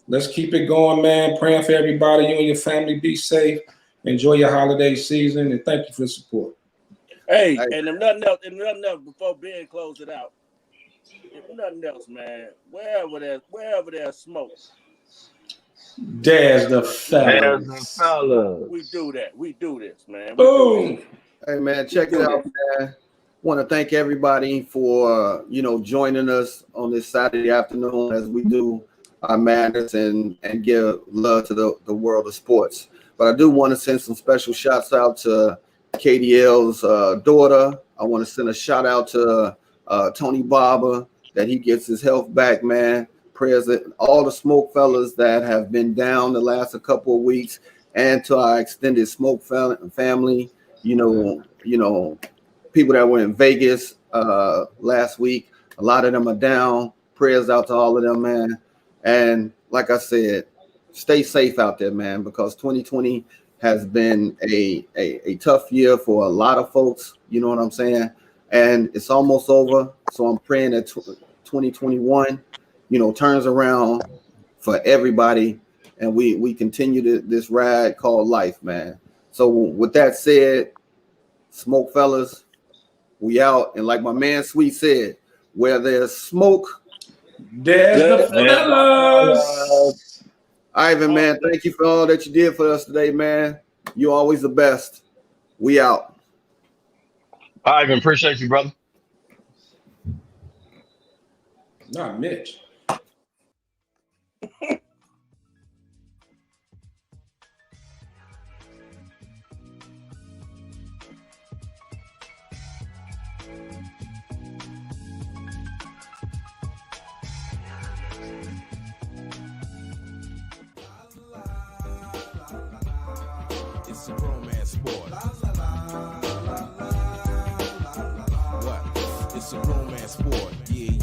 Let's keep it going, man. Praying for everybody. You and your family be safe. Enjoy your holiday season, and thank you for the support. Hey, and if nothing else, before Ben close it out, if nothing else, man, wherever there's smoke, There's the fellas. We do that. We do this, man. Boom. Hey, man, check it out, man. Want to thank everybody for, joining us on this Saturday afternoon as we do our madness and give love to the world of sports. But I do want to send some special shouts out to KDL's daughter. I want to send a shout out to Tony Barber that he gets his health back, man. Prayers to all the Smoke fellas that have been down the last couple of weeks, and to our extended Smoke family. People that were in Vegas last week. A lot of them are down. Prayers out to all of them, man. And like I said, stay safe out there, man, because 2020 has been a tough year for a lot of folks. You know what I'm saying? And it's almost over. So I'm praying that 2021, turns around for everybody, and we continue this ride called life, man. So with that said, Smokefellas, We out. And like my man Sweet said, where there's smoke, There's the fellas. Ivan, man, thank you for all that you did for us today, man. You're always the best. We out. Ivan, appreciate you, brother. Not Mitch. It's a romance sport. What? It's a romance sport. Yeah,